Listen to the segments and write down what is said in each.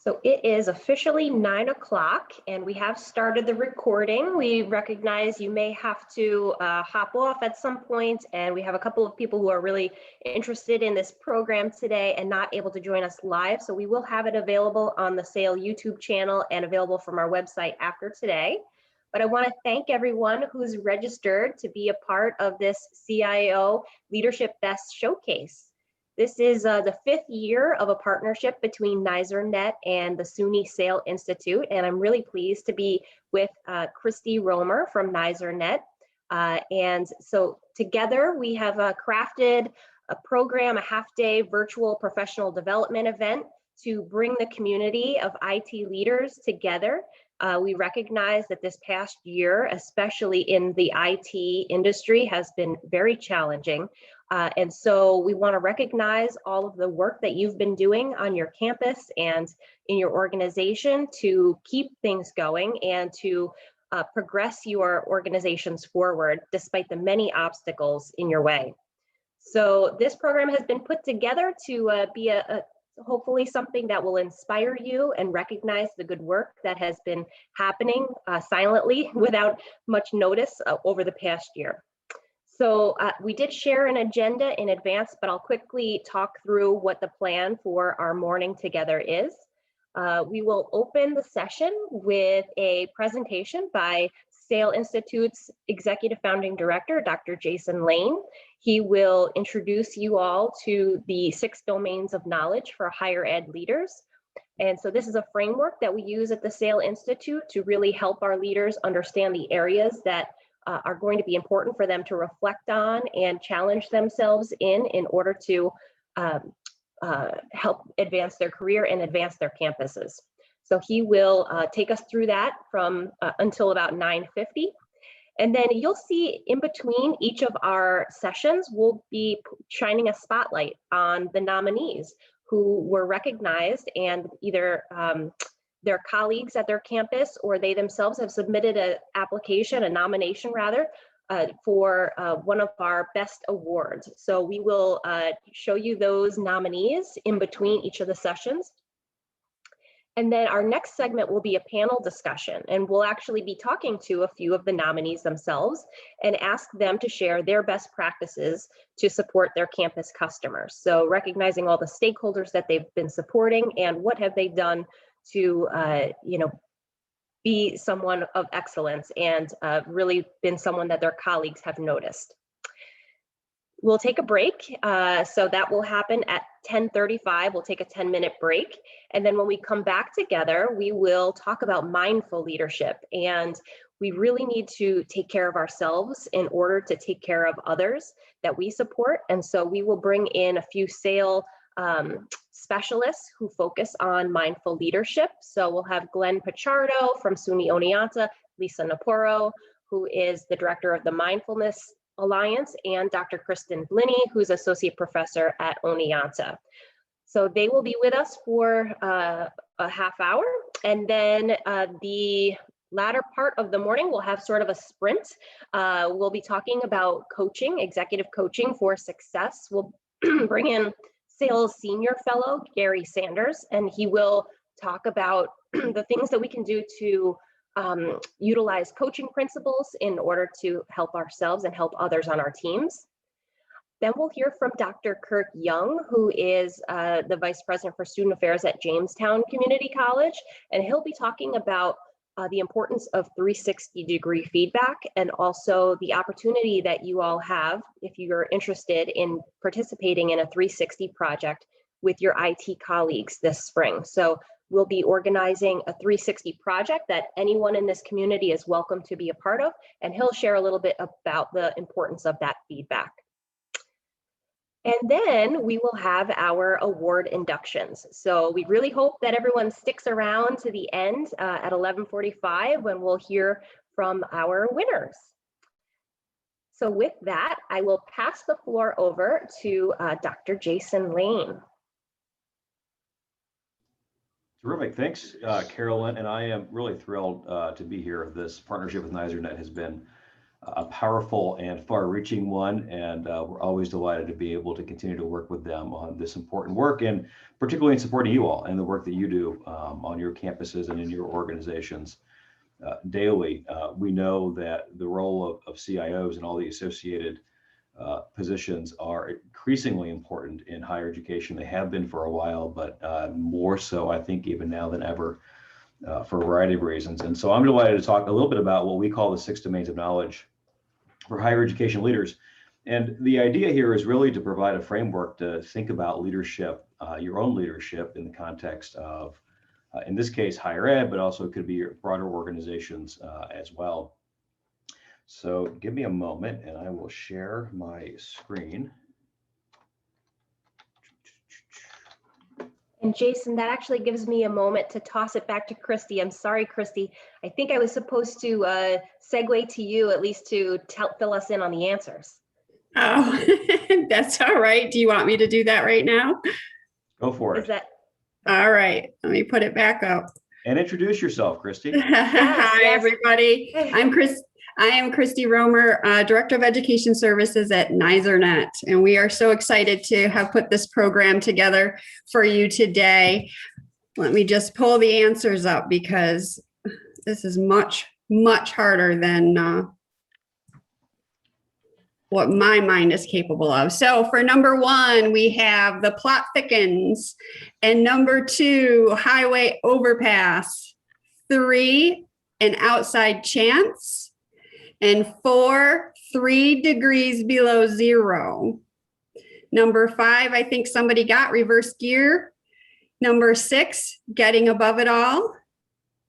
So it is officially 9 o'clock and we have started the recording. We recognize you may have to hop off at some point, and we have a couple of people who are really interested in this program today and not able to join us live. So we will have it available on the SAIL YouTube channel and available from our website after today. But I want to thank everyone who's registered to be a part of this CIO Leadership Best Showcase. This is the 5th year of a partnership between NYSERNet and the SUNY SAIL Institute, and I'm really pleased to be with Christy Romer from NYSERNet. And so together we have crafted a program, a half-day virtual professional development event to bring the community of IT leaders together. We recognize that this past year, especially in the IT industry, has been very challenging. And so we want to recognize all of the work that you've been doing on your campus and in your organization to keep things going and to progress your organizations forward despite the many obstacles in your way. So this program has been put together to be hopefully something that will inspire you and recognize the good work that has been happening silently without much notice over the past year. So we did share an agenda in advance, but I'll quickly talk through what the plan for our morning together is. We will open the session with a presentation by SAIL Institute's Executive Founding Director, Dr. Jason Lane. He will introduce you all to the 6 domains of knowledge for higher ed leaders. And so this is a framework that we use at the SAIL Institute to really help our leaders understand the areas that are going to be important for them to reflect on and challenge themselves in order to help advance their career and advance their campuses. So he will take us through that from until about 9:50. And then you'll see in between each of our sessions, we'll be shining a spotlight on the nominees who were recognized, and either their colleagues at their campus or they themselves have submitted an application, a nomination rather, for one of our best awards. So we will show you those nominees in between each of the sessions. And then our next segment will be a panel discussion, and we'll actually be talking to a few of the nominees themselves and ask them to share their best practices to support their campus customers. So recognizing all the stakeholders that they've been supporting and what have they done to be someone of excellence and really been someone that their colleagues have noticed. We'll take a break, so that will happen at 10:35. We'll take a 10-minute break, and then when we come back together, we will talk about mindful leadership, and we really need to take care of ourselves in order to take care of others that we support. And so we will bring in a few SAIL specialists who focus on mindful leadership. So we'll have Glenn Pichardo from SUNY Oneonta, Lisa Naporo, who is the director of the Mindfulness Alliance, and Dr. Kristen Blinny, who's associate professor at Oneonta. So they will be with us for a half hour, and then the latter part of the morning we'll have sort of a sprint. We'll be talking about coaching, executive coaching for success. We'll bring in SAIL's senior fellow, Gary Sanders, and he will talk about the things that we can do to utilize coaching principles in order to help ourselves and help others on our teams. Then we'll hear from Dr. Kirk Young, who is the Vice President for Student Affairs at Jamestown Community College, and he'll be talking about the importance of 360-degree feedback and also the opportunity that you all have if you're interested in participating in a 360 project with your IT colleagues this spring. So we'll be organizing a 360 project that anyone in this community is welcome to be a part of, and he'll share a little bit about the importance of that feedback. And then we will have our award inductions. So we really hope that everyone sticks around to the end at 11:45 when we'll hear from our winners. So with that, I will pass the floor over to Dr. Jason Lane. Terrific, thanks, Carolyn. And I am really thrilled to be here. This partnership with NYSERNet has been a powerful and far-reaching one, and we're always delighted to be able to continue to work with them on this important work, and particularly in supporting you all and the work that you do on your campuses and in your organizations daily. We know that the role of CIOs and all the associated positions are increasingly important in higher education. They have been for a while, but more so, I think, even now than ever, for a variety of reasons. And so I'm delighted to talk a little bit about what we call the 6 domains of knowledge for higher education leaders. And the idea here is really to provide a framework to think about leadership, your own leadership in the context of, in this case, higher ed, but also it could be your broader organizations as well. So give me a moment and I will share my screen. And Jason, that actually gives me a moment to toss it back to Christy. I'm sorry, Christy. I think I was supposed to segue to you, at least to fill us in on the answers. Oh, that's all right. Do you want me to do that right now? Go for it. Is that All right. Let me put it back up. And introduce yourself, Christy. Hi, yes. everybody. I am Christy Romer, Director of Education Services at NYSERNet, and we are so excited to have put this program together for you today. Let me just pull the answers up because this is much, much harder than what my mind is capable of. So for number 1, we have the plot thickens, and number 2, highway overpass, 3, an outside chance, and 4, 3 degrees below zero. Number 5, I think somebody got reverse gear. Number 6, getting above it all.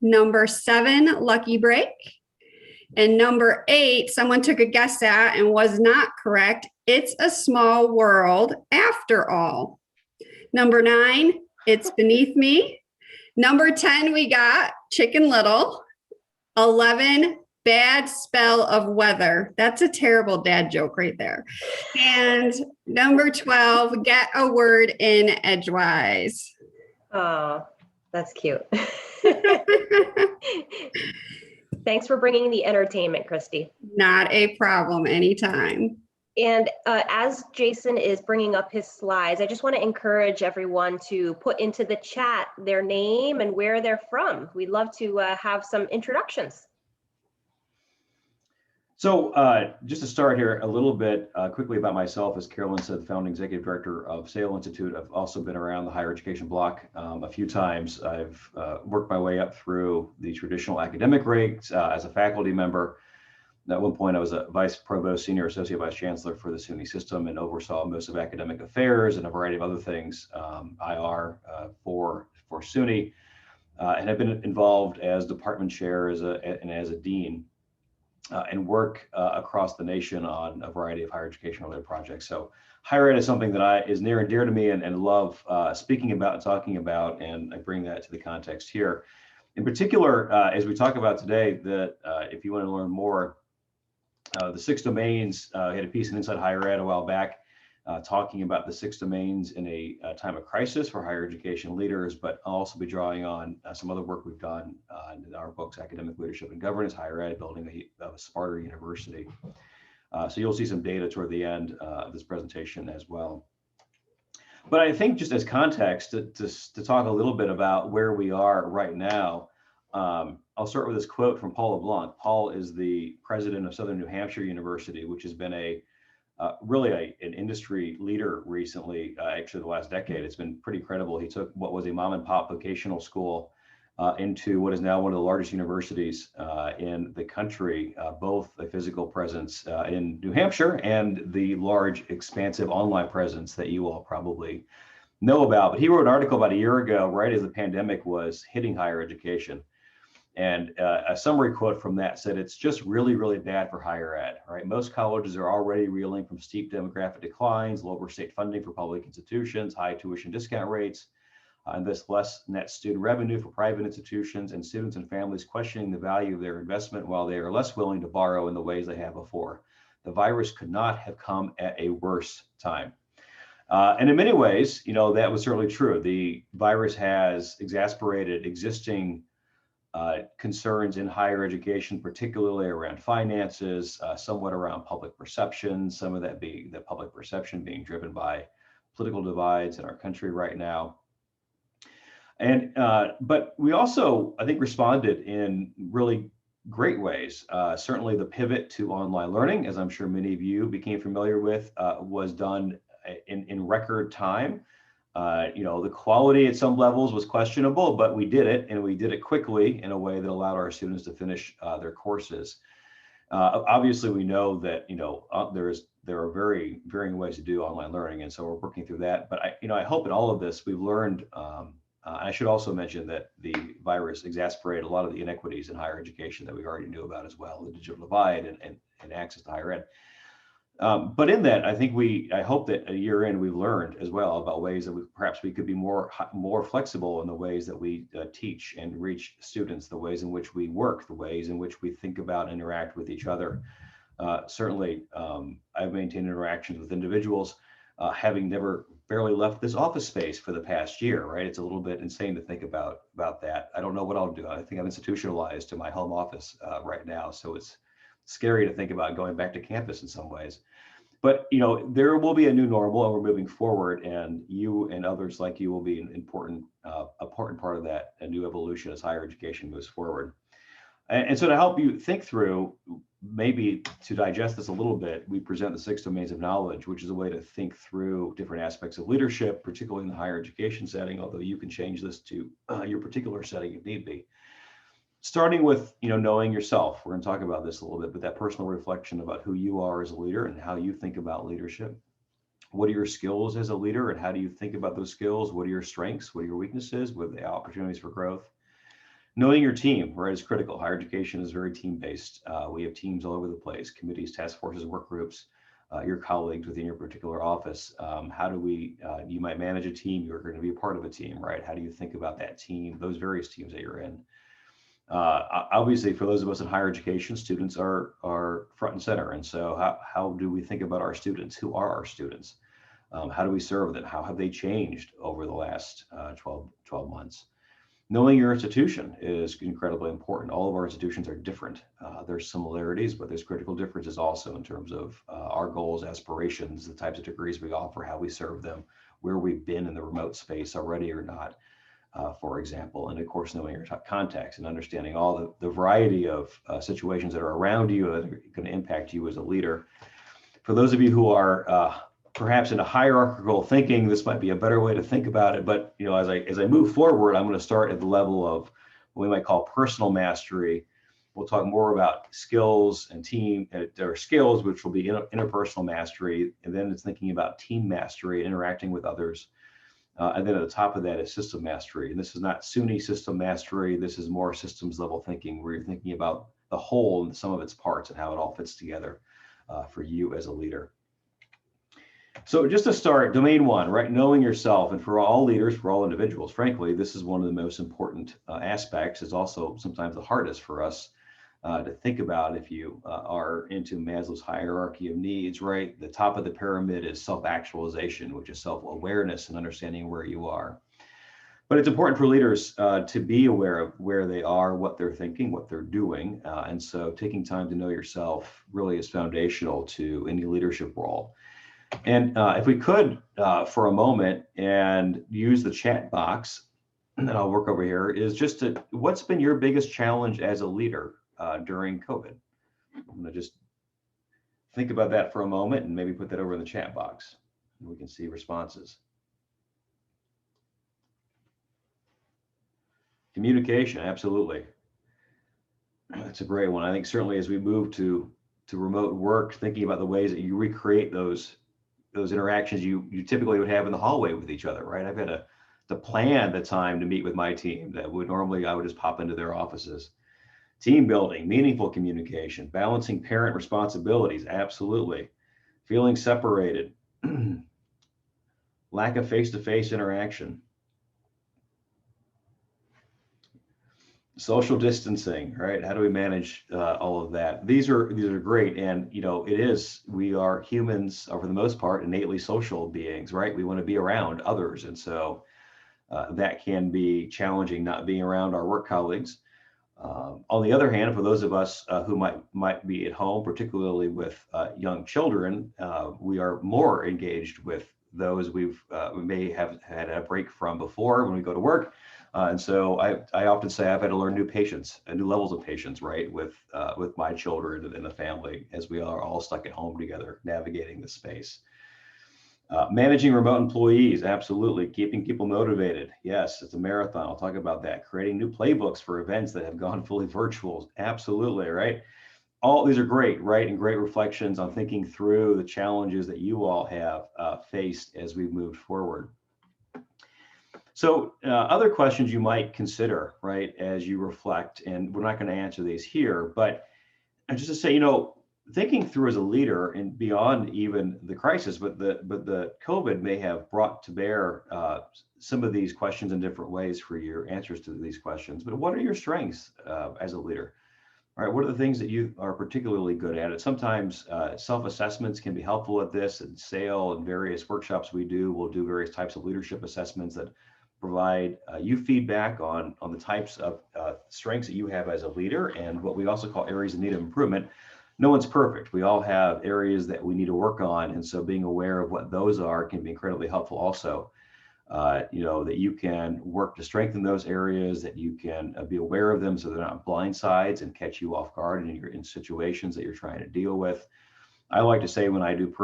Number 7, lucky break. And number 8, someone took a guess at and was not correct. It's a small world after all. Number 9, it's beneath me. Number 10, we got Chicken Little. 11, bad spell of weather. That's a terrible dad joke right there. And number 12, get a word in edgewise. Oh, that's cute. Thanks for bringing the entertainment, Christy. Not a problem, anytime. And as Jason is bringing up his slides, I just want to encourage everyone to put into the chat their name and where they're from. We'd love to have some introductions. So just to start here a little bit quickly about myself, as Carolyn said, the founding executive director of SAIL Institute. I've also been around the higher education block a few times. I've worked my way up through the traditional academic ranks as a faculty member. At one point, I was a vice provost, senior associate vice chancellor for the SUNY system, and oversaw most of academic affairs and a variety of other things, IR for SUNY, and have been involved as department chair and as a dean. And work across the nation on a variety of higher education related projects. So higher ed is something that is near and dear to me and love speaking about and talking about, and I bring that to the context here. In particular, as we talk about today, that if you want to learn more, the 6 domains, I had a piece in Inside Higher Ed a while back talking about the 6 domains in a time of crisis for higher education leaders, but I'll also be drawing on some other work we've done in our books, Academic Leadership and Governance, Higher Ed, Building a Smarter University. So you'll see some data toward the end of this presentation as well. But I think just as context to talk a little bit about where we are right now, I'll start with this quote from Paul LeBlanc. Paul is the president of Southern New Hampshire University, which has been really an industry leader recently, actually the last decade. It's been pretty credible. He took what was a mom and pop vocational school into what is now one of the largest universities in the country, both a physical presence in New Hampshire and the large, expansive online presence that you all probably know about. But he wrote an article about a year ago, right as the pandemic was hitting higher education. And a summary quote from that said, it's just really, really bad for higher ed, right? Most colleges are already reeling from steep demographic declines, lower state funding for public institutions, high tuition discount rates, and this less net student revenue for private institutions, and students and families questioning the value of their investment while they are less willing to borrow in the ways they have before. The virus could not have come at a worse time. And in many ways, that was certainly true. The virus has exacerbated existing concerns in higher education, particularly around finances, somewhat around public perception, some of that being the public perception being driven by political divides in our country right now. And but we also, I think, responded in really great ways. Certainly the pivot to online learning, as I'm sure many of you became familiar with, was done in record time. The quality at some levels was questionable, but we did it, and we did it quickly in a way that allowed our students to finish their courses. Obviously, we know that there are very varying ways to do online learning, and so we're working through that. But I hope in all of this we've learned. I should also mention that the virus exacerbated a lot of the inequities in higher education that we already knew about as well, the digital divide and access to higher ed. But in that, I hope that a year in we've learned as well about ways that perhaps we could be more flexible in the ways that we teach and reach students, the ways in which we work, the ways in which we think about and interact with each other. Certainly, I've maintained interactions with individuals, having never barely left this office space for the past year, right? It's a little bit insane to think about that. I don't know what I'll do. I think I'm institutionalized to my home office right now. So it's scary to think about going back to campus in some ways. But there will be a new normal, and we're moving forward, and you and others like you will be an important part of that, a new evolution as higher education moves forward. And so to help you think through, maybe to digest this a little bit, we present the 6 domains of knowledge, which is a way to think through different aspects of leadership, particularly in the higher education setting, although you can change this to your particular setting if need be. Starting with, knowing yourself. We're going to talk about this a little bit, but that personal reflection about who you are as a leader and how you think about leadership. What are your skills as a leader, and how do you think about those skills? What are your strengths? What are your weaknesses? What are the opportunities for growth? Knowing your team, right, is critical. Higher education is very team-based. We have teams all over the place, committees, task forces, work groups, your colleagues within your particular office. How do you might manage a team, you're going to be a part of a team, right? How do you think about that team, those various teams that you're in? Obviously, for those of us in higher education, students are front and center. And so how do we think about our students? Who are our students? How do we serve them? How have they changed over the last 12 months? Knowing your institution is incredibly important. All of our institutions are different. There's similarities, but there's critical differences also in terms of our goals, aspirations, the types of degrees we offer, how we serve them, where we've been in the remote space already or not, for example. And of course, knowing your contacts and understanding all the variety of situations that are around you that are going to impact you as a leader. For those of you who are perhaps in a hierarchical thinking, this might be a better way to think about it. But as I move forward, I'm going to start at the level of what we might call personal mastery. We'll talk more about skills and team, or skills, which will be interpersonal mastery, and then it's thinking about team mastery, interacting with others, and then at the top of that is system mastery. And this is not SUNY system mastery. This is more systems level thinking, where you're thinking about the whole and the sum of its parts and how it all fits together for you as a leader. So just to start, domain 1, right? Knowing yourself. And for all leaders, for all individuals, frankly, this is one of the most important aspects. It's also sometimes the hardest for us to think about if you are into Maslow's hierarchy of needs, right? The top of the pyramid is self-actualization, which is self-awareness and understanding where you are. But it's important for leaders to be aware of where they are, what they're thinking, what they're doing. And so taking time to know yourself really is foundational to any leadership role. And if we could, for a moment, and use the chat box, and I'll work over here, is just what's been your biggest challenge as a leader during COVID? I'm going to just think about that for a moment and maybe put that over in the chat box, and we can see responses. Communication, absolutely. That's a great one. I think certainly as we move to remote work, thinking about the ways that you recreate those interactions you typically would have in the hallway with each other, right? I've had to plan the time to meet with my team that would normally I would just pop into their offices. Team building, meaningful communication, balancing parent responsibilities, absolutely. Feeling separated, lack of face-to-face interaction. Social distancing, right? How do we manage all of that? These are great, and we are humans for the most part innately social beings, right? We want to be around others, and so that can be challenging, not being around our work colleagues. On the other hand, for those of us who might be at home, particularly with young children, we are more engaged with those we may have had a break from before when we go to work. And so I often say I've had to learn new patience and new levels of patience, right, with my children and the family as we are all stuck at home together, navigating this space. Managing remote employees, absolutely. Keeping people motivated. Yes, it's a marathon. I'll talk about that. Creating new playbooks for events that have gone fully virtual. Absolutely, right? All these are great, right? And great reflections on thinking through the challenges that you all have faced as we've moved forward. So other questions you might consider, right, as you reflect, and we're not going to answer these here, but just to say, thinking through as a leader and beyond even the crisis, but the COVID may have brought to bear some of these questions in different ways for your answers to these questions. But what are your strengths as a leader? All right, what are the things that you are particularly good at? And sometimes self-assessments can be helpful at this. And SAIL and various workshops we do, we'll do various types of leadership assessments that provide you feedback on the types of strengths that you have as a leader and what we also call areas of need of improvement. No one's perfect. We all have areas that we need to work on. And so being aware of what those are can be incredibly helpful also. That you can work to strengthen those areas, that you can be aware of them so they're not blindsides and catch you off guard in situations that you're trying to deal with. I like to say when I do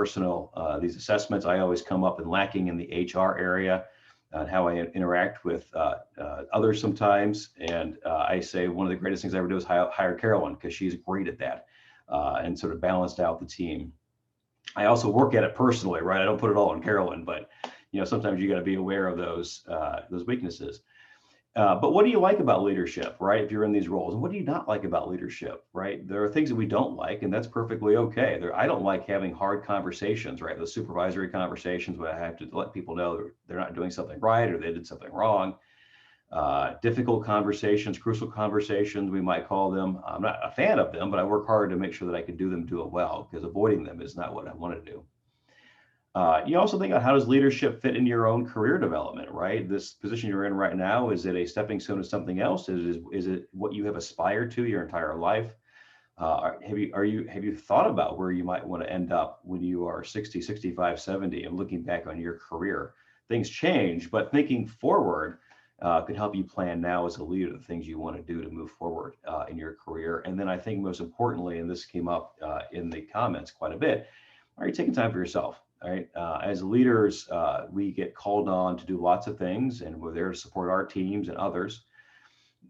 these assessments, I always come up and lacking in the HR area and how I interact with others sometimes. And I say one of the greatest things I ever do is hire Carolyn because she's great at that and sort of balanced out the team. I also work at it personally, right? I don't put it all on Carolyn, but sometimes you got to be aware of those weaknesses. But what do you like about leadership, right? If you're in these roles, and what do you not like about leadership, right? There are things that we don't like, and that's perfectly okay. I don't like having hard conversations, right? Those supervisory conversations where I have to let people know they're not doing something right or they did something wrong. Difficult conversations, crucial conversations, we might call them. I'm not a fan of them, but I work hard to make sure that I can do it well, because avoiding them is not what I want to do. You also think about how does leadership fit in your own career development, right? This position you're in right now, is it a stepping stone to something else? Is it what you have aspired to your entire life? Have you thought about where you might want to end up when you are 60, 65, 70 and looking back on your career? Things change, but thinking forward could help you plan now as a leader the things you want to do to move forward in your career. And then I think most importantly, and this came up in the comments quite a bit, are you taking time for yourself? All right. As leaders, we get called on to do lots of things, and we're there to support our teams and others.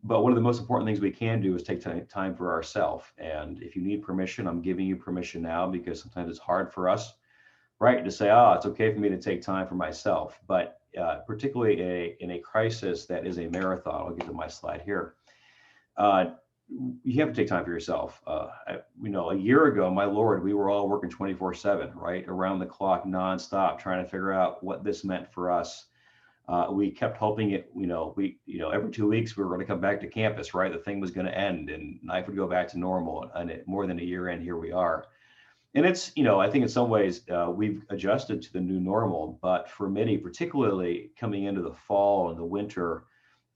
But one of the most important things we can do is take time for ourselves. And if you need permission, I'm giving you permission now, because sometimes it's hard for us, right, to say, it's okay for me to take time for myself. But particularly in a crisis that is a marathon, I'll get to my slide here. You have to take time for yourself. A year ago, my Lord, we were all working 24/7, right? Around the clock, nonstop, trying to figure out what this meant for us. We kept hoping every 2 weeks we were going to come back to campus, right? The thing was going to end and life would go back to normal. And more than a year in, here we are. And it's, I think in some ways we've adjusted to the new normal, but for many, particularly coming into the fall and the winter,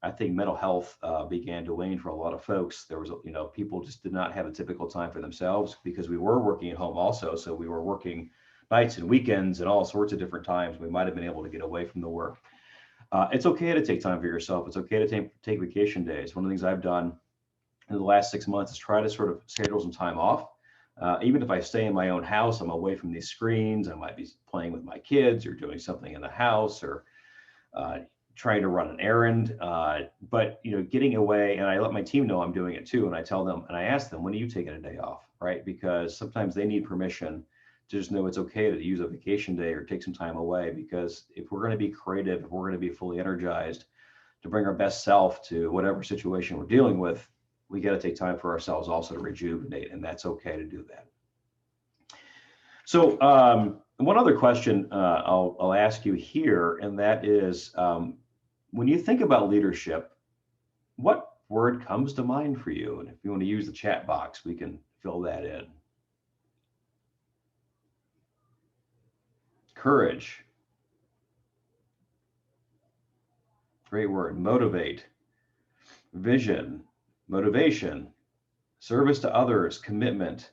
I think mental health began to wane for a lot of folks. There was, people just did not have a typical time for themselves because we were working at home also. So we were working nights and weekends and all sorts of different times. We might have been able to get away from the work. It's okay to take time for yourself. It's okay to take vacation days. One of the things I've done in the last 6 months is try to sort of schedule some time off. Even if I stay in my own house, I'm away from these screens. I might be playing with my kids or doing something in the house or trying to run an errand, but getting away, and I let my team know I'm doing it too. And I tell them, and I ask them, when are you taking a day off, right? Because sometimes they need permission to just know it's okay to use a vacation day or take some time away. Because if we're going to be creative, if we're going to be fully energized to bring our best self to whatever situation we're dealing with, we got to take time for ourselves also to rejuvenate, and that's okay to do that. So one other question I'll ask you here, and that is, when you think about leadership, what word comes to mind for you? And if you want to use the chat box, we can fill that in. Courage. Great word. Motivate. Vision. motivation, service to others, commitment.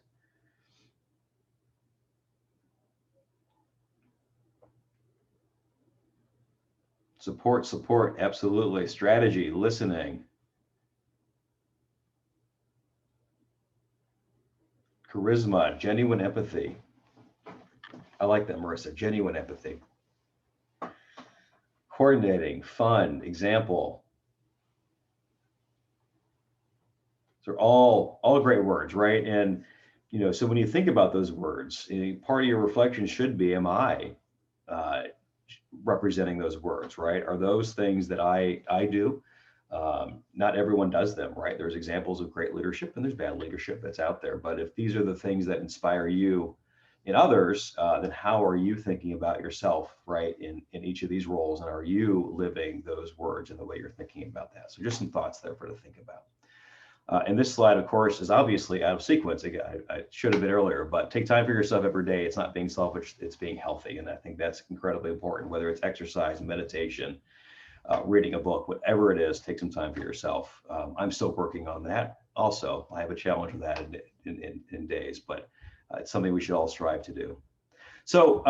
Support, absolutely. Strategy, listening. Charisma, genuine empathy. I like that, Marissa, genuine empathy. Coordinating, fun, example. They're all great words, right? And so when you think about those words, part of your reflection should be, am I representing those words, right? Are those things that I do? Not everyone does them, right? There's examples of great leadership and there's bad leadership that's out there. But if these are the things that inspire you in others, then how are you thinking about yourself, right? In each of these roles, and are you living those words in the way you're thinking about that? So just some thoughts there for to think about. And this slide, of course, is obviously out of sequence. Again, I should have been earlier, but take time for yourself every day. It's not being selfish, it's being healthy. And I think that's incredibly important, whether it's exercise, meditation, reading a book, whatever it is, take some time for yourself. I'm still working on that. Also, I have a challenge with that in days, but it's something we should all strive to do. So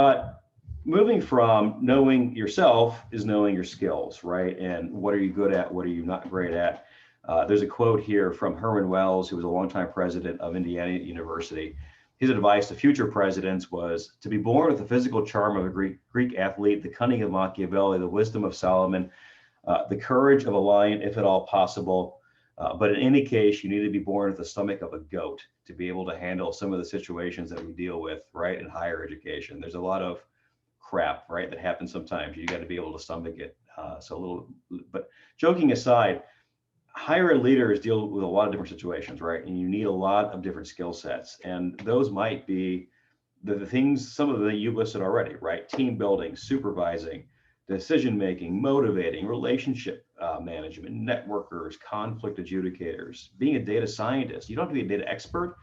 moving from knowing yourself is knowing your skills, right? And what are you good at? What are you not great at? There's a quote here from Herman Wells, who was a longtime president of Indiana University. His advice to future presidents was to be born with the physical charm of a Greek athlete, the cunning of Machiavelli, the wisdom of Solomon, the courage of a lion, if at all possible. But in any case, you need to be born with the stomach of a goat to be able to handle some of the situations that we deal with, right, in higher education. There's a lot of crap, right, that happens sometimes. You got to be able to stomach it. But joking aside, higher ed leaders deal with a lot of different situations, right? And you need a lot of different skill sets. And those might be the things, some of them you've listed already, right? Team building, supervising, decision-making, motivating, relationship management, networkers, conflict adjudicators, being a data scientist. You don't have to be a data expert,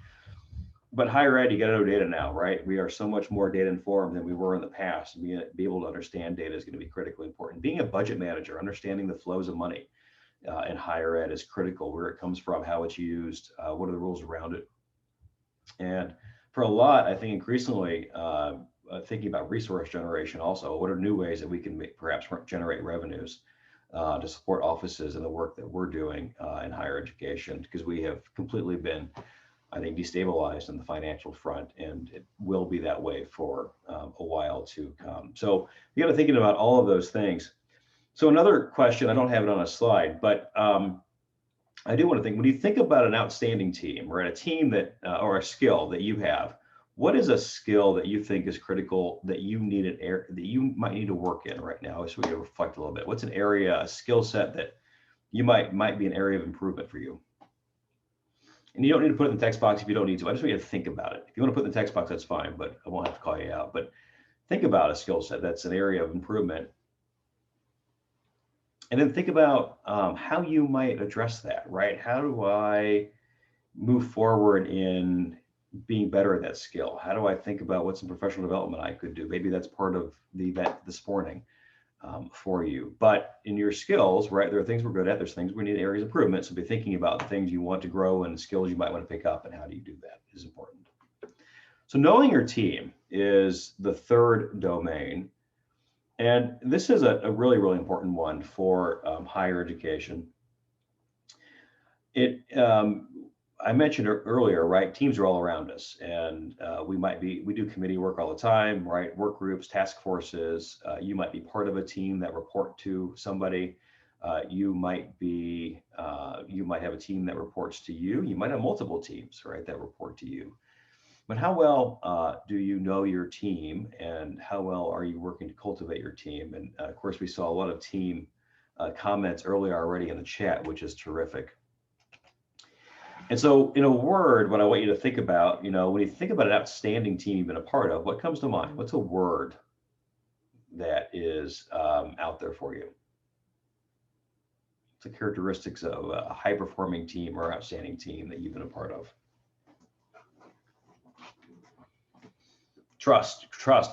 but higher ed, you got to know data now, right? We are so much more data informed than we were in the past. And be able to understand data is going to be critically important. Being a budget manager, understanding the flows of money in higher ed is critical, where it comes from, how it's used, what are the rules around it. And for a lot, I think increasingly thinking about resource generation also, what are new ways that we can perhaps generate revenues to support offices and the work that we're doing in higher education, because we have completely been, I think, destabilized on the financial front, and it will be that way for a while to come. So you got to thinking about all of those things. So another question, I don't have it on a slide, but I do want to think, when you think about an outstanding team, or a team that, or a skill that you have, what is a skill that you think is critical that you need that you might need to work in right now? So we reflect a little bit. What's an area, a skill set that you might be an area of improvement for you? And you don't need to put it in the text box if you don't need to. I just want you to think about it. If you want to put it in the text box, that's fine, but I won't have to call you out. But think about a skill set that's an area of improvement. And then think about how you might address that, right? How do I move forward in being better at that skill? How do I think about what's some professional development I could do? Maybe that's part of the event this morning for you. But in your skills, right, there are things we're good at. There's things we need areas of improvement. So be thinking about things you want to grow and skills you might want to pick up, and how do you do that is important. So knowing your team is the third domain. And this is a really, really important one for higher education. I mentioned earlier, right? Teams are all around us, and we do committee work all the time, right? Work groups, task forces. You might be part of a team that report to somebody. You might have a team that reports to you. You might have multiple teams, right, that report to you. But how well do you know your team, and how well are you working to cultivate your team? And of course, we saw a lot of team comments earlier already in the chat, which is terrific. And so in a word, what I want you to think about, when you think about an outstanding team you've been a part of, what comes to mind? What's a word that is out there for you? What's the characteristics of a high-performing team or outstanding team that you've been a part of? Trust,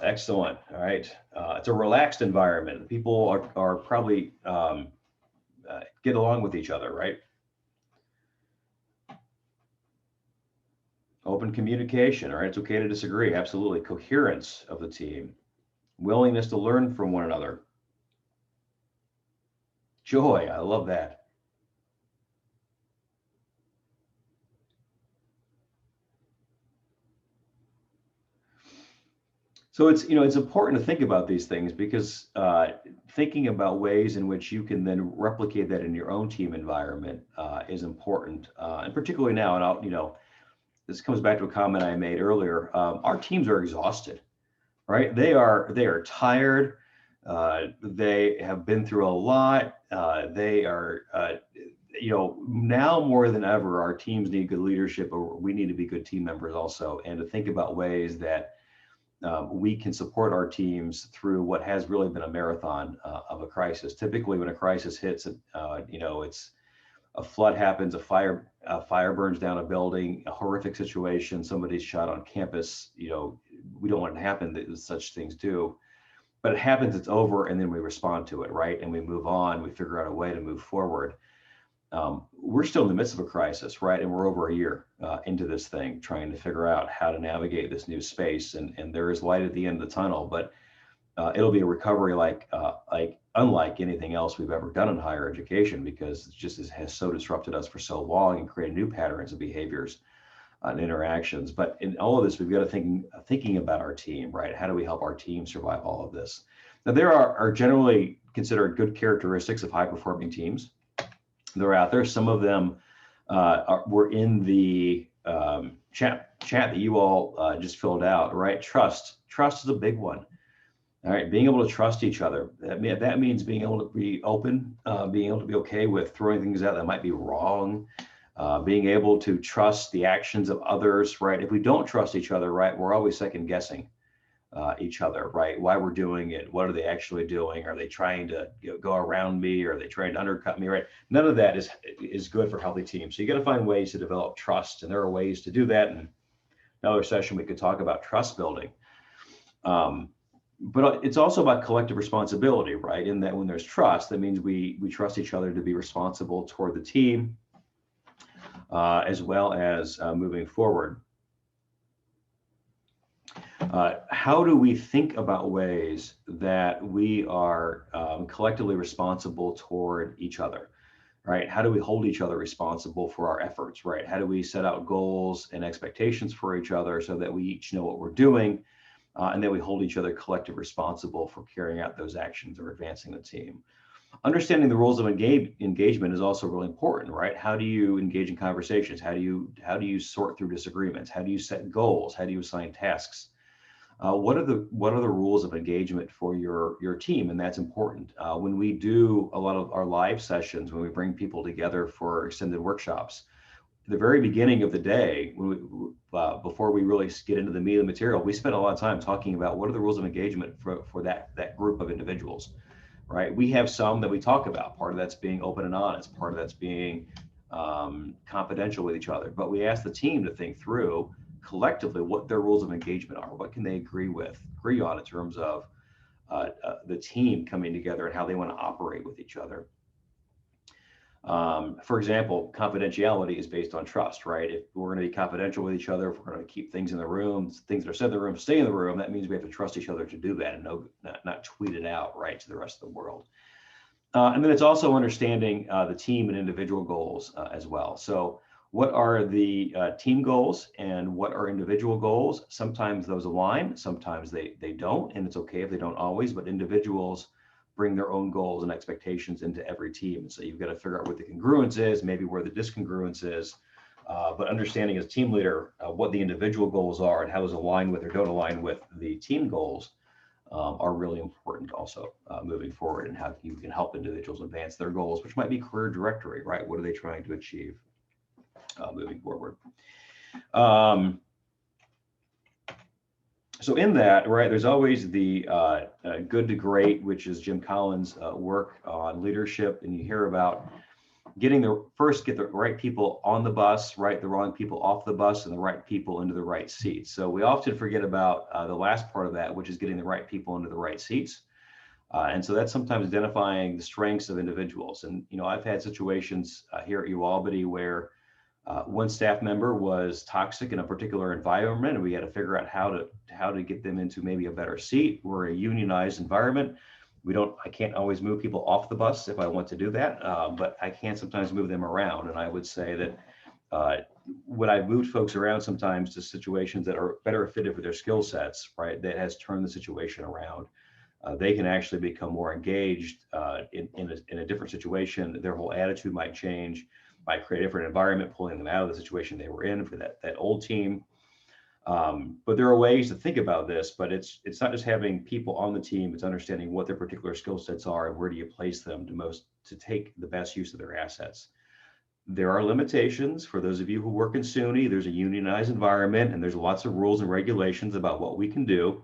excellent. All right. It's a relaxed environment. People are probably get along with each other, right? Open communication, all right? It's okay to disagree, absolutely. Coherence of the team, willingness to learn from one another. Joy, I love that. So it's, it's important to think about these things because thinking about ways in which you can then replicate that in your own team environment is important, and particularly now. And this comes back to a comment I made earlier. Our teams are exhausted, right? They are tired. They have been through a lot. They are, now more than ever, our teams need good leadership, or we need to be good team members also, and to think about ways that we can support our teams through what has really been a marathon of a crisis. Typically, when a crisis hits, it's a flood happens, a fire burns down a building, a horrific situation, somebody's shot on campus. We don't want it to happen. That such things do, but it happens. It's over, and then we respond to it, right? And we move on. We figure out a way to move forward. We're still in the midst of a crisis, right? And we're over a year into this thing, trying to figure out how to navigate this new space. And there is light at the end of the tunnel, but it'll be a recovery like unlike anything else we've ever done in higher education, because it has so disrupted us for so long and created new patterns of behaviors and interactions. But in all of this, we've got to thinking about our team, right? How do we help our team survive all of this? Now, there are generally considered good characteristics of high-performing teams. They're out there. Some of them were in the chat that you all just filled out, right? Trust is a big one. All right, being able to trust each other. That means being able to be open, being able to be okay with throwing things out that might be wrong, being able to trust the actions of others, right? If we don't trust each other, right, we're always second guessing each other, right? Why we're doing it, what are they actually doing? Are they trying to go around me? Are they trying to undercut me, right? None of that is good for healthy teams. So you got to find ways to develop trust, and there are ways to do that. And another session we could talk about trust building. But it's also about collective responsibility, right? In that when there's trust, that means we trust each other to be responsible toward the team, as well as moving forward. How do we think about ways that we are collectively responsible toward each other, right? How do we hold each other responsible for our efforts, right? How do we set out goals and expectations for each other so that we each know what we're doing, and that we hold each other collectively responsible for carrying out those actions or advancing the team? Understanding the rules of engagement is also really important, right? How do you engage in conversations? How do you sort through disagreements? How do you set goals? How do you assign tasks? What are the rules of engagement for your team? And that's important. When we do a lot of our live sessions, when we bring people together for extended workshops, at the very beginning of the day, before we really get into the meat of the material, we spend a lot of time talking about what are the rules of engagement for that group of individuals, right? We have some that we talk about. Part of that's being open and honest. Part of that's being confidential with each other. But we ask the team to think through collectively what their rules of engagement are. What can they agree on in terms of the team coming together and how they want to operate with each other. For example, confidentiality is based on trust, right? If we're going to be confidential with each other, if we're going to keep things in the room, things that are said in the room stay in the room, that means we have to trust each other to do that and not tweet it out, right, to the rest of the world. And then it's also understanding the team and individual goals as well. So what are the team goals and what are individual goals? Sometimes those align, sometimes they don't, and it's okay if they don't always, but individuals bring their own goals and expectations into every team. And so you've got to figure out what the congruence is, maybe where the discongruence is, but understanding as a team leader what the individual goals are and how those align with or don't align with the team goals are really important also moving forward, and how you can help individuals advance their goals, which might be career directory, right? What are they trying to achieve moving forward? So in that, right, there's always the good to great, which is Jim Collins' work on leadership. And you hear about get the right people on the bus, right, the wrong people off the bus, and the right people into the right seats. So we often forget about the last part of that, which is getting the right people into the right seats. And so that's sometimes identifying the strengths of individuals. And, I've had situations here at UAlbany where One staff member was toxic in a particular environment, and we had to figure out how to get them into maybe a better seat. We're a unionized environment. I can't always move people off the bus if I want to do that, but I can sometimes move them around. And I would say that when I've moved folks around sometimes to situations that are better fitted for their skill sets, right, that has turned the situation around. They can actually become more engaged in a different situation. Their whole attitude might change, might create a different environment, pulling them out of the situation they were in for that old team. But there are ways to think about this, but it's not just having people on the team, it's understanding what their particular skill sets are and where do you place them to take the best use of their assets. There are limitations for those of you who work in SUNY. There's a unionized environment and there's lots of rules and regulations about what we can do.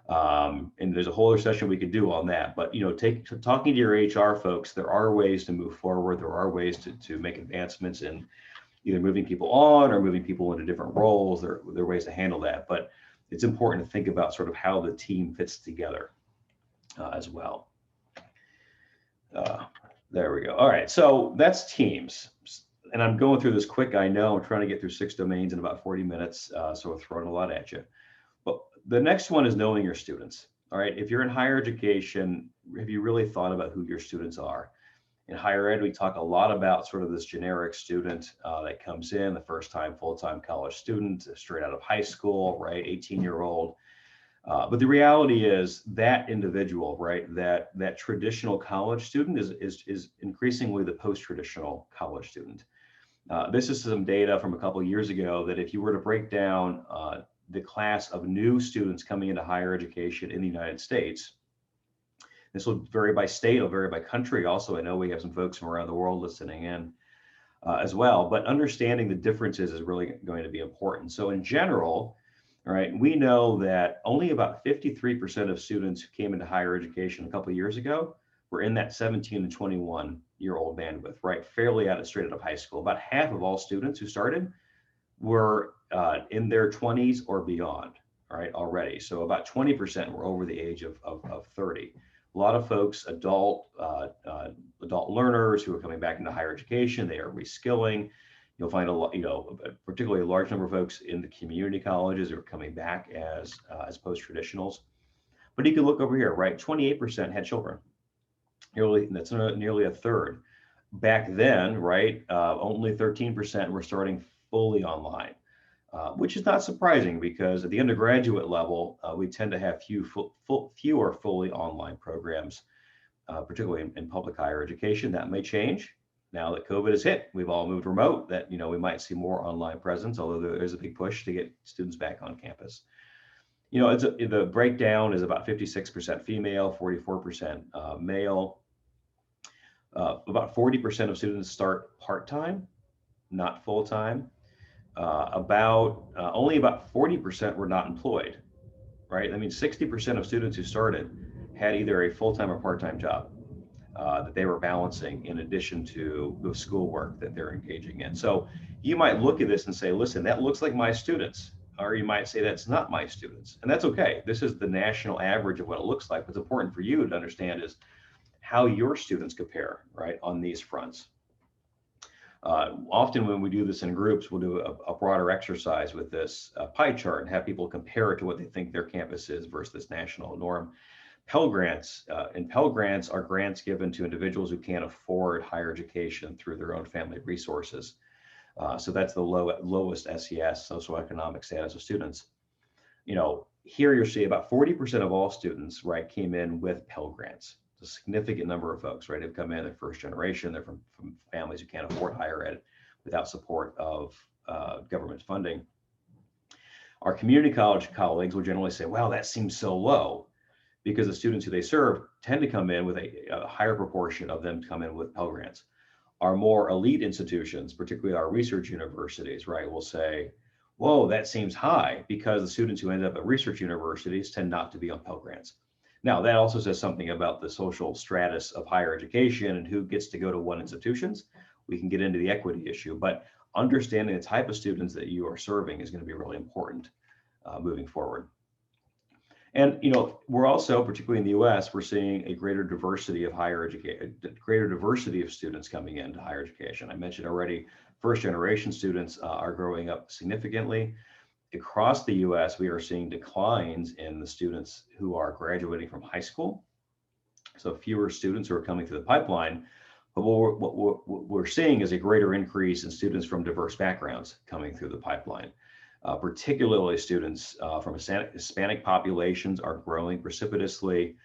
And there's a whole other session we could do on that, but talking to your HR folks, there are ways to move forward. There are ways to make advancements in either moving people on or moving people into different roles. There are ways to handle that, but it's important to think about sort of how the team fits together as well. There we go. All right, so that's teams. And I'm going through this quick. I know I'm trying to get through 6 domains in about 40 minutes, so we're throwing a lot at you. But the next one is knowing your students. All right, if you're in higher education, have you really thought about who your students are? In higher ed, we talk a lot about sort of this generic student that comes in, the first time full-time college student, straight out of high school, right, 18-year-old. But the reality is that individual, right, that traditional college student is increasingly the post-traditional college student. This is some data from a couple of years ago that if you were to break down the class of new students coming into higher education in the United States, this will vary by state, it'll vary by country. Also, I know we have some folks from around the world listening in as well, but understanding the differences is really going to be important. So in general, all right, we know that only about 53% of students who came into higher education a couple of years ago were in that 17 to 21-year-old bandwidth, right? Fairly straight out of high school. About half of all students who started were in their 20s or beyond, all right, already. So about 20% were over the age of 30. A lot of folks, adult learners who are coming back into higher education, they are reskilling. You'll find a lot, particularly a large number of folks in the community colleges who are coming back as post-traditionals. But you can look over here, right? 28% had children. That's nearly a third. Back then, right, only 13% were starting fully online, which is not surprising because at the undergraduate level, we tend to have fewer fully online programs, particularly in public higher education. That may change now that COVID has hit. We've all moved remote. That we might see more online presence, although there's a big push to get students back on campus. The breakdown is about 56% female, 44% male. About 40% of students start part-time, not full-time. Only about 40% were not employed, right? I mean, 60% of students who started had either a full-time or part-time job that they were balancing in addition to the schoolwork that they're engaging in. So you might look at this and say, listen, that looks like my students, or you might say that's not my students, and that's okay. This is the national average of what it looks like. What's important for you to understand is how your students compare, right, on these fronts. Often when we do this in groups, we'll do a broader exercise with this pie chart and have people compare it to what they think their campus is versus this national norm. Pell Grants, and Pell Grants are grants given to individuals who can't afford higher education through their own family resources. So that's the lowest SES, socioeconomic status of students. Here you'll see about 40% of all students, right, came in with Pell Grants. It's a significant number of folks, right, have come in, they're first generation, they're from families who can't afford higher ed without support of government funding. Our community college colleagues will generally say, well, that seems so low, because the students who they serve tend to come in with a higher proportion of them come in with Pell Grants. Our more elite institutions, particularly our research universities, right, will say, whoa, that seems high, because the students who end up at research universities tend not to be on Pell Grants. Now, that also says something about the social stratus of higher education and who gets to go to what institutions. We can get into the equity issue, but understanding the type of students that you are serving is going to be really important moving forward. And we're also, particularly in the U.S., we're seeing a greater diversity of students coming into higher education. I mentioned already, first generation students are growing up significantly. Across the U.S., we are seeing declines in the students who are graduating from high school. So fewer students who are coming through the pipeline. But what we're seeing is a greater increase in students from diverse backgrounds coming through the pipeline. Particularly students from Hispanic populations are growing precipitously.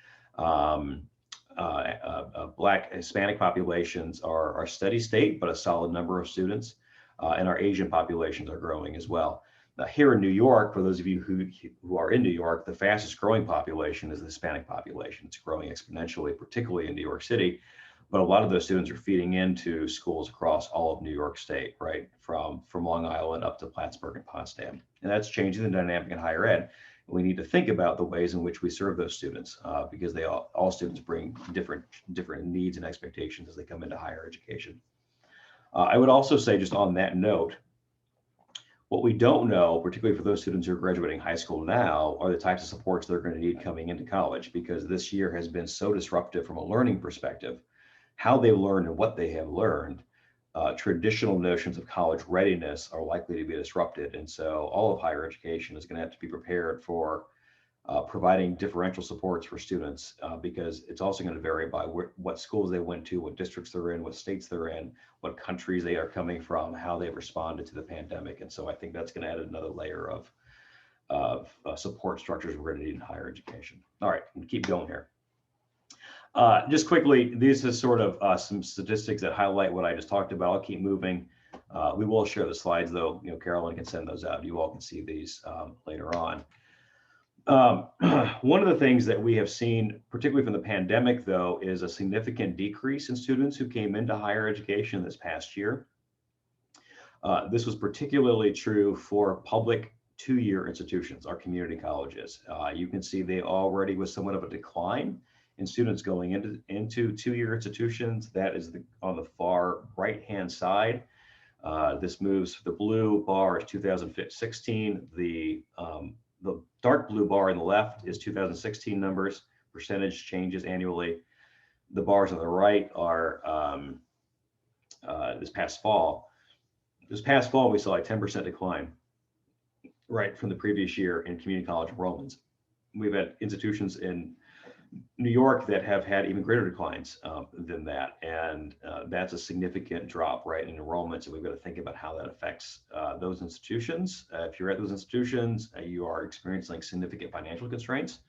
Black Hispanic populations are steady state, but a solid number of students, and our Asian populations are growing as well. Now, here in New York, for those of you who are in New York, the fastest growing population is the Hispanic population. It's growing exponentially, particularly in New York City. But a lot of those students are feeding into schools across all of New York State, right? From Long Island up to Plattsburgh and Potsdam. And that's changing the dynamic in higher ed. We need to think about the ways in which we serve those students because all students bring different needs and expectations as they come into higher education. I would also say, just on that note, what we don't know, particularly for those students who are graduating high school now, are the types of supports they're going to need coming into college, because this year has been so disruptive from a learning perspective. How they learn and what they have learned, traditional notions of college readiness are likely to be disrupted. And so all of higher education is going to have to be prepared for providing differential supports for students, because it's also going to vary by what schools they went to, what districts they're in, what states they're in, what countries they are coming from, how they've responded to the pandemic. And so I think that's going to add another layer of support structures we're going to need in higher education. All right, keep going here. Just quickly, these are sort of some statistics that highlight what I just talked about. I'll keep moving. We will share the slides, though. Carolyn can send those out. You all can see these later on. One of the things that we have seen, particularly from the pandemic, though, is a significant decrease in students who came into higher education this past year. This was particularly true for public two-year institutions, our community colleges. You can see they already was somewhat of a decline in students going into two-year institutions. That is on the far right-hand side. This moves, the blue bar is 2016. The dark blue bar on the left is 2016 numbers, percentage changes annually. The bars on the right are this past fall. This past fall, we saw a 10% decline, right, from the previous year in community college enrollments. We've had institutions in New York that have had even greater declines than that. And that's a significant drop, right, in enrollments. And we've got to think about how that affects those institutions. If you're at those institutions, you are experiencing significant financial constraints,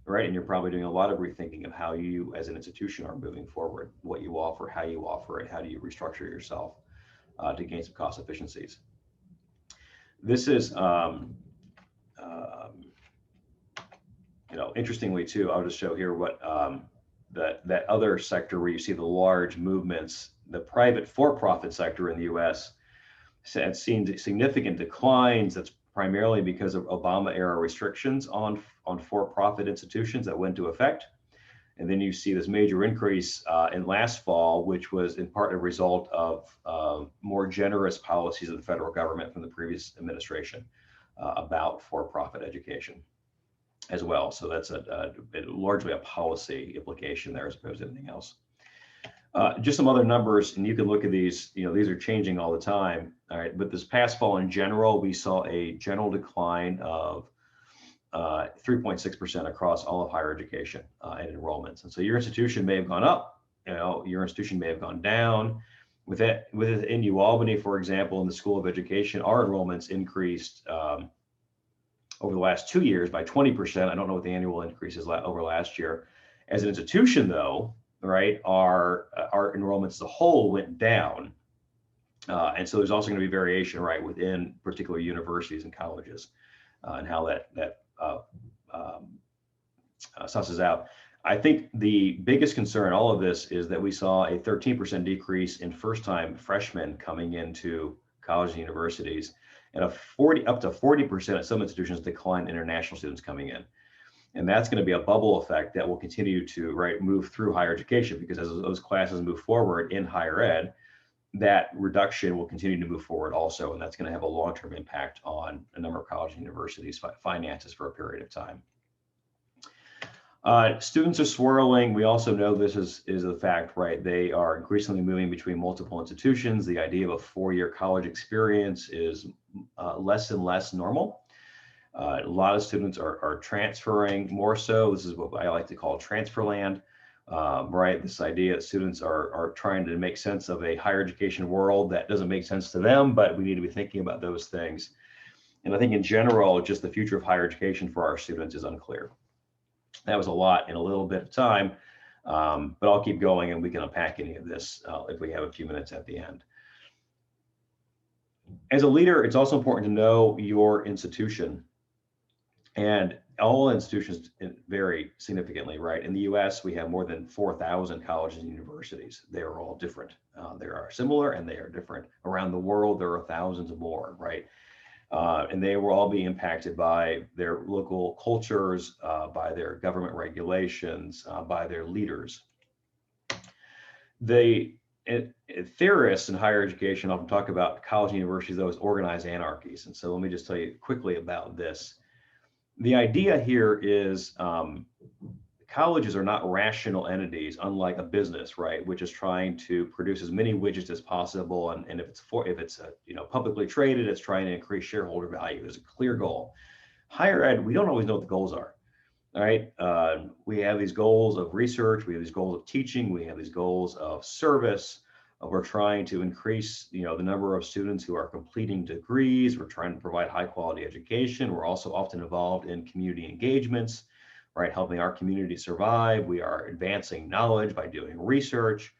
right? And you're probably doing a lot of rethinking of how you as an institution are moving forward, what you offer, how you offer it, how do you restructure yourself to gain some cost efficiencies. This is, interestingly too, I'll just show here what that other sector where you see the large movements, the private for-profit sector in the U.S. has seen significant declines. That's primarily because of Obama era restrictions on for-profit institutions that went into effect. And then you see this major increase in last fall, which was in part a result of more generous policies of the federal government from the previous administration about for-profit education as well. So that's largely a policy implication there as opposed to anything else. Just some other numbers, and you can look at these, these are changing all the time. All right, but this past fall in general, we saw a general decline of 3.6% across all of higher education and enrollments. And so your institution may have gone up, your institution may have gone down. Within UAlbany, for example, in the School of Education, our enrollments increased over the last 2 years by 20%. I don't know what the annual increase is over last year. As an institution, though, right, our enrollments as a whole went down. And so there's also going to be variation, right, within particular universities and colleges and how that susses out. I think the biggest concern in all of this is that we saw a 13% decrease in first-time freshmen coming into colleges and universities, and up to 40% at some institutions decline international students coming in. And that's going to be a bubble effect that will continue to move through higher education, because as those classes move forward in higher ed, that reduction will continue to move forward also. And that's going to have a long-term impact on a number of colleges and universities' finances for a period of time. Students are swirling. We also know this is a fact, right? They are increasingly moving between multiple institutions. The idea of a 4-year college experience is less and less normal. A lot of students are transferring more so. This is what I like to call transfer land, right? This idea that students are trying to make sense of a higher education world that doesn't make sense to them, but we need to be thinking about those things. And I think in general, just the future of higher education for our students is unclear. That was a lot in a little bit of time, but I'll keep going and we can unpack any of this if we have a few minutes at the end. As a leader, it's also important to know your institution. And all institutions vary significantly, right? In the US, we have more than 4,000 colleges and universities. They are all different. They are similar and they are different. Around the world, there are thousands of more, right? And they will all be impacted by their local cultures, by their government regulations, by their leaders. Theorists in higher education often talk about college and universities, though, as organized anarchies. And so let me just tell you quickly about this. The idea here is colleges are not rational entities, unlike a business, right, which is trying to produce as many widgets as possible. And if it's publicly traded, it's trying to increase shareholder value. There's a clear goal. Higher ed, we don't always know what the goals are. All right, we have these goals of research, we have these goals of teaching, we have these goals of service. We're trying to increase, the number of students who are completing degrees. We're trying to provide high quality education. We're also often involved in community engagements, right? Helping our community survive. We are advancing knowledge by doing research.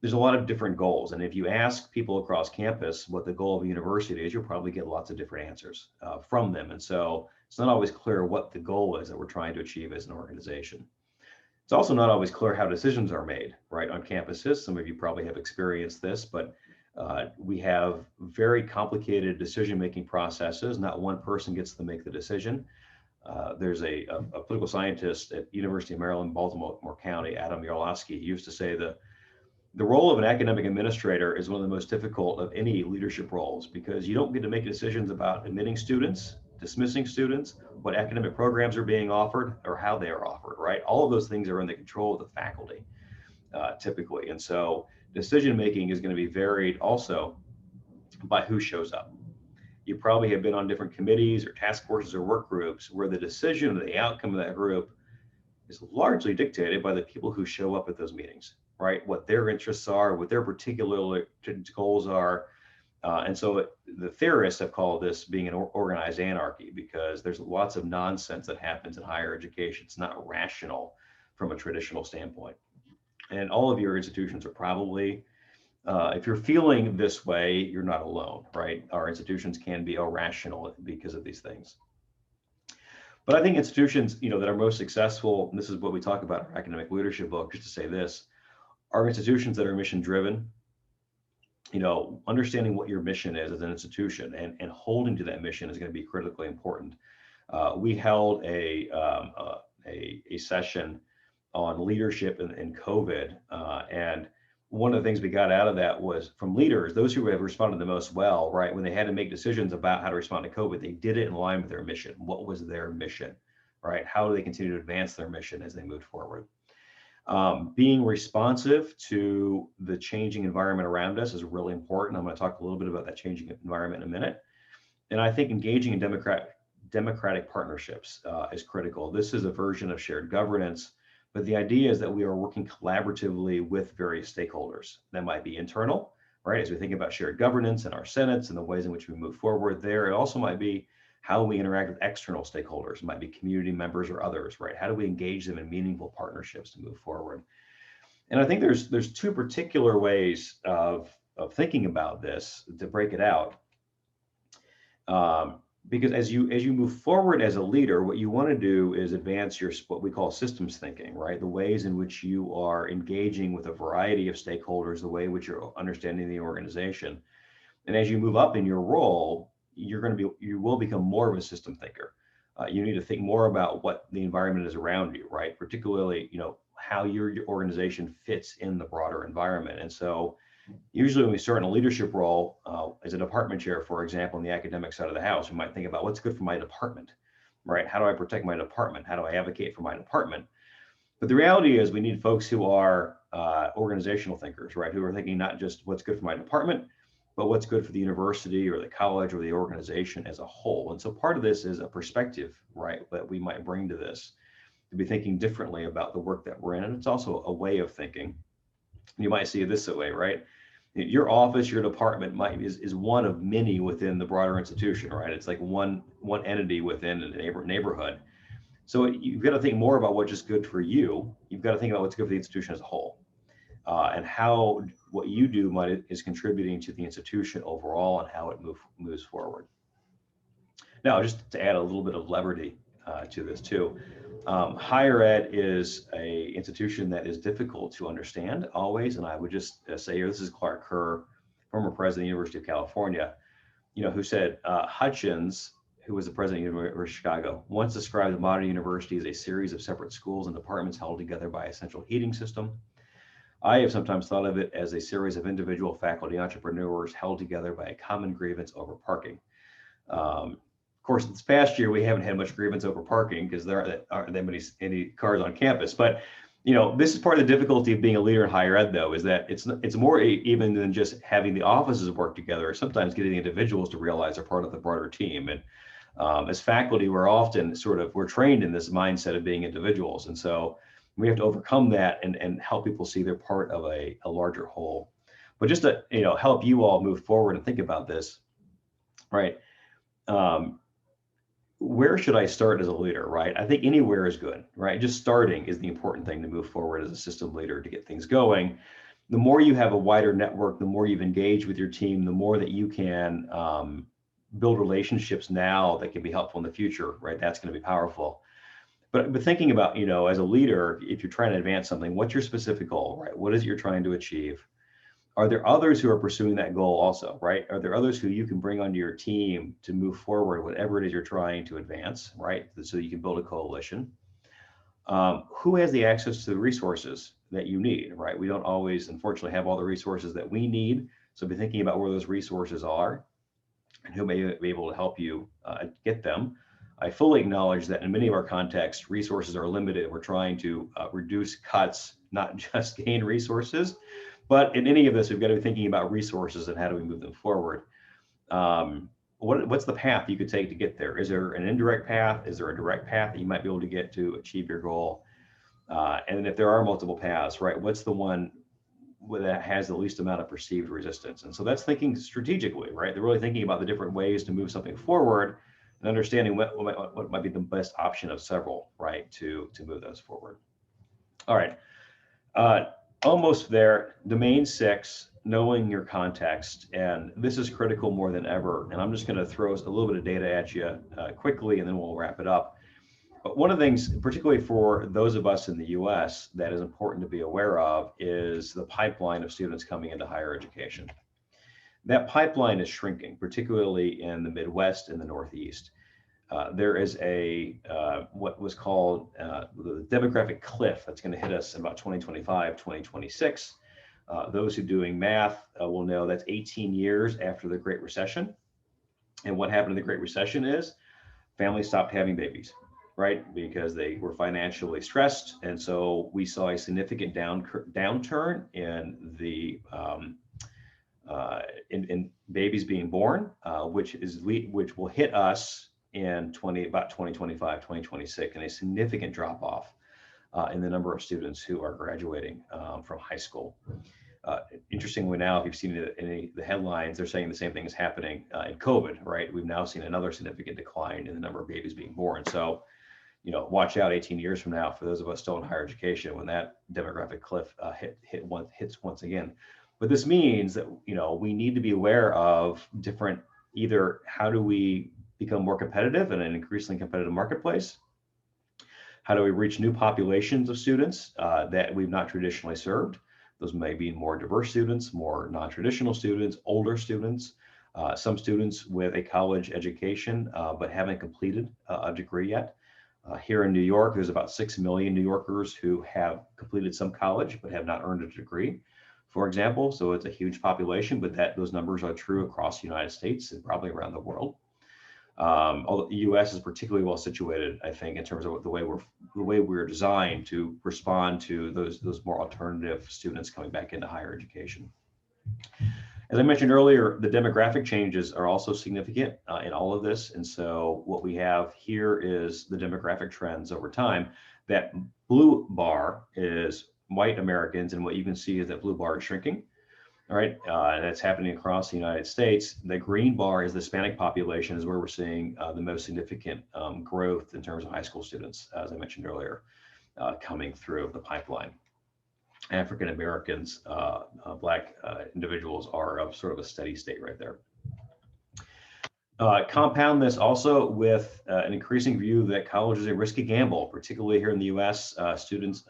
There's a lot of different goals. And if you ask people across campus what the goal of a university is, you'll probably get lots of different answers from them. And so it's not always clear what the goal is that we're trying to achieve as an organization. It's also not always clear how decisions are made, right, on campuses. Some of you probably have experienced this, but we have very complicated decision-making processes. Not one person gets to make the decision. There's a political scientist at University of Maryland, Baltimore County, Adam Yarlowski, used to say the role of an academic administrator is one of the most difficult of any leadership roles, because you don't get to make decisions about admitting students, dismissing students, what academic programs are being offered, or how they are offered, right? All of those things are in the control of the faculty, typically. And so decision-making is going to be varied also by who shows up. You probably have been on different committees or task forces or work groups where the decision of the outcome of that group is largely dictated by the people who show up at those meetings, right? What their interests are, what their particular goals are. And so the theorists have called this being an organized anarchy, because there's lots of nonsense that happens in higher education. It's not rational from a traditional standpoint. And all of your institutions are probably, if you're feeling this way, you're not alone, right? Our institutions can be irrational because of these things. But I think institutions, that are most successful, and this is what we talk about in our academic leadership book, just to say this, are institutions that are mission driven. Understanding what your mission is as an institution and holding to that mission is going to be critically important. We held a session on leadership in COVID, and one of the things we got out of that was from leaders, those who have responded the most well, right? When they had to make decisions about how to respond to COVID, they did it in line with their mission. What was their mission, right? How do they continue to advance their mission as they move forward? Being responsive to the changing environment around us is really important. I'm going to talk a little bit about that changing environment in a minute. And I think engaging in democratic partnerships is critical. This is a version of shared governance, but the idea is that we are working collaboratively with various stakeholders. That might be internal, right? As we think about shared governance in our senates and the ways in which we move forward there. It also might be how we interact with external stakeholders. It might be community members or others, right? How do we engage them in meaningful partnerships to move forward? And I think there's two particular ways of thinking about this to break it out. Because as you move forward as a leader, what you want to do is advance your what we call systems thinking, right? The ways in which you are engaging with a variety of stakeholders, the way in which you're understanding the organization. And as you move up in your role, you will become more of a system thinker. You need to think more about what the environment is around you, right? Particularly, how your organization fits in the broader environment. And so usually when we start in a leadership role, as a department chair, for example, in the academic side of the house, we might think about what's good for my department, right? How do I protect my department? How do I advocate for my department? But the reality is we need folks who are organizational thinkers, right? Who are thinking not just what's good for my department, but what's good for the university or the college or the organization as a whole. And so part of this is a perspective, right, that we might bring to this, to be thinking differently about the work that we're in. And it's also a way of thinking. You might see it this way, right? Your office, your department is one of many within the broader institution, right? It's like one entity within a neighborhood. So you've got to think more about what's just good for you. You've got to think about what's good for the institution as a whole, and how what you do is contributing to the institution overall and how it moves forward. Now, just to add a little bit of levity to this too, higher ed is a institution that is difficult to understand always. And I would just say here, this is Clark Kerr, former president of the University of California, who said Hutchins, who was the president of the University of Chicago, once described the modern university as a series of separate schools and departments held together by a central heating system. I have sometimes thought of it as a series of individual faculty entrepreneurs held together by a common grievance over parking. Of course, this past year, we haven't had much grievance over parking because there aren't that many cars on campus. But this is part of the difficulty of being a leader in higher ed, though, is that it's more even than just having the offices work together. Sometimes getting the individuals to realize they're part of the broader team. And as faculty, we're often we're trained in this mindset of being individuals. And so we have to overcome that and help people see they're part of a larger whole. But just to help you all move forward and think about this, right? Where should I start as a leader, right? I think anywhere is good, right? Just starting is the important thing to move forward as a system leader to get things going. The more you have a wider network, the more you've engaged with your team, the more that you can build relationships now that can be helpful in the future, right? That's going to be powerful. But thinking about, as a leader, if you're trying to advance something, what's your specific goal, right? What is it you're trying to achieve? Are there others who are pursuing that goal also, right? Are there others who you can bring onto your team to move forward, whatever it is you're trying to advance, right? So you can build a coalition. Who has the access to the resources that you need, right? We don't always, unfortunately, have all the resources that we need. So be thinking about where those resources are and who may be able to help you get them. I fully acknowledge that in many of our contexts, resources are limited. We're trying to reduce cuts, not just gain resources. But in any of this, we've got to be thinking about resources and how do we move them forward. What's the path you could take to get there? Is there an indirect path? Is there a direct path that you might be able to get to achieve your goal? And if there are multiple paths, right, what's the one that has the least amount of perceived resistance? And so that's thinking strategically, right? They're really thinking about the different ways to move something forward and understanding what might be the best option of several, right, to move those forward. All right. Almost there, domain 6, knowing your context. And this is critical more than ever. And I'm just going to throw a little bit of data at you quickly, and then we'll wrap it up. But one of the things, particularly for those of us in the US, that is important to be aware of is the pipeline of students coming into higher education. That pipeline is shrinking, particularly in the Midwest and the Northeast. There is what was called the demographic cliff that's going to hit us in about 2025, 2026. Those who are doing math will know that's 18 years after the Great Recession. And what happened in the Great Recession is families stopped having babies, right? Because they were financially stressed. And so we saw a significant downturn in the in babies being born, which will hit us in about 2025, 2026, and a significant drop off in the number of students who are graduating from high school. Interestingly, now, if you've seen the headlines, they're saying the same thing is happening in COVID, right? We've now seen another significant decline in the number of babies being born. So, watch out 18 years from now for those of us still in higher education when that demographic cliff hits once again. But this means that, we need to be aware of different, either how do we become more competitive in an increasingly competitive marketplace? How do we reach new populations of students that we've not traditionally served? Those may be more diverse students, more non-traditional students, older students, some students with a college education, but haven't completed a degree yet. Here in New York, there's about 6 million New Yorkers who have completed some college, but have not earned a degree, for example. So it's a huge population, but those numbers are true across the United States and probably around the world. Although the U.S. is particularly well situated, I think, in terms of the way we're designed to respond to those more alternative students coming back into higher education. As I mentioned earlier, the demographic changes are also significant in all of this. And so what we have here is the demographic trends over time. That blue bar is white Americans, and what you can see is that blue bar is shrinking. All right, and that's happening across the United States. The green bar is the Hispanic population, is where we're seeing the most significant growth in terms of high school students, as I mentioned earlier, coming through the pipeline. African Americans, Black individuals are of sort of a steady state right there. Compound this also with an increasing view that college is a risky gamble, particularly here in the US. Students,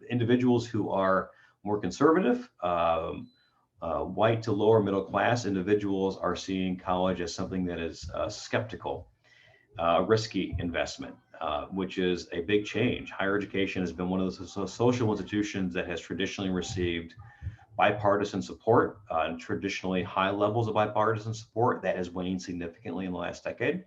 individuals who are more conservative, white to lower middle class individuals are seeing college as something that is skeptical, risky investment. Which is a big change. Higher education has been one of those social institutions that has traditionally received bipartisan support, and traditionally high levels of bipartisan support. That has waned significantly in the last decade,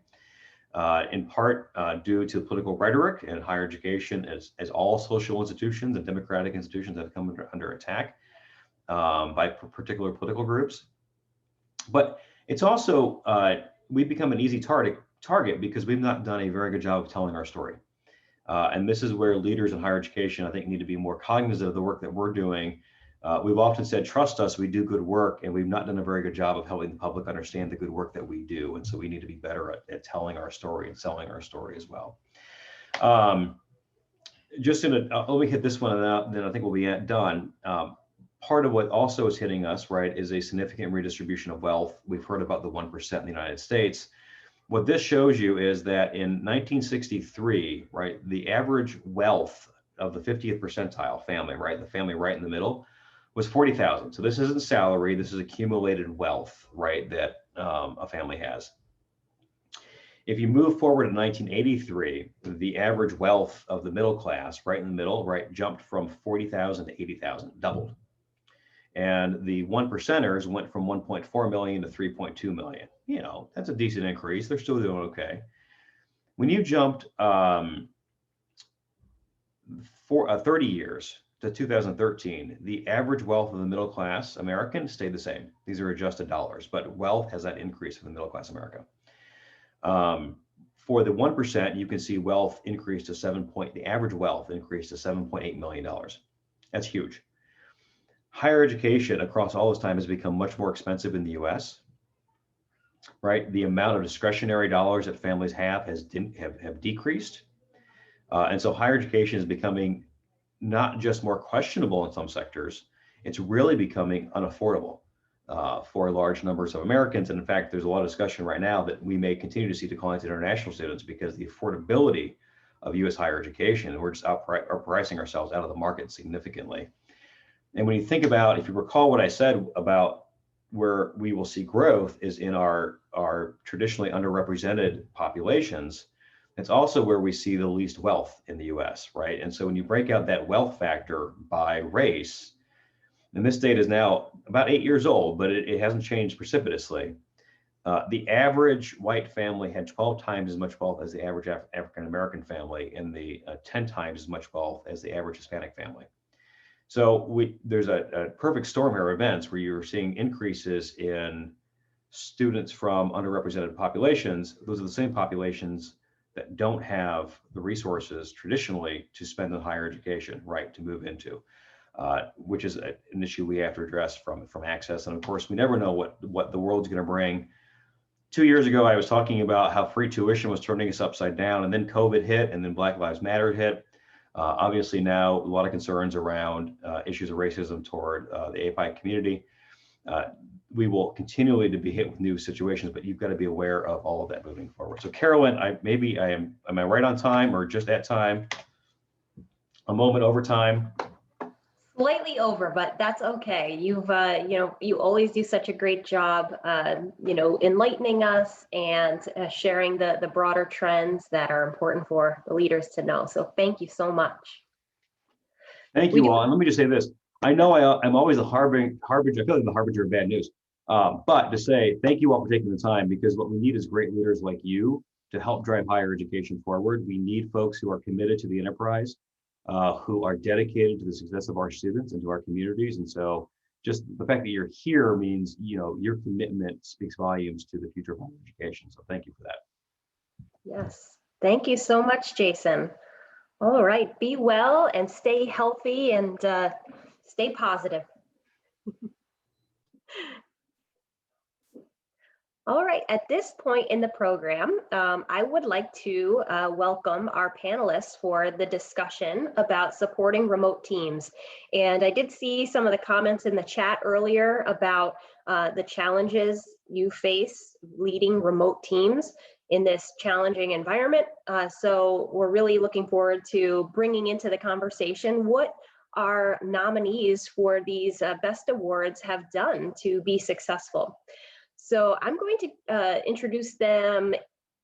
in part due to political rhetoric, and higher education, as all social institutions and democratic institutions, have come under attack by particular political groups. But it's also, we've become an easy target because we've not done a very good job of telling our story. And this is where leaders in higher education, I think, need to be more cognizant of the work that we're doing. We've often said, trust us, we do good work, and we've not done a very good job of helping the public understand the good work that we do. And so we need to be better at telling our story and selling our story as well. Let me hit this one, and then I think we'll be done. Part of what also is hitting us, right, is a significant redistribution of wealth. We've heard about the 1% in the United States. What this shows you is that in 1963, right, the average wealth of the 50th percentile family, right, the family right in the middle, was $40,000. So this isn't salary, this is accumulated wealth, right, that a family has. If you move forward to 1983, the average wealth of the middle class, right in the middle, right, jumped from 40,000 to 80,000, doubled. And the 1%ers went from 1.4 million to 3.2 million. You know, that's a decent increase. They're still doing okay. When you jumped 30 years to 2013, the average wealth of the middle class American stayed the same. These are adjusted dollars, but wealth has that increase for the middle class America. For the 1%, you can see wealth increased to the average wealth increased to $7.8 million. That's huge. Higher education across all this time has become much more expensive in the US, right? The amount of discretionary dollars that families have decreased. And so higher education is becoming not just more questionable in some sectors, it's really becoming unaffordable for large numbers of Americans. And in fact, there's a lot of discussion right now that we may continue to see declines in international students because the affordability of US higher education, we're just outpricing ourselves out of the market significantly. And when you think about, if you recall what I said about where we will see growth is in our traditionally underrepresented populations, it's also where we see the least wealth in the US, right? And so when you break out that wealth factor by race, and this data is now about 8 years old, but it hasn't changed precipitously. The average white family had 12 times as much wealth as the average African-American family, and the 10 times as much wealth as the average Hispanic family. So there's a perfect storm here of events where you're seeing increases in students from underrepresented populations. Those are the same populations that don't have the resources traditionally to spend on higher education, right, to move into, which is an issue we have to address from access. And of course, we never know what the world's going to bring. 2 years ago, I was talking about how free tuition was turning us upside down, and then COVID hit, and then Black Lives Matter hit. Obviously now, a lot of concerns around issues of racism toward the API community. We will continually to be hit with new situations, but you've got to be aware of all of that moving forward. So Carolyn, am I right on time or just at time? A moment over time? Slightly over, but that's okay. You've, you always do such a great job, enlightening us and sharing the broader trends that are important for the leaders to know. So thank you so much. Thank you all. And let me just say this. I know I'm always the harbinger, I feel like the harbinger of bad news. But to say thank you all for taking the time, because what we need is great leaders like you to help drive higher education forward. We need folks who are committed to the enterprise, who are dedicated to the success of our students and to our communities. And so just the fact that you're here means, your commitment speaks volumes to the future of higher education. So thank you for that. Yes. Thank you so much, Jason. All right. Be well and stay healthy and stay positive. All right, at this point in the program, I would like to welcome our panelists for the discussion about supporting remote teams. And I did see some of the comments in the chat earlier about the challenges you face leading remote teams in this challenging environment. So we're really looking forward to bringing into the conversation what our nominees for these Best Awards have done to be successful. So I'm going to introduce them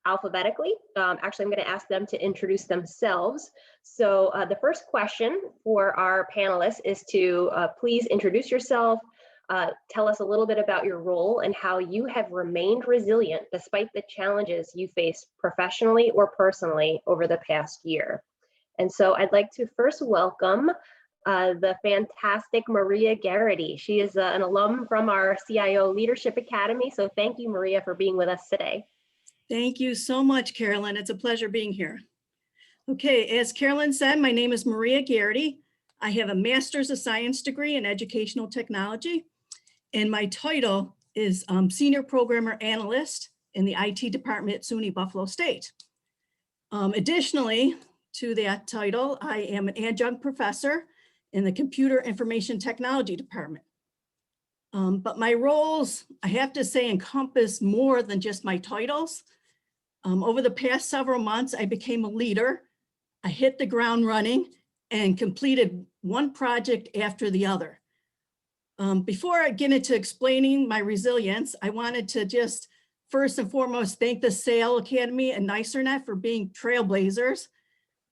alphabetically. Actually, I'm going to ask them to introduce themselves. So the first question for our panelists is to please introduce yourself, tell us a little bit about your role and how you have remained resilient despite the challenges you faced professionally or personally over the past year. And so I'd like to first welcome the fantastic Maria Garrity. She is an alum from our CIO Leadership Academy. So thank you, Maria, for being with us today. Thank you so much, Carolyn. It's a pleasure being here. Okay, as Carolyn said, my name is Maria Garrity. I have a Master's of Science degree in Educational Technology, and my title is Senior Programmer Analyst in the IT Department at SUNY Buffalo State. Additionally to that title, I am an adjunct professor in the Computer Information Technology Department. But my roles, I have to say, encompass more than just my titles. Over the past several months, I became a leader. I hit the ground running and completed one project after the other. Before I get into explaining my resilience, I wanted to just first and foremost thank the SAIL Academy and NYSERNet for being trailblazers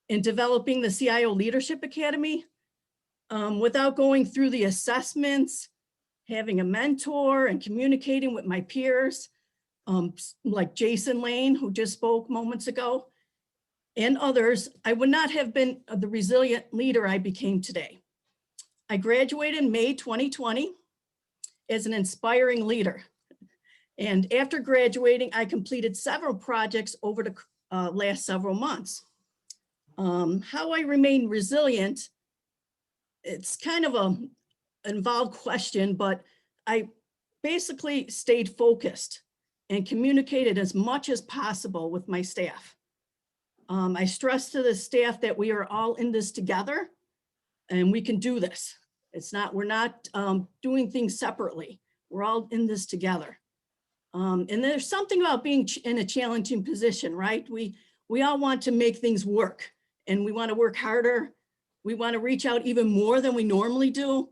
in developing the CIO Leadership Academy. Without going through the assessments, having a mentor and communicating with my peers, like Jason Lane, who just spoke moments ago, and others, I would not have been the resilient leader I became today. I graduated in May 2020 as an inspiring leader. And after graduating, I completed several projects over the last several months. How I remain resilient, it's kind of an involved question, but I basically stayed focused and communicated as much as possible with my staff. I stressed to the staff that we are all in this together and we can do this. We're not doing things separately. We're all in this together. And there's something about being in a challenging position, right? We all want to make things work and we want to work harder. We want to reach out even more than we normally do.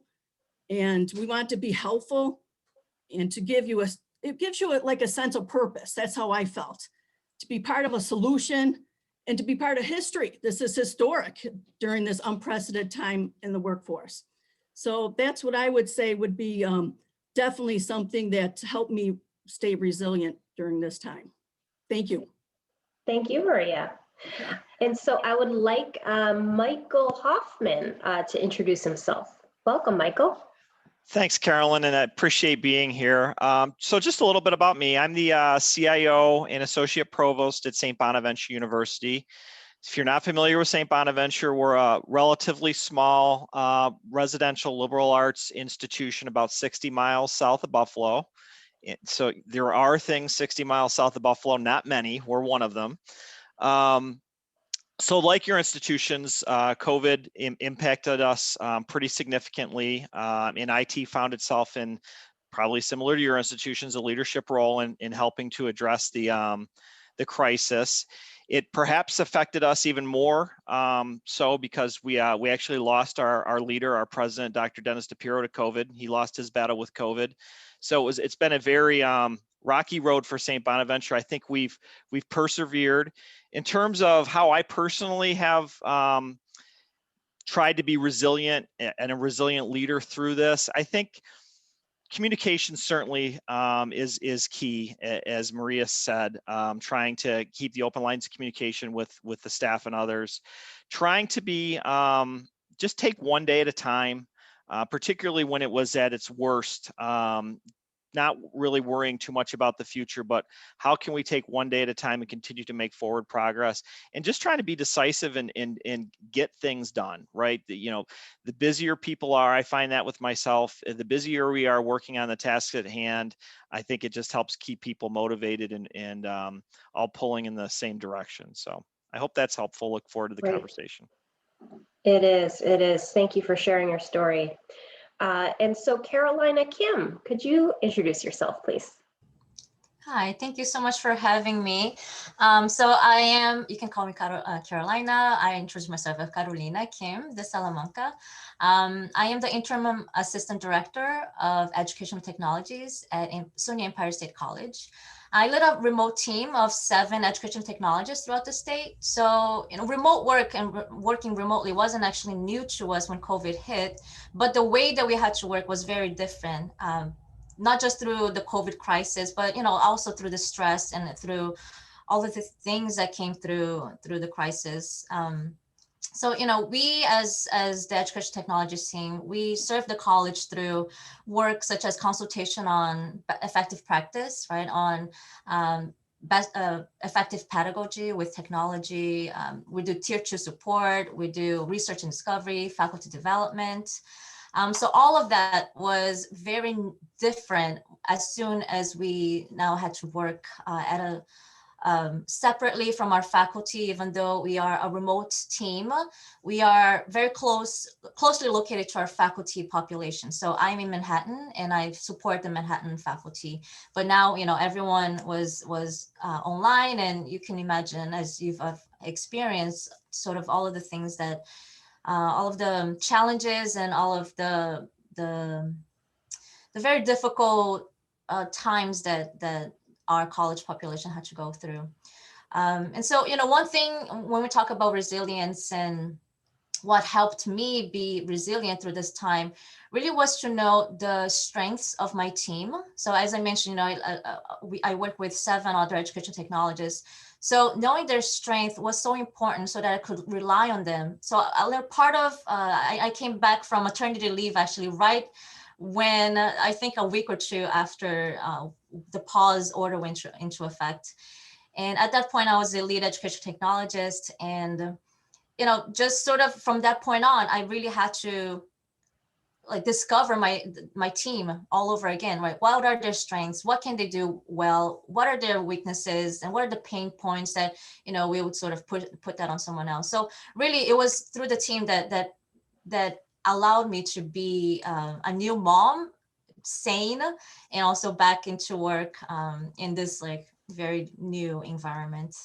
And we want to be helpful and to give you it gives you like a sense of purpose. That's how I felt, to be part of a solution and to be part of history. This is historic during this unprecedented time in the workforce. So that's what I would say would be definitely something that helped me stay resilient during this time. Thank you. Thank you, Maria. And so I would like Michael Hoffman to introduce himself. Welcome, Michael. Thanks, Carolyn, and I appreciate being here. So just a little bit about me. I'm the CIO and Associate Provost at St. Bonaventure University. If you're not familiar with St. Bonaventure, we're a relatively small residential liberal arts institution about 60 miles south of Buffalo. So there are things 60 miles south of Buffalo, not many. We're one of them. So like your institutions, COVID impacted us pretty significantly, and IT found itself in, probably similar to your institutions, a leadership role in helping to address the crisis. It perhaps affected us even more so because we actually lost our leader, our president, Dr. Dennis DePiro, to COVID. He lost his battle with COVID. So it's been a very rocky road for St. Bonaventure. I think we've persevered. In terms of how I personally have tried to be resilient and a resilient leader through this, I think communication certainly is key, as Maria said. Trying to keep the open lines of communication with the staff and others. Trying to be just take one day at a time, particularly when it was at its worst. Not really worrying too much about the future, but how can we take one day at a time and continue to make forward progress, and just trying to be decisive and get things done, right? The busier people are, I find that with myself, the busier we are working on the tasks at hand, I think it just helps keep people motivated and all pulling in the same direction. So I hope that's helpful. Look forward to the Great. conversation. It is. It is. Thank you for sharing your story. And so Carolina Kim, could you introduce yourself, please? Hi, thank you so much for having me. So you can call me Carolina. I introduce myself as Carolina Kim de Salamanca. I am the Interim Assistant Director of Educational Technologies at SUNY Empire State College. I led a remote team of 7 education technologists throughout the state. So, remote work and working remotely wasn't actually new to us when COVID hit, but the way that we had to work was very different. Not just through the COVID crisis, but also through the stress and through all of the things that came through the crisis. So we as the education technologies team, we serve the college through work such as consultation on effective practice, right? On best effective pedagogy with technology. We do tier 2 support. We do research and discovery, faculty development. So all of that was very different as soon as we now had to work separately from our faculty. Even though we are a remote team, we are very closely located to our faculty population. So I'm in Manhattan and I support the Manhattan faculty. But now, everyone was online, and you can imagine, as you've experienced, sort of all of the things that all of the challenges and all of the very difficult times that our college population had to go through. And so, one thing when we talk about resilience and what helped me be resilient through this time really was to know the strengths of my team. So as I mentioned, I work with 7 other education technologists. So knowing their strength was so important so that I could rely on them. So I came back from maternity leave actually right when I think a week or two after the pause order went into effect. And at that point, I was the lead education technologist. And, just sort of from that point on, I really had to discover my team all over again, right? What are their strengths? What can they do well? What are their weaknesses? And what are the pain points that, we would sort of put that on someone else. So really it was through the team that allowed me to be a new mom, sane, and also back into work in this very new environment.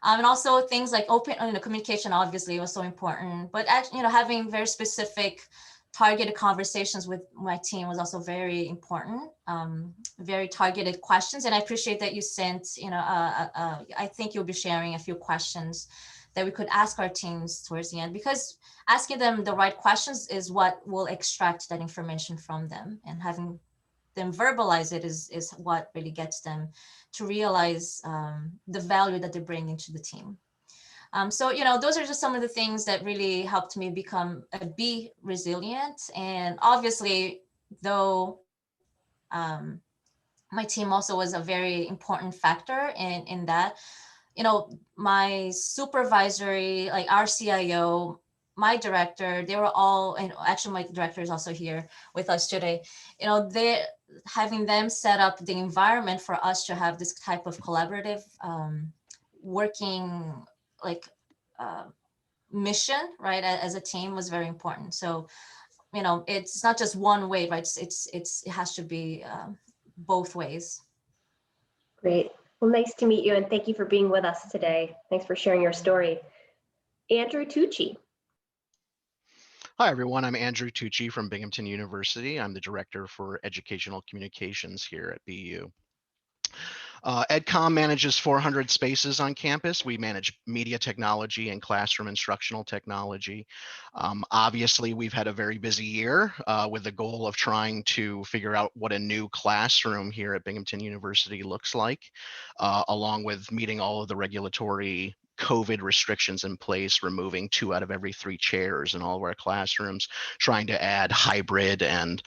And also things like open communication obviously was so important, but actually, having very specific targeted conversations with my team was also very important. Very targeted questions. And I appreciate that you sent, I think you'll be sharing a few questions that we could ask our teams towards the end, because asking them the right questions is what will extract that information from them, and having them verbalize it is what really gets them to realize the value that they're bringing to the team. So, those are just some of the things that really helped me be resilient. And obviously, though, my team also was a very important factor in that, my supervisory, our CIO, my director, they were all, and actually my director is also here with us today, having them set up the environment for us to have this type of collaborative working mission, right, as a team was very important. So, it's not just one way, right? It has to be both ways. Great. Well, nice to meet you, and thank you for being with us today. Thanks for sharing your story. Andrew Tucci. Hi, everyone. I'm Andrew Tucci from Binghamton University. I'm the Director for Educational Communications here at BU. EdCom manages 400 spaces on campus. We manage media technology and classroom instructional technology. Obviously, we've had a very busy year with the goal of trying to figure out what a new classroom here at Binghamton University looks like, along with meeting all of the regulatory COVID restrictions in place, removing 2 out of every 3 chairs in all of our classrooms, trying to add hybrid and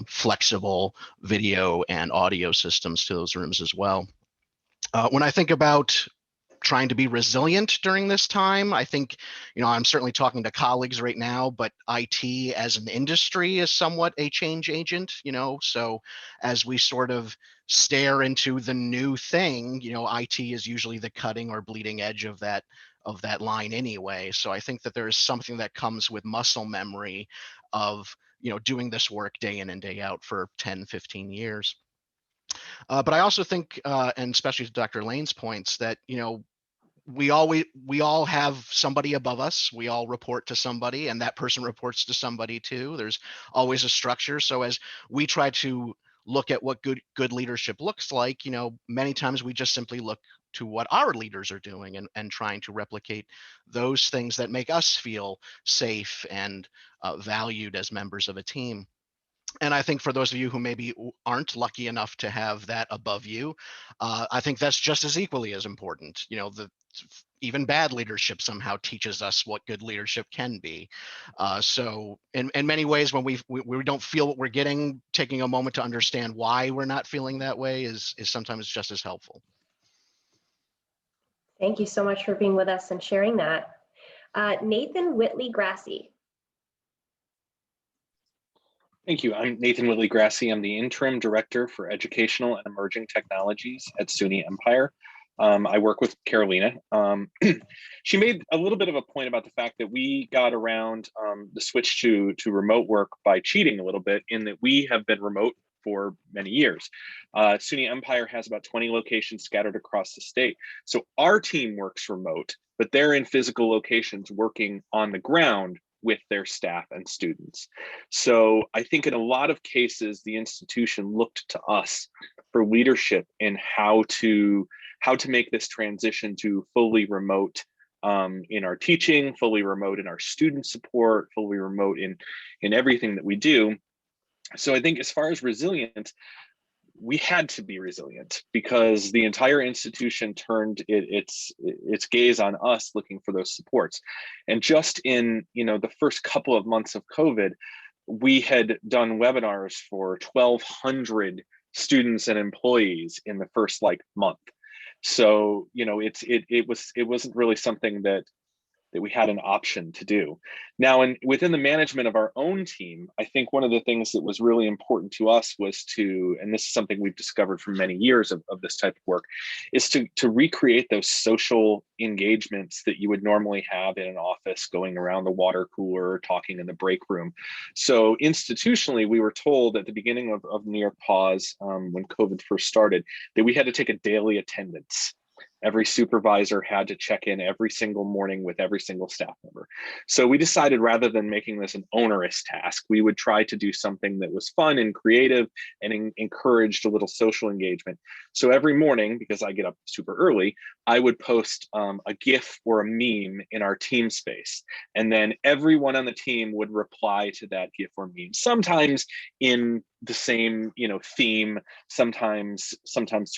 flexible video and audio systems to those rooms as well. When I think about trying to be resilient during this time, I think, I'm certainly talking to colleagues right now, but IT as an industry is somewhat a change agent, so as we sort of stare into the new thing, IT is usually the cutting or bleeding edge of that line anyway. So I think that there is something that comes with muscle memory of, doing this work day in and day out for 10, 15 years. But I also think, and especially to Dr. Lane's points, that, we all have somebody above us. We all report to somebody, and that person reports to somebody too. There's always a structure. So as we try to look at what good leadership looks like, many times we just simply look to what our leaders are doing and trying to replicate those things that make us feel safe and valued as members of a team. And I think for those of you who maybe aren't lucky enough to have that above you, I think that's just as equally as important. Even bad leadership somehow teaches us what good leadership can be. So in many ways, when we don't feel what we're getting, taking a moment to understand why we're not feeling that way is sometimes just as helpful. Thank you so much for being with us and sharing that. Nathan Whitley Grassi. Thank you. I'm Nathan Whitley Grassi. I'm the Interim Director for Educational and Emerging Technologies at SUNY Empire. I work with Carolina. She made a little bit of a point about the fact that we got around the switch to remote work by cheating a little bit, in that we have been remote for many years. SUNY Empire has about 20 locations scattered across the state. So our team works remote, but they're in physical locations working on the ground with their staff and students. So I think in a lot of cases, the institution looked to us for leadership in how to make this transition to fully remote in our teaching, fully remote in our student support, fully remote in everything that we do. So I think as far as resilient, we had to be resilient because the entire institution turned its gaze on us, looking for those supports. And just in the first couple of months of COVID, we had done webinars for 1,200 students and employees in the first month. So it wasn't really something that we had an option to do. Now, within the management of our own team, I think one of the things that was really important to us was to, and this is something we've discovered from many years of this type of work, is to recreate those social engagements that you would normally have in an office, going around the water cooler, talking in the break room. So institutionally, we were told at the beginning of New York Pause, when COVID first started, that we had to take a daily attendance. Every supervisor had to check in every single morning with every single staff member. So we decided, rather than making this an onerous task, we would try to do something that was fun and creative and encouraged a little social engagement. So every morning, because I get up super early, I would post a GIF or a meme in our team space. And then everyone on the team would reply to that GIF or meme, sometimes in the same theme, sometimes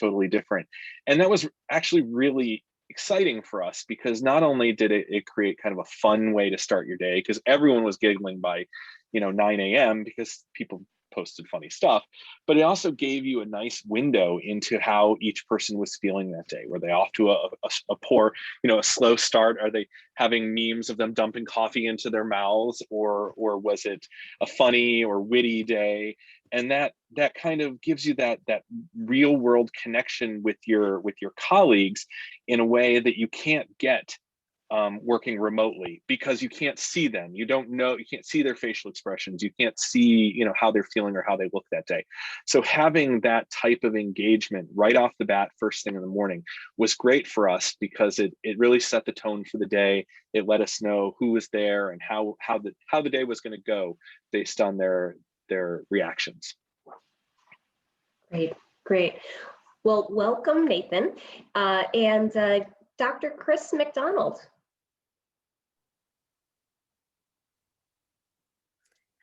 totally different. And that was actually really exciting for us, because not only did it create kind of a fun way to start your day, because everyone was giggling by 9 a.m. because people posted funny stuff, but it also gave you a nice window into how each person was feeling that day. Were they off to a poor, a slow start? Are they having memes of them dumping coffee into their mouths, or was it a funny or witty day? And that kind of gives you that real world connection with your colleagues in a way that you can't get working remotely, because you can't see them. You can't see their facial expressions. You can't see, how they're feeling or how they look that day. So having that type of engagement right off the bat, first thing in the morning, was great for us, because it really set the tone for the day. It let us know who was there and how the day was going to go based on their reactions. Great. Well, welcome, Nathan, and Dr. Chris McDonald.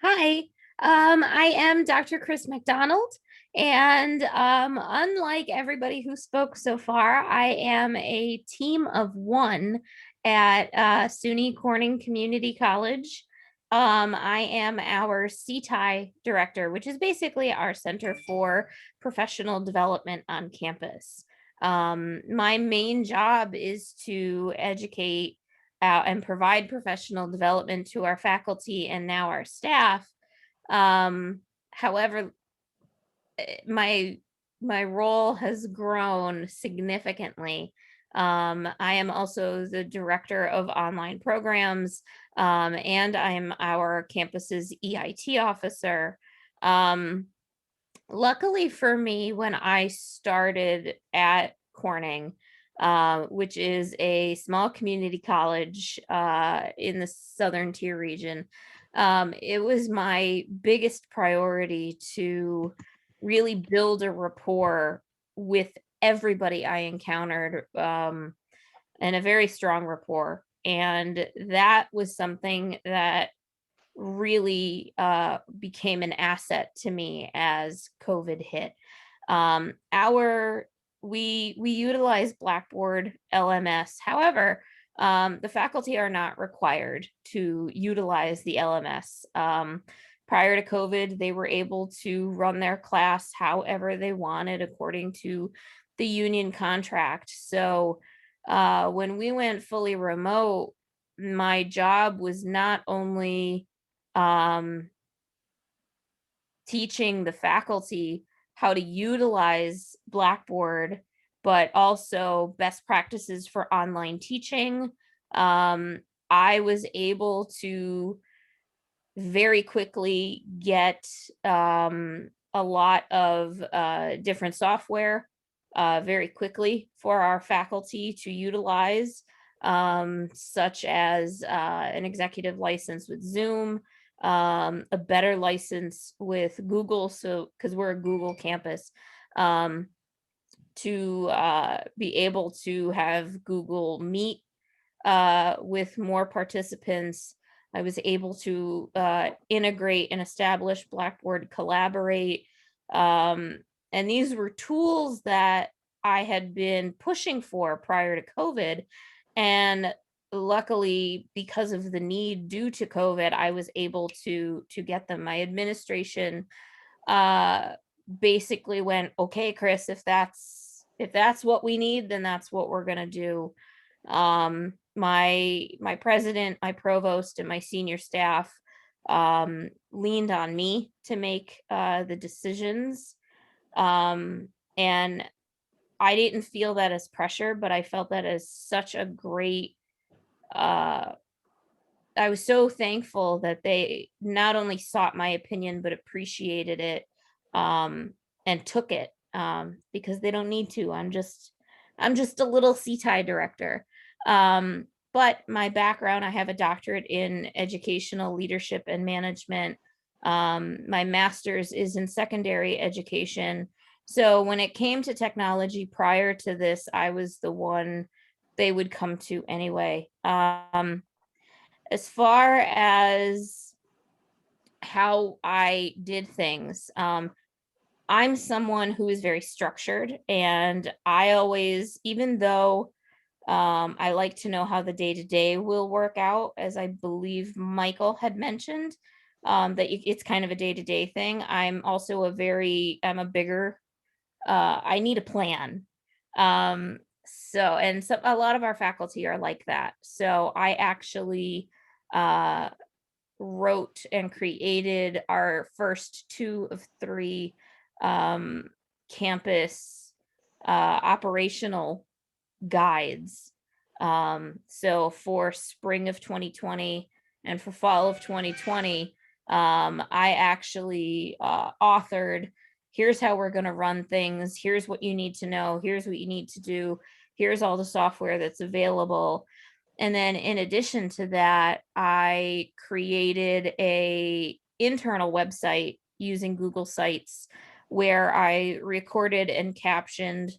Hi, I am Dr. Chris McDonald, and unlike everybody who spoke so far, I am a team of one at SUNY Corning Community College. I am our CTI director, which is basically our Center for Professional Development on campus. My main job is to educate and provide professional development to our faculty and now our staff. However, my role has grown significantly. I am also the director of online programs, and I'm our campus's EIT officer. Luckily for me, when I started at Corning, which is a small community college in the Southern Tier region, it was my biggest priority to really build a rapport with everybody I encountered, and a very strong rapport. And that was something that really became an asset to me as COVID hit. We utilize Blackboard LMS. However, the faculty are not required to utilize the LMS. Prior to COVID, they were able to run their class however they wanted according to the union contract. So when we went fully remote, my job was not only teaching the faculty how to utilize Blackboard, but also best practices for online teaching. I was able to very quickly get a lot of different software very quickly for our faculty to utilize, such as an executive license with Zoom, a better license with Google, so because we're a Google campus, to be able to have Google Meet with more participants. I was able to integrate and establish Blackboard Collaborate. And these were tools that I had been pushing for prior to COVID. And luckily, because of the need due to COVID, I was able to get them. My administration basically went, okay, Chris, if that's what we need, then that's what we're gonna do. My president, my provost, and my senior staff leaned on me to make the decisions. And I didn't feel that as pressure, but I felt that as such a great, I was so thankful that they not only sought my opinion, but appreciated it, and took it, because they don't need to. I'm just a little CTI director. But my background, I have a doctorate in educational leadership and management. My master's is in secondary education. So when it came to technology prior to this, I was the one they would come to anyway. As far as how I did things, I'm someone who is very structured, and I always, even though I like to know how the day-to-day will work out, as I believe Michael had mentioned, that it's kind of a day-to-day thing. I'm also I'm a bigger, I need a plan. So a lot of our faculty are like that. So I actually wrote and created our first 2 of 3 campus operational guides. So for spring of 2020 and for fall of 2020, I actually authored, here's how we're going to run things. Here's what you need to know. Here's what you need to do. Here's all the software that's available. And then in addition to that, I created a internal website using Google Sites where I recorded and captioned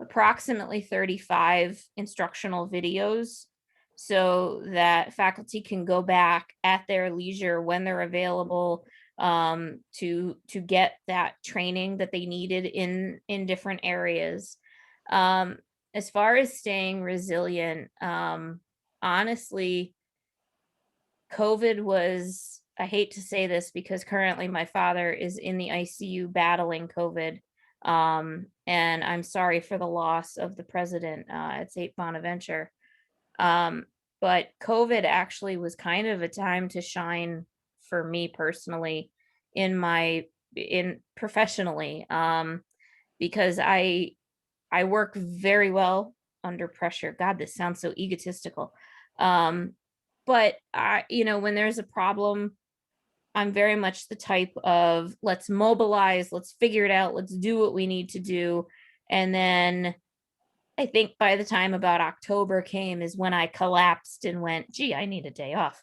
approximately 35 instructional videos so that faculty can go back at their leisure when they're available to get that training that they needed in different areas. As far as staying resilient, honestly, COVID was, I hate to say this because currently my father is in the ICU battling COVID. And I'm sorry for the loss of the president at St. Bonaventure. But COVID actually was kind of a time to shine for me personally in professionally, because I work very well under pressure. God, this sounds so egotistical. But when there's a problem, I'm very much the type of let's mobilize, let's figure it out, let's do what we need to do. And then I think by the time about October came is when I collapsed and went, gee, I need a day off.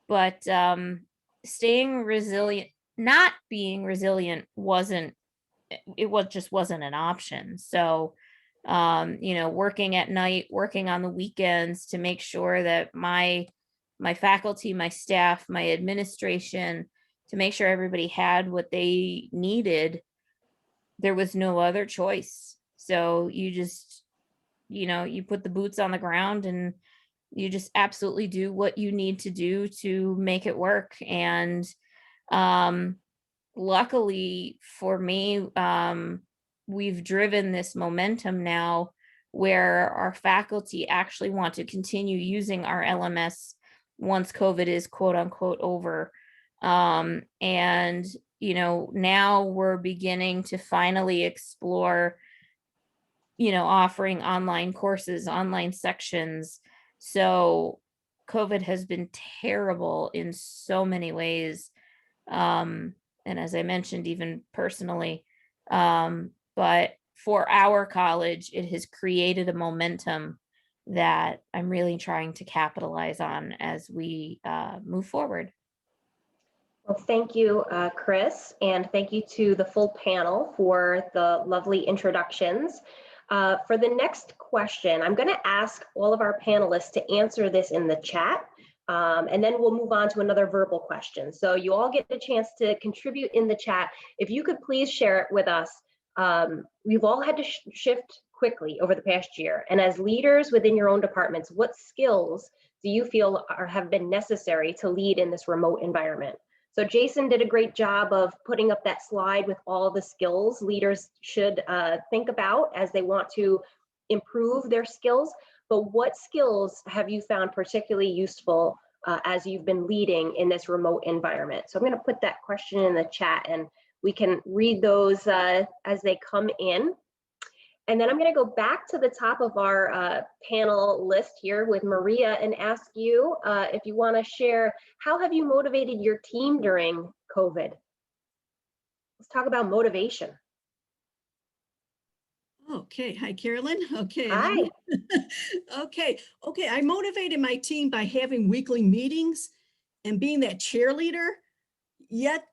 But staying resilient, not being resilient just wasn't an option. So, working at night, working on the weekends to make sure that my faculty, my staff, my administration, to make sure everybody had what they needed, there was no other choice. So you just, you put the boots on the ground and you just absolutely do what you need to do to make it work. And luckily for me, we've driven this momentum now where our faculty actually want to continue using our LMS once COVID is quote unquote over. And, now we're beginning to finally explore, offering online courses, online sections. So COVID has been terrible in so many ways. And as I mentioned, even personally, but for our college, it has created a momentum that I'm really trying to capitalize on as we move forward. Well, thank you, Chris, and thank you to the full panel for the lovely introductions. For the next question, I'm going to ask all of our panelists to answer this in the chat, and then we'll move on to another verbal question. So you all get the chance to contribute in the chat. If you could please share it with us. We've all had to shift quickly over the past year, and as leaders within your own departments, what skills do you feel have been necessary to lead in this remote environment? So Jason did a great job of putting up that slide with all the skills leaders should think about as they want to improve their skills. But what skills have you found particularly useful as you've been leading in this remote environment? So I'm going to put that question in the chat and we can read those as they come in. And then I'm going to go back to the top of our panel list here with Maria and ask you if you want to share, how have you motivated your team during COVID? Let's talk about motivation. Okay, hi Carolyn. Okay. Hi. Okay, I motivated my team by having weekly meetings and being that cheerleader. Yet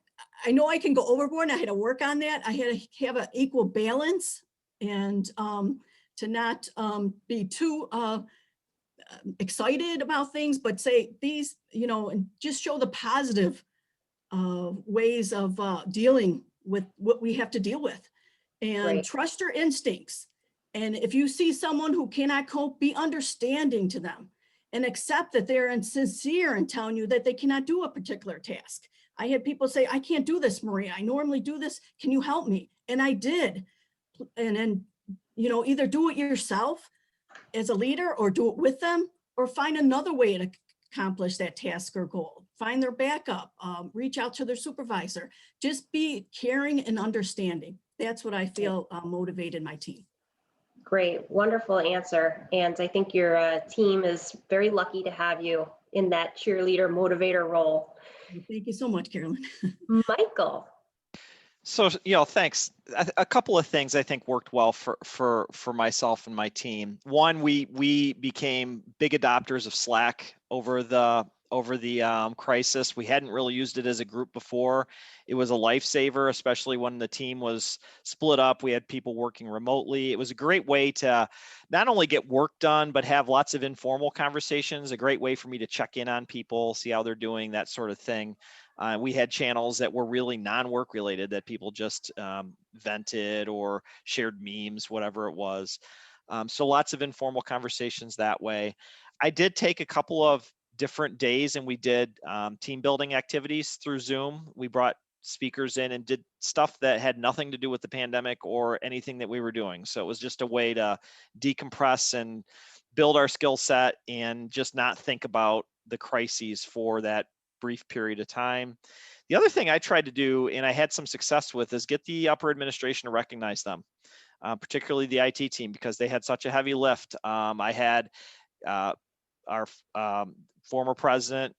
I know I can go overboard and I had to work on that. I had to have an equal balance and to not be too excited about things, but say these, and just show the positive ways of dealing with what we have to deal with. And Right. Trust your instincts. And if you see someone who cannot cope, be understanding to them and accept that they're insincere in telling you that they cannot do a particular task. I had people say, I can't do this, Maria. I normally do this. Can you help me? And I did. And then, either do it yourself as a leader or do it with them or find another way to accomplish that task or goal. Find their backup, reach out to their supervisor. Just be caring and understanding. That's what I feel motivated my team. Great, wonderful answer. And I think your team is very lucky to have you in that cheerleader motivator role. Thank you so much, Carolyn. Michael. So, thanks. A couple of things I think worked well for myself and my team. One, we became big adopters of Slack over the over the crisis. We hadn't really used it as a group before. It was a lifesaver, especially when the team was split up. We had people working remotely. It was a great way to not only get work done, but have lots of informal conversations, a great way for me to check in on people, see how they're doing, that sort of thing. We had channels that were really non-work related that people just vented or shared memes, whatever it was. So lots of informal conversations that way. I did take a couple of different days and we did team building activities through Zoom. We brought speakers in and did stuff that had nothing to do with the pandemic or anything that we were doing. So it was just a way to decompress and build our skill set and just not think about the crises for that brief period of time. The other thing I tried to do, and I had some success with, is get the upper administration to recognize them, particularly the IT team, because they had such a heavy lift. I had our former president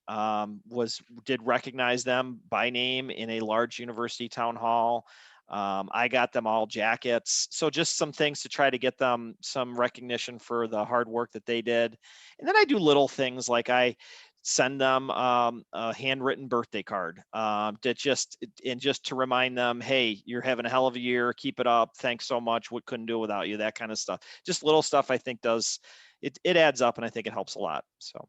did recognize them by name in a large university town hall. I got them all jackets. So just some things to try to get them some recognition for the hard work that they did. And then I do little things like I send them a handwritten birthday card just to remind them, hey, you're having a hell of a year, keep it up, thanks so much, what couldn't do without you, that kind of stuff. Just little stuff I think it adds up, and I think it helps a lot. So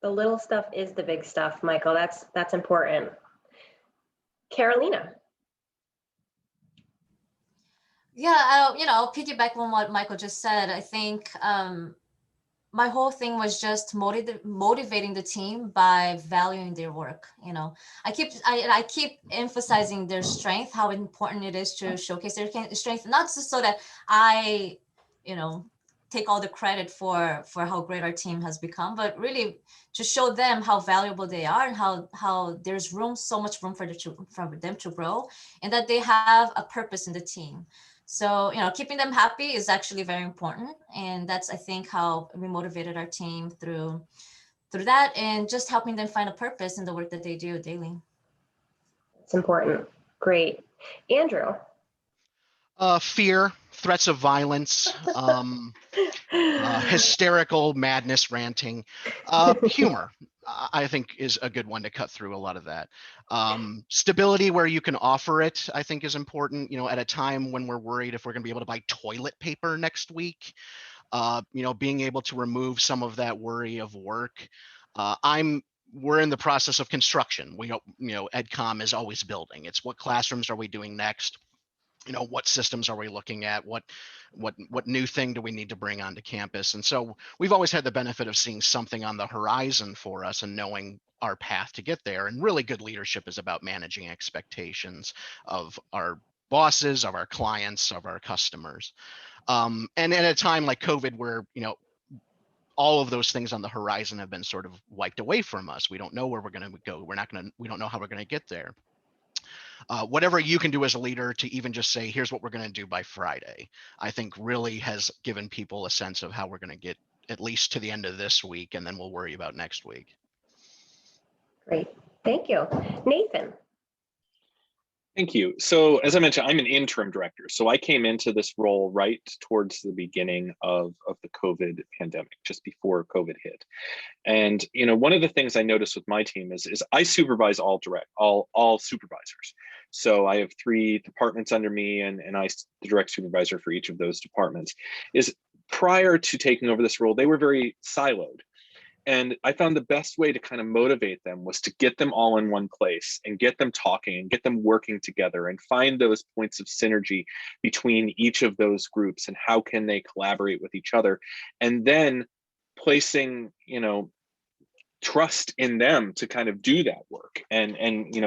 The little stuff is the big stuff, Michael. That's important. Carolina. Yeah, I'll piggyback on what Michael just said. I think my whole thing was just motivating the team by valuing their work. I keep emphasizing their strength, how important it is to showcase their strength, not just so that I, take all the credit for how great our team has become, but really to show them how valuable they are and how there's so much room for them to grow, and that they have a purpose in the team. So, keeping them happy is actually very important. And that's, I think, how we motivated our team through that, and just helping them find a purpose in the work that they do daily. It's important. Great. Andrew. Fear, threats of violence, hysterical madness, ranting, humor, I think is a good one to cut through a lot of that. Stability where you can offer it, I think, is important, at a time when we're worried if we're going to be able to buy toilet paper next week, being able to remove some of that worry of work. We're in the process of construction. EdCom is always building. It's what classrooms are we doing next? What systems are we looking at? What new thing do we need to bring onto campus? And so we've always had the benefit of seeing something on the horizon for us and knowing our path to get there. And really good leadership is about managing expectations of our bosses, of our clients, of our customers. And at a time like COVID, where, all of those things on the horizon have been sort of wiped away from us. We don't know where we're going to go. We don't know how we're going to get there. Whatever you can do as a leader to even just say, here's what we're going to do by Friday, I think really has given people a sense of how we're going to get at least to the end of this week, and then we'll worry about next week. Great. Thank you. Nathan. Thank you. So as I mentioned, I'm an interim director. So I came into this role right towards the beginning of the COVID pandemic, just before COVID hit. And one of the things I noticed with my team is I supervise all supervisors. So I have 3 departments under me, and I the direct supervisor for each of those departments. Is prior to taking over this role, they were very siloed. And I found the best way to kind of motivate them was to get them all in one place and get them talking and get them working together and find those points of synergy between each of those groups and how can they collaborate with each other. And then placing, trust in them to kind of do that work, and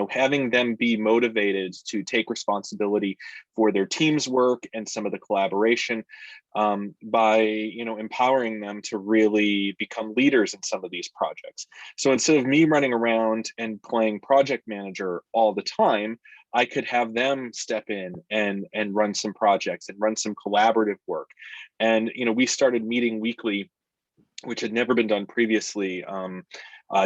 having them be motivated to take responsibility for their team's work and some of the collaboration, by empowering them to really become leaders in some of these projects. So instead of me running around and playing project manager all the time, I could have them step in and run some projects and run some collaborative work. And we started meeting weekly, which had never been done previously,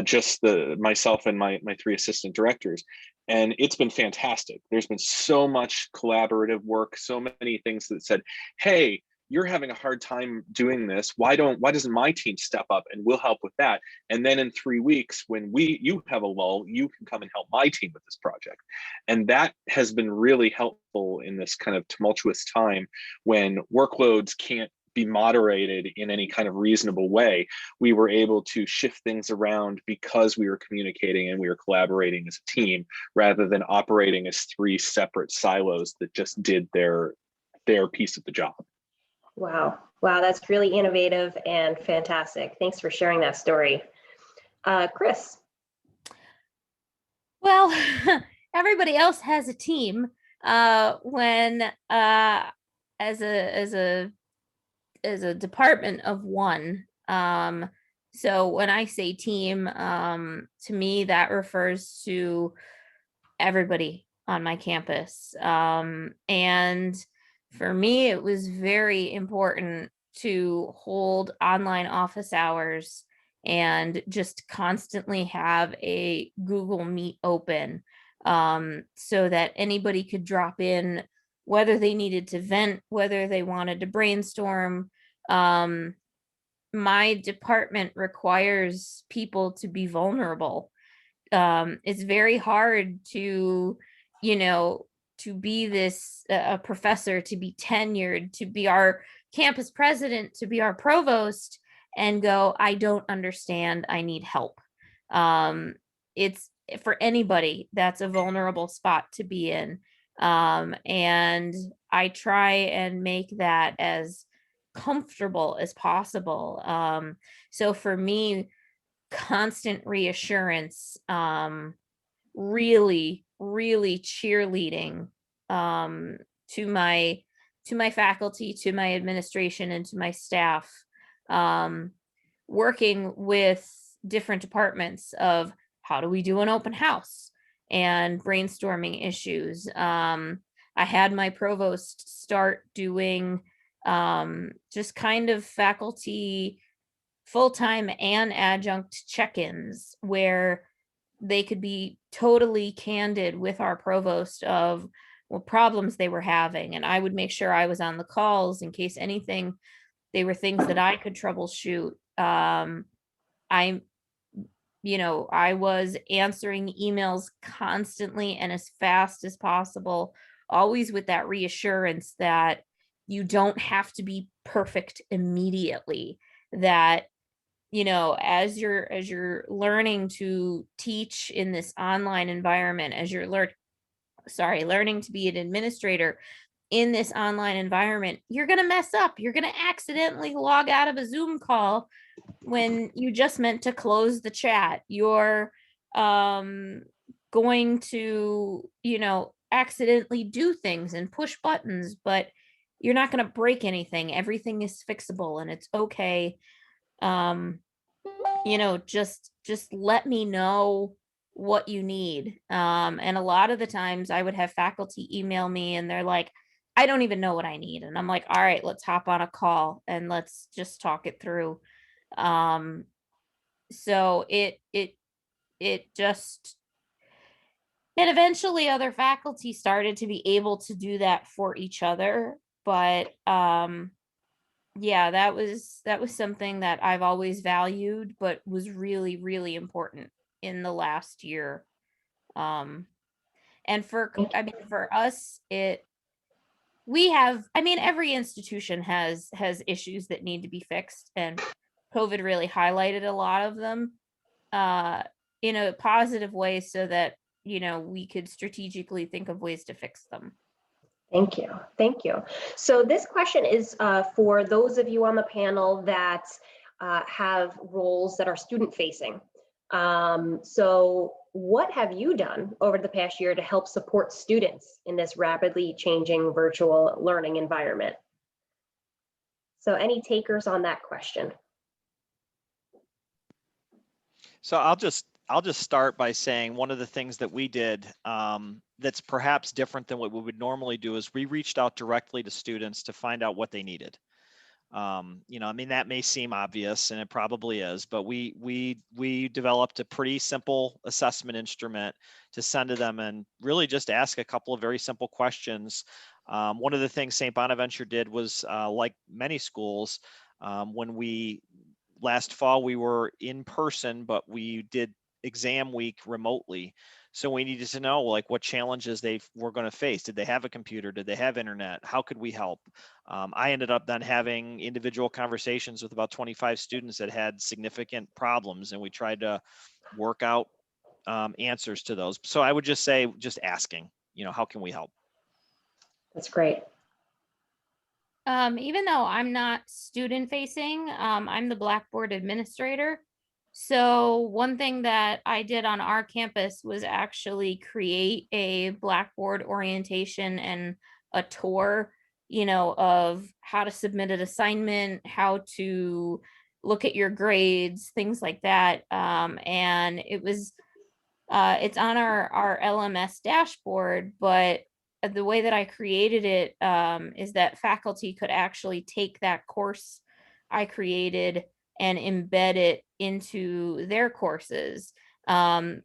just myself and my 3 assistant directors. And it's been fantastic. There's been so much collaborative work, so many things that said, hey, you're having a hard time doing this. Why doesn't my team step up and we'll help with that? And then in 3 weeks, when you have a lull, you can come and help my team with this project. And that has been really helpful in this kind of tumultuous time when workloads can't be moderated in any kind of reasonable way. We were able to shift things around because we were communicating and we were collaborating as a team, rather than operating as 3 separate silos that just did their piece of the job. Wow. Wow, that's really innovative and fantastic. Thanks for sharing that story. Chris. Well, everybody else has a team. When as a department of one. So when I say team, to me that refers to everybody on my campus. And for me, it was very important to hold online office hours and just constantly have a Google Meet open, so that anybody could drop in, whether they needed to vent, whether they wanted to brainstorm. My department requires people to be vulnerable. It's very hard to, to be this a professor, to be tenured, to be our campus president, to be our provost, and go, I don't understand, I need help. It's for anybody, that's a vulnerable spot to be in. And I try and make that as comfortable as possible. So for me, constant reassurance, really cheerleading, to my faculty, to my administration, and to my staff, working with different departments of how do we do an open house and brainstorming issues. I had my provost start doing just kind of faculty full-time and adjunct check-ins where they could be totally candid with our provost of what problems they were having. And I would make sure I was on the calls in case anything, they were things that I could troubleshoot. I was answering emails constantly and as fast as possible, always with that reassurance that you don't have to be perfect immediately, that as you're learning to teach in this online environment, as you're learning to be an administrator in this online environment, you're going to mess up. You're going to accidentally log out of a Zoom call when you just meant to close the chat. You're going to, accidentally do things and push buttons, but you're not going to break anything. Everything is fixable and it's okay. Just let me know what you need. And a lot of the times I would have faculty email me and they're like, I don't even know what I need. And I'm like, all right, let's hop on a call and let's just talk it through. So and eventually other faculty started to be able to do that for each other. But yeah, that was something that I've always valued, but was really, really important in the last year. And for us, every institution has issues that need to be fixed, and COVID really highlighted a lot of them in a positive way so that, we could strategically think of ways to fix them. Thank you. Thank you. So this question is for those of you on the panel that have roles that are student facing. So what have you done over the past year to help support students in this rapidly changing virtual learning environment? So any takers on that question? So I'll just start by saying one of the things that we did that's perhaps different than what we would normally do is we reached out directly to students to find out what they needed. That may seem obvious, and it probably is, but we developed a pretty simple assessment instrument to send to them and really just ask a couple of very simple questions One of the things St. Bonaventure did was, like many schools, when last fall we were in person, but we did exam week remotely. So we needed to know like what challenges they were going to face. Did they have a computer? Did they have internet? How could we help? I ended up then having individual conversations with about 25 students that had significant problems, and we tried to work out answers to those. So I would just say, just asking, how can we help? That's great. Even though I'm not student facing, I'm the Blackboard administrator. So one thing that I did on our campus was actually create a Blackboard orientation and a tour, of how to submit an assignment, how to look at your grades, things like that. And it's on our LMS dashboard, but the way that I created it is that faculty could actually take that course I created and embed it into their courses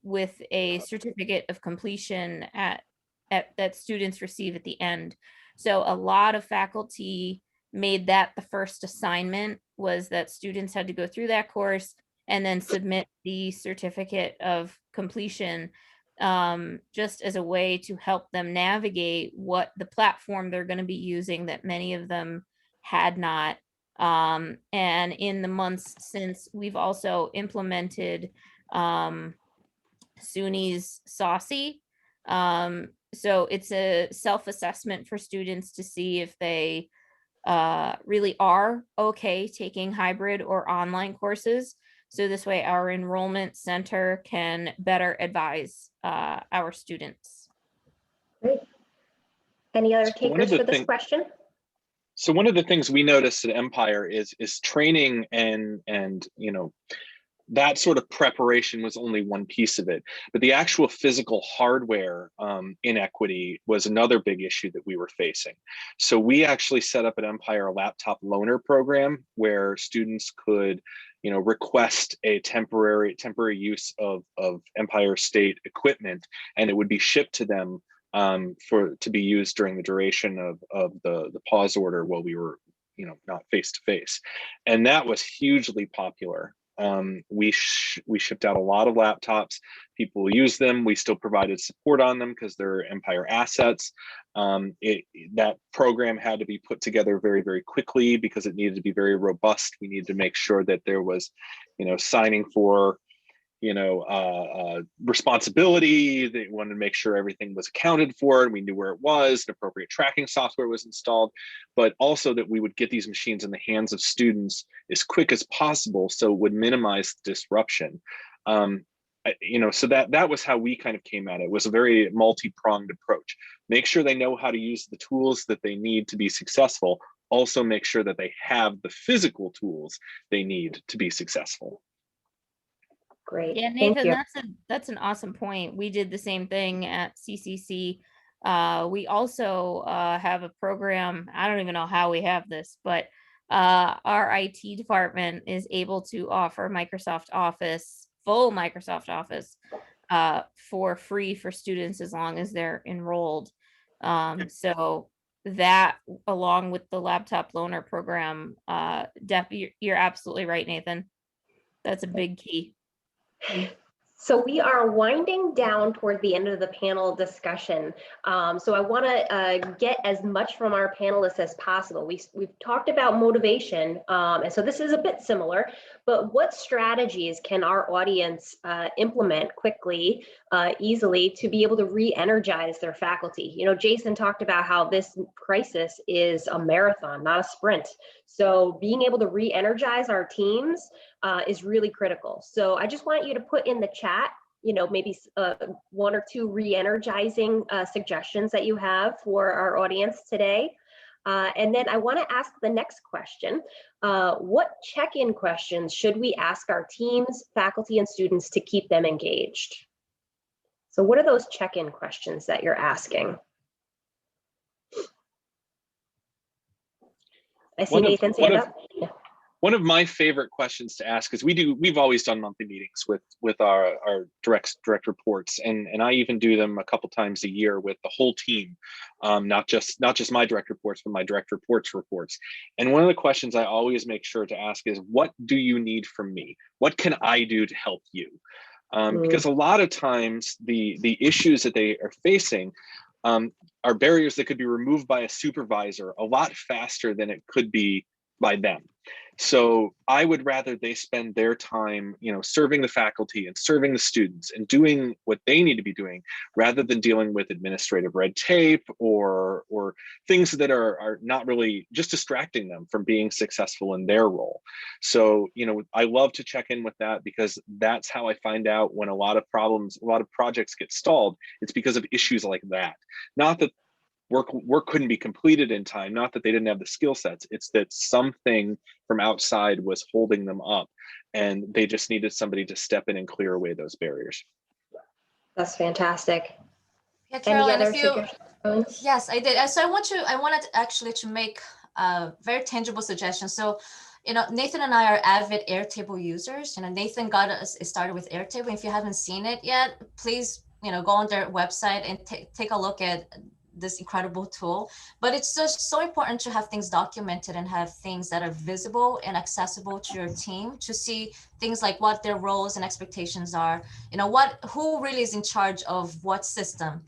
with a certificate of completion that students receive at the end. So a lot of faculty made that the first assignment, was that students had to go through that course and then submit the certificate of completion, just as a way to help them navigate what the platform they're going to be using that many of them had not. And in the months since, we've also implemented SUNY's Saucy. So it's a self-assessment for students to see if they really are okay taking hybrid or online courses. So this way our enrollment center can better advise our students. Great. Any other So one of takers the for this thing- question? So one of the things we noticed at Empire is training and that sort of preparation was only one piece of it, but the actual physical hardware inequity was another big issue that we were facing. So we actually set up at Empire a laptop loaner program where students could request a temporary use of Empire State equipment, and it would be shipped to them to be used during the duration of the pause order while we were not face to face. And that was hugely popular. We shipped out a lot of laptops. People use them. We still provided support on them because they're Empire assets. That program had to be put together very, very quickly because it needed to be very robust. We needed to make sure that there was, signing for, responsibility. They wanted to make sure everything was accounted for and we knew where it was, and appropriate tracking software was installed, but also that we would get these machines in the hands of students as quick as possible so it would minimize disruption. So that was how we kind of came at it. It was a very multi-pronged approach. Make sure they know how to use the tools that they need to be successful. Also make sure that they have the physical tools they need to be successful. Great. Yeah, Thank Nathan, you. that's an awesome point. We did the same thing at CCC. We also have a program. I don't even know how we have this, but our IT department is able to offer full Microsoft Office for free for students as long as they're enrolled. So that, along with the laptop loaner program, you're absolutely right, Nathan. That's a big key. So we are winding down toward the end of the panel discussion. So I want to get as much from our panelists as possible. We've talked about motivation, and so this is a bit similar, but what strategies can our audience implement quickly, easily, to be able to re-energize their faculty? Jason talked about how this crisis is a marathon, not a sprint. So being able to re-energize our teams is really critical. So I just want you to put in the chat, maybe one or two re-energizing suggestions that you have for our audience today. And then I want to ask the next question. What check-in questions should we ask our teams, faculty, and students to keep them engaged? So what are those check-in questions that you're asking? I see Nathan's hand up. One of my favorite questions to ask is we've always done monthly meetings with our direct reports, and I even do them a couple times a year with the whole team, not just my direct reports, but my direct reports. And one of the questions I always make sure to ask is, what do you need from me? What can I do to help you? Because a lot of times the issues that they are facing are barriers that could be removed by a supervisor a lot faster than it could be by them. So I would rather they spend their time, serving the faculty and serving the students and doing what they need to be doing, rather than dealing with administrative red tape or things that are not really, just distracting them from being successful in their role. So, I love to check in with that, because that's how I find out when a lot of projects get stalled. It's because of issues like that. Not that work couldn't be completed in time, not that they didn't have the skill sets. It's that something from outside was holding them up, and they just needed somebody to step in and clear away those barriers. That's fantastic. Yeah, Carolyn, Any other suggestions? Yes, I did. So I wanted actually to make a very tangible suggestion. So, Nathan and I are avid Airtable users. Nathan got us started with Airtable. If you haven't seen it yet, please, go on their website and take a look at this incredible tool. But it's just so important to have things documented and have things that are visible and accessible to your team, to see things like what their roles and expectations are, who really is in charge of what system.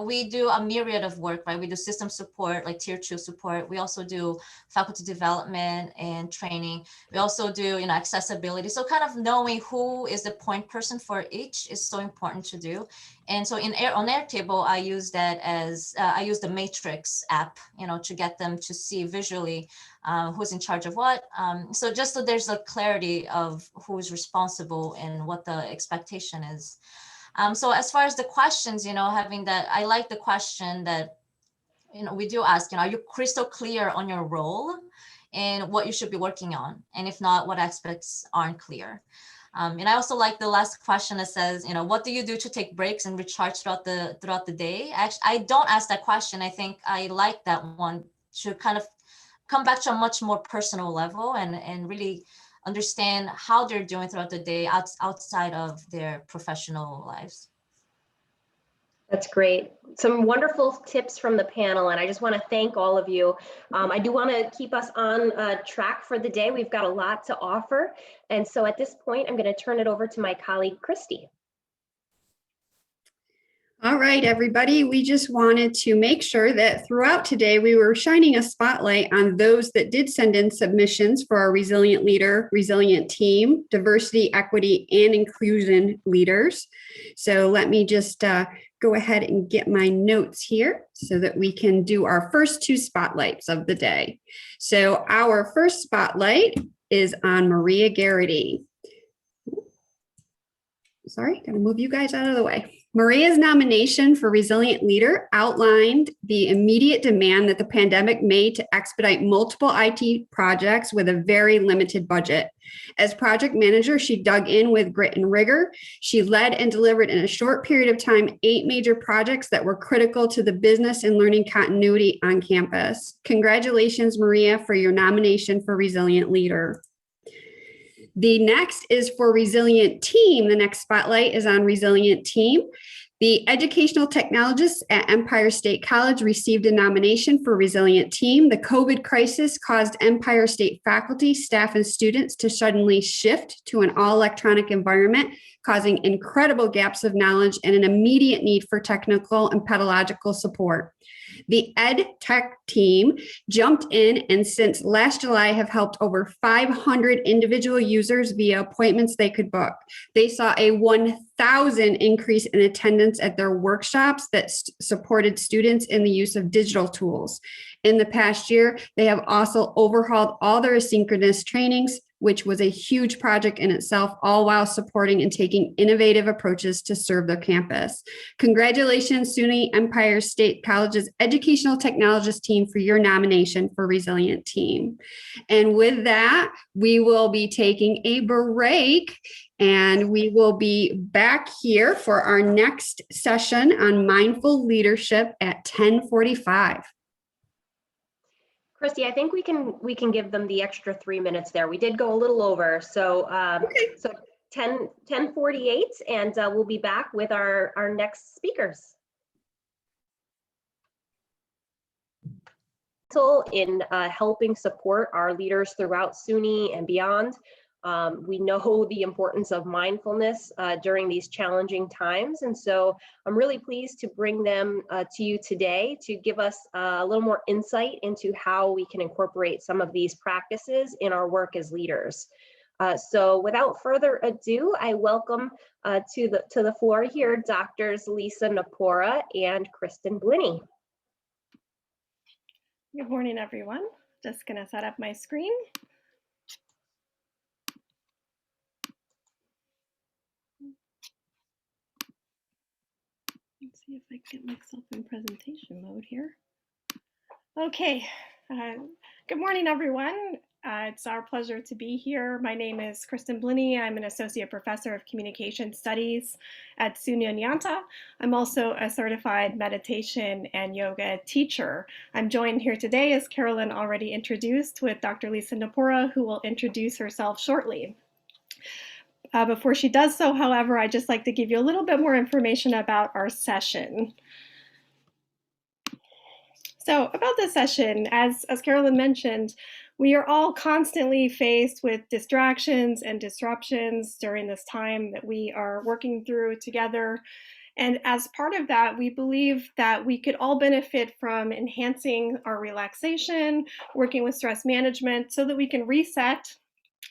We do a myriad of work, right? We do system support, like tier 2 support. We also do faculty development and training. We also do, accessibility. So kind of knowing who is the point person for each is so important to do. And so on Airtable, I use that as, I use the Matrix app, to get them to see visually who's in charge of what. So just so there's a clarity of who is responsible and what the expectation is. So as far as the questions, having that, I like the question that, we do ask, are you crystal clear on your role and what you should be working on? And if not, what aspects aren't clear? And I also like the last question that says, what do you do to take breaks and recharge throughout the day? Actually, I don't ask that question. I think I like that one to kind of come back to a much more personal level and really understand how they're doing throughout the day outside of their professional lives. That's great. Some wonderful tips from the panel, and I just want to thank all of you. I do want to keep us on track for the day. We've got a lot to offer. And so at this point, I'm going to turn it over to my colleague, Christy. All right, everybody, we just wanted to make sure that throughout today, we were shining a spotlight on those that did send in submissions for our resilient leader, resilient team, diversity, equity, and inclusion leaders. So let me just go ahead and get my notes here so that we can do our first 2 spotlights of the day. So our first spotlight is on Maria Garrity. Sorry, gotta move you guys out of the way. Maria's nomination for Resilient Leader outlined the immediate demand that the pandemic made to expedite multiple IT projects with a very limited budget. As project manager, she dug in with grit and rigor. She led and delivered in a short period of time 8 major projects that were critical to the business and learning continuity on campus. Congratulations, Maria, for your nomination for Resilient Leader. The next is for Resilient Team. The next spotlight is on Resilient Team. The educational technologists at Empire State College received a nomination for Resilient Team. The COVID crisis caused Empire State faculty, staff, and students to suddenly shift to an all-electronic environment, causing incredible gaps of knowledge and an immediate need for technical and pedagogical support. The Ed Tech team jumped in and since last July have helped over 500 individual users via appointments they could book. They saw a 1,000 increase in attendance at their workshops that supported students in the use of digital tools. In the past year, they have also overhauled all their asynchronous trainings, which was a huge project in itself, all while supporting and taking innovative approaches to serve their campus. Congratulations, SUNY Empire State College's Educational Technologist team for your nomination for Resilient Team. And with that, we will be taking a break and we will be back here for our next session on mindful leadership at 10:45. Christy, I think we can give them the extra 3 minutes there. We did go a little over, so Okay. so 10:48, and we'll be back with our next speakers. In helping support our leaders throughout SUNY and beyond. We know the importance of mindfulness during these challenging times. And so I'm really pleased to bring them to you today to give us a little more insight into how we can incorporate some of these practices in our work as leaders. So without further ado, I welcome to the floor here, Drs. Lisa Napora and Kristen Blinny. Good morning, everyone. Just going to set up my screen. Let's see if I can get myself in presentation mode here. Okay. Good morning, everyone. It's our pleasure to be here. My name is Kristen Blinny. I'm an associate professor of communication studies at SUNY Oneonta. I'm also a certified meditation and yoga teacher. I'm joined here today, as Carolyn already introduced, with Dr. Lisa Napora, who will introduce herself shortly. Before she does so, however, I'd just like to give you a little bit more information about our session. So about this session, as Carolyn mentioned, we are all constantly faced with distractions and disruptions during this time that we are working through together. And as part of that, we believe that we could all benefit from enhancing our relaxation, working with stress management so that we can reset,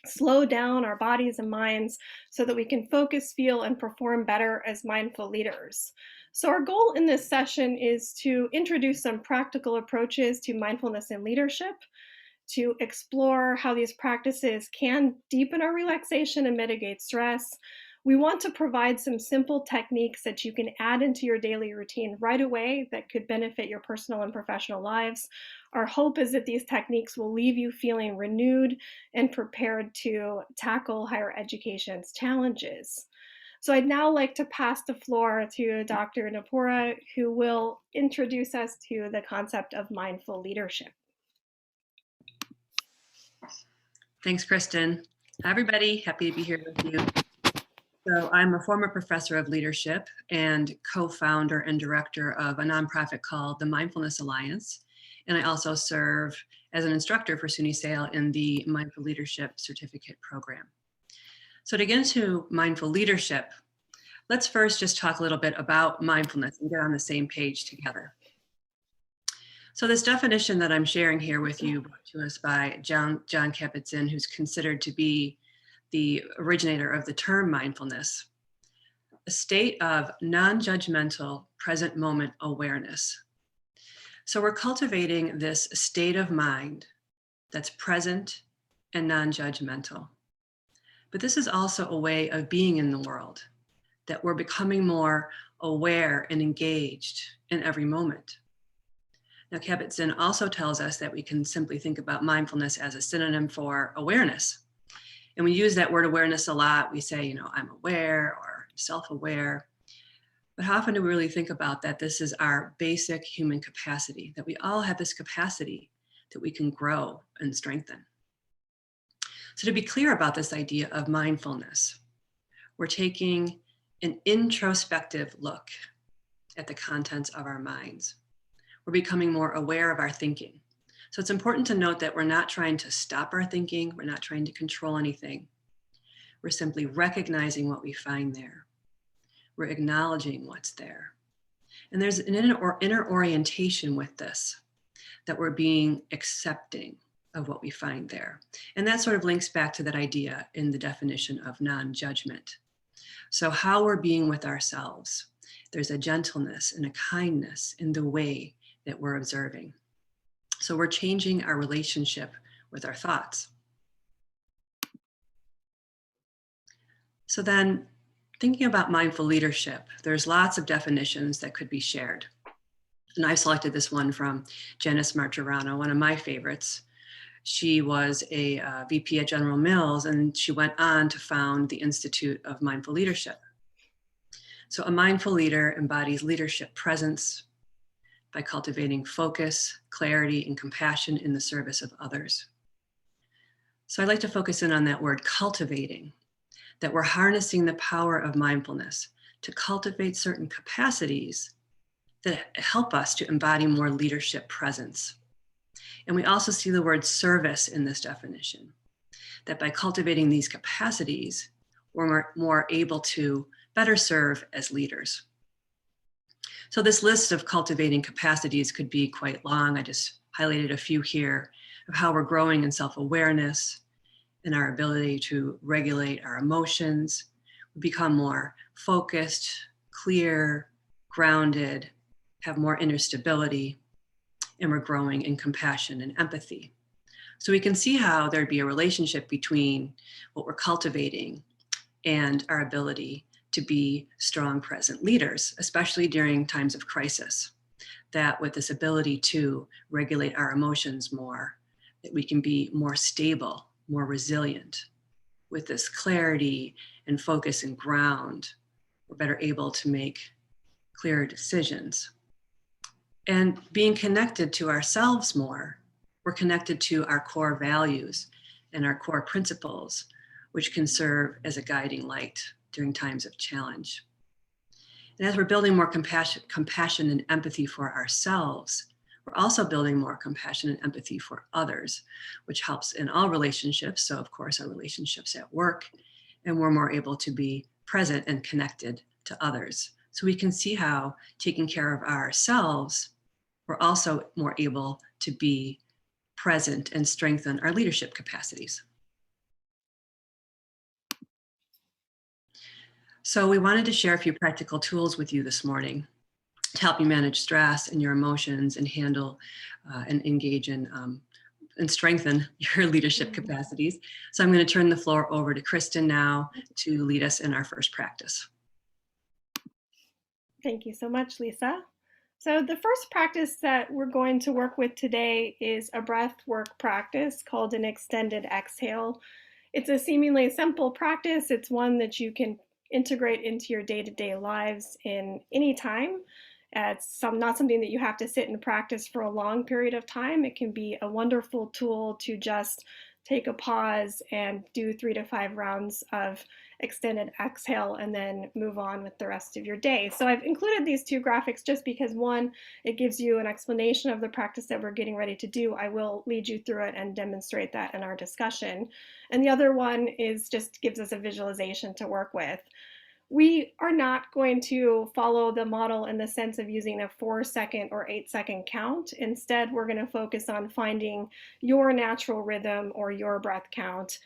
slow down our bodies and minds so that we can focus, feel, and perform better as mindful leaders. So our goal in this session is to introduce some practical approaches to mindfulness and leadership, to explore how these practices can deepen our relaxation and mitigate stress. We want to provide some simple techniques that you can add into your daily routine right away that could benefit your personal and professional lives. Our hope is that these techniques will leave you feeling renewed and prepared to tackle higher education's challenges. So I'd now like to pass the floor to Dr. Napora, who will introduce us to the concept of mindful leadership. Thanks, Kristen. Hi, everybody. Happy to be here with you. So I'm a former professor of leadership and co-founder and director of a nonprofit called the Mindfulness Alliance. And I also serve as an instructor for SUNY Sale in the Mindful Leadership Certificate Program. So to get into mindful leadership, let's first just talk a little bit about mindfulness and get on the same page together. So this definition that I'm sharing here with you brought to us by John Kabat-Zinn, who's considered to be the originator of the term mindfulness, a state of non-judgmental present moment awareness. So we're cultivating this state of mind that's present and non-judgmental. But this is also a way of being in the world, that we're becoming more aware and engaged in every moment. Now, Kabat-Zinn also tells us that we can simply think about mindfulness as a synonym for awareness. And we use that word awareness a lot. We say, I'm aware or self-aware. But how often do we really think about that? This is our basic human capacity, that we all have this capacity that we can grow and strengthen. So to be clear about this idea of mindfulness, we're taking an introspective look at the contents of our minds. We're becoming more aware of our thinking. So it's important to note that we're not trying to stop our thinking. We're not trying to control anything. We're simply recognizing what we find there. We're acknowledging what's there. And there's an inner orientation with this, that we're being accepting of what we find there. And that sort of links back to that idea in the definition of non-judgment. So how we're being with ourselves, there's a gentleness and a kindness in the way that we're observing. So we're changing our relationship with our thoughts. So then thinking about mindful leadership, there's lots of definitions that could be shared. And I selected this one from Janice Martirano, one of my favorites. She was a VP at General Mills, and she went on to found the Institute of Mindful Leadership. So a mindful leader embodies leadership presence by cultivating focus, clarity, and compassion in the service of others. So I'd like to focus in on that word cultivating, that we're harnessing the power of mindfulness to cultivate certain capacities that help us to embody more leadership presence. And we also see the word service in this definition, that by cultivating these capacities, we're more able to better serve as leaders. So this list of cultivating capacities could be quite long. I just highlighted a few here of how we're growing in self-awareness and our ability to regulate our emotions. We become more focused, clear, grounded, have more inner stability, and we're growing in compassion and empathy. So we can see how there'd be a relationship between what we're cultivating and our ability to be strong, present leaders, especially during times of crisis. That with this ability to regulate our emotions more, that we can be more stable, more resilient. With this clarity and focus and ground, we're better able to make clearer decisions. And being connected to ourselves more, we're connected to our core values and our core principles, which can serve as a guiding light during times of challenge. And as we're building more compassion and empathy for ourselves, we're also building more compassion and empathy for others, which helps in all relationships. So of course, our relationships at work, and we're more able to be present and connected to others. So we can see how taking care of ourselves, we're also more able to be present and strengthen our leadership capacities. So we wanted to share a few practical tools with you this morning to help you manage stress and your emotions and handle and engage in and strengthen your leadership capacities. So I'm going to turn the floor over to Kristen now to lead us in our first practice. Thank you so much, Lisa. So the first practice that we're going to work with today is a breath work practice called an extended exhale. It's a seemingly simple practice. It's one that you can integrate into your day-to-day lives in any time. It's not something that you have to sit and practice for a long period of time. It can be a wonderful tool to just take a pause and do 3 to 5 rounds of extended exhale and then move on with the rest of your day. So I've included these 2 graphics just because, one, it gives you an explanation of the practice that we're getting ready to do. I will lead you through it and demonstrate that in our discussion. And the other one is just gives us a visualization to work with. We are not going to follow the model in the sense of using a 4-second or 8-second count. Instead, we're going to focus on finding your natural rhythm or your breath count.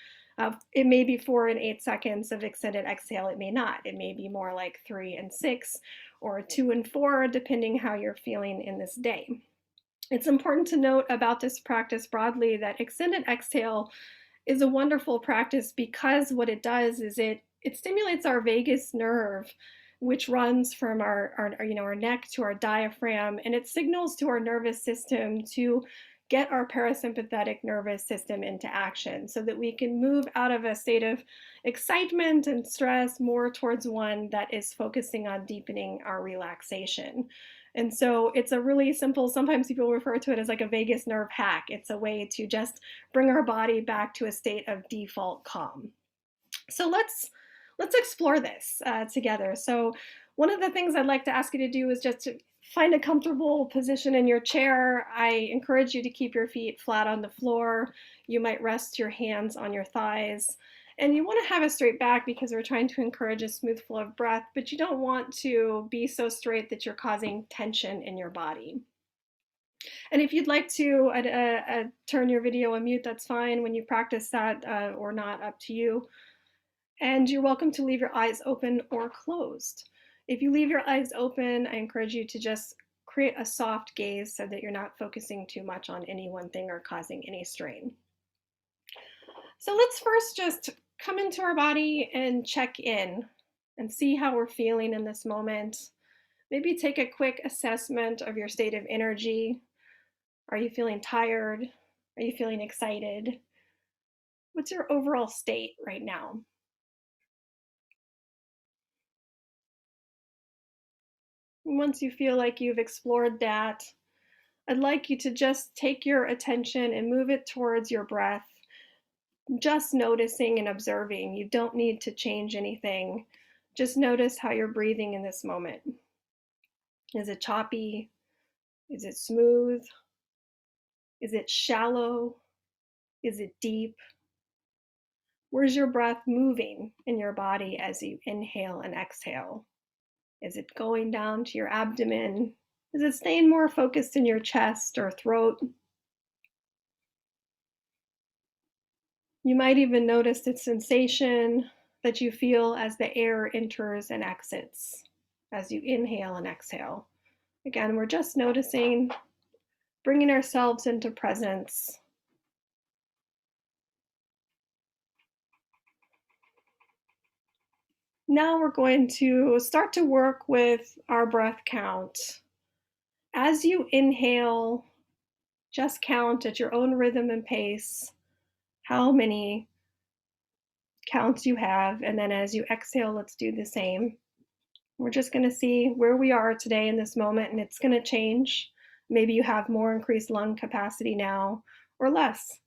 It may be 4 and 8 seconds of extended exhale. It may not. It may be more like 3 and 6 or 2 and 4, depending how you're feeling in this day. It's important to note about this practice broadly that extended exhale is a wonderful practice because what it does is it stimulates our vagus nerve, which runs from our neck to our diaphragm, and it signals to our nervous system to get our parasympathetic nervous system into action so that we can move out of a state of excitement and stress more towards one that is focusing on deepening our relaxation. And so it's a really simple, sometimes people refer to it as like a vagus nerve hack. It's a way to just bring our body back to a state of default calm. So let's explore this together. So one of the things I'd like to ask you to do is just to find a comfortable position in your chair. I encourage you to keep your feet flat on the floor. You might rest your hands on your thighs. And you want to have a straight back because we're trying to encourage a smooth flow of breath, but you don't want to be so straight that you're causing tension in your body. And if you'd like to turn your video on mute, that's fine. When you practice that or not, up to you. And you're welcome to leave your eyes open or closed. If you leave your eyes open, I encourage you to just create a soft gaze so that you're not focusing too much on any one thing or causing any strain. So let's first just come into our body and check in and see how we're feeling in this moment. Maybe take a quick assessment of your state of energy. Are you feeling tired? Are you feeling excited? What's your overall state right now? Once you feel like you've explored that, I'd like you to just take your attention and move it towards your breath, just noticing and observing. You don't need to change anything. Just notice how you're breathing in this moment. Is it choppy? Is it smooth? Is it shallow? Is it deep? Where's your breath moving in your body as you inhale and exhale? Is it going down to your abdomen? Is it staying more focused in your chest or throat? You might even notice the sensation that you feel as the air enters and exits, as you inhale and exhale. Again, we're just noticing, bringing ourselves into presence. Now we're going to start to work with our breath count. As you inhale, just count at your own rhythm and pace how many counts you have, and then as you exhale, let's do the same. We're just going to see where we are today in this moment, and it's going to change. Maybe you have more increased lung capacity now or less.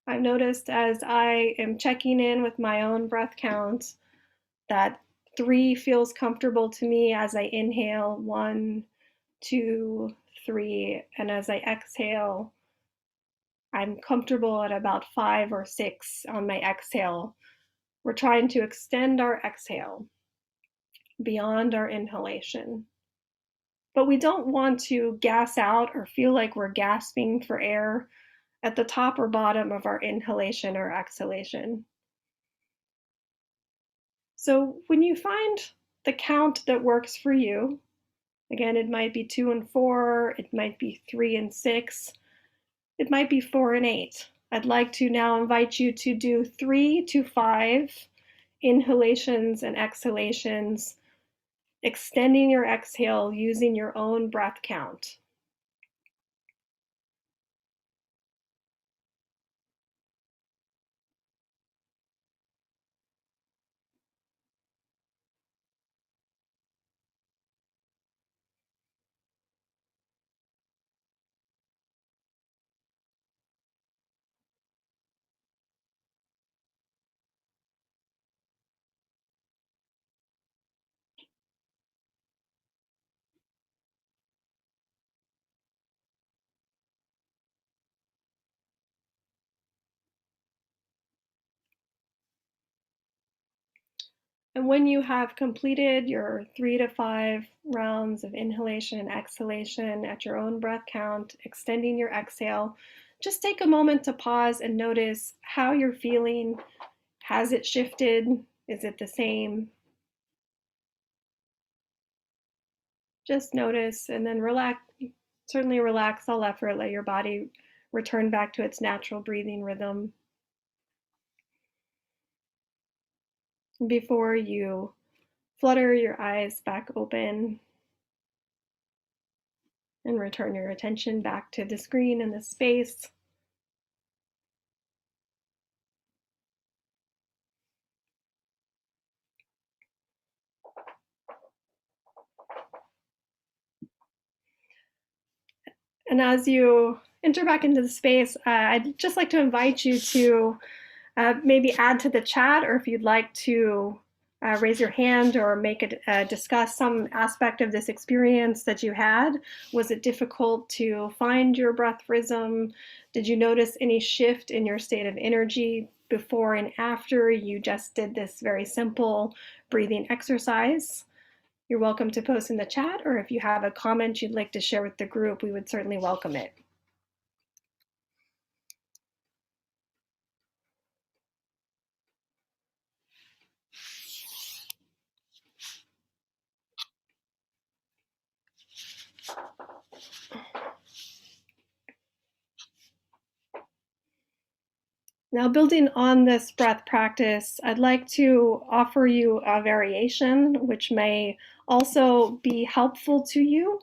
I've noticed as I am checking in with my own breath count that 3 feels comfortable to me as I inhale, 1, 2, 3, and as I exhale, I'm comfortable at about 5 or 6 on my exhale. We're trying to extend our exhale beyond our inhalation. But we don't want to gas out or feel like we're gasping for air at the top or bottom of our inhalation or exhalation. So when you find the count that works for you, again, it might be 2 and 4, it might be 3 and 6, it might be 4 and 8. I'd like to now invite you to do 3 to 5 inhalations and exhalations, extending your exhale using your own breath count. And when you have completed your 3 to 5 rounds of inhalation and exhalation at your own breath count, extending your exhale, just take a moment to pause and notice how you're feeling. Has it shifted? Is it the same? Just notice and then relax. Certainly relax all effort. Let your body return back to its natural breathing rhythm. Before you flutter your eyes back open and return your attention back to the screen and the space. And as you enter back into the space, I'd just like to invite you to maybe add to the chat, or if you'd like to raise your hand or discuss some aspect of this experience that you had. Was it difficult to find your breath rhythm? Did you notice any shift in your state of energy before and after you just did this very simple breathing exercise? You're welcome to post in the chat, or if you have a comment you'd like to share with the group, we would certainly welcome it. Now, building on this breath practice, I'd like to offer you a variation which may also be helpful to you.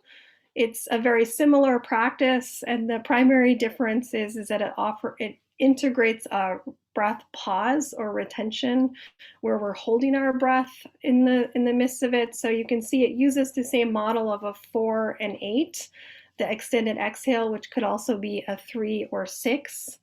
It's a very similar practice, and the primary difference is that it integrates a breath pause or retention, where we're holding our breath in the midst of it. So you can see it uses the same model of a 4 and 8, the extended exhale, which could also be a 3 or 6.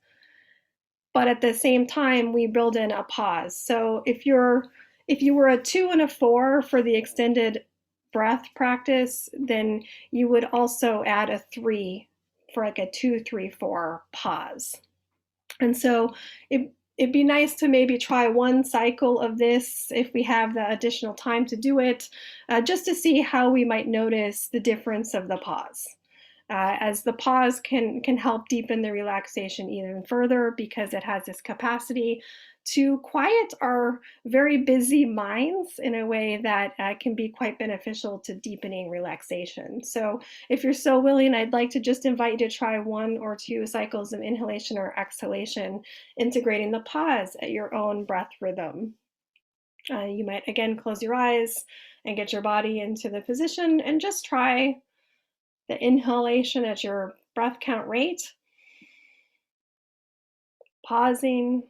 But at the same time, we build in a pause. So if you were a 2 and a 4 for the extended breath practice, then you would also add a 3 for like a 2, 3, 4 pause. And so it'd be nice to maybe try one cycle of this if we have the additional time to do it, just to see how we might notice the difference of the pause. As the pause can help deepen the relaxation even further, because it has this capacity to quiet our very busy minds in a way that can be quite beneficial to deepening relaxation. So if you're so willing, I'd like to just invite you to try 1 or 2 cycles of inhalation or exhalation, integrating the pause at your own breath rhythm. You might again close your eyes and get your body into the position and just try the inhalation at your breath count rate, pausing,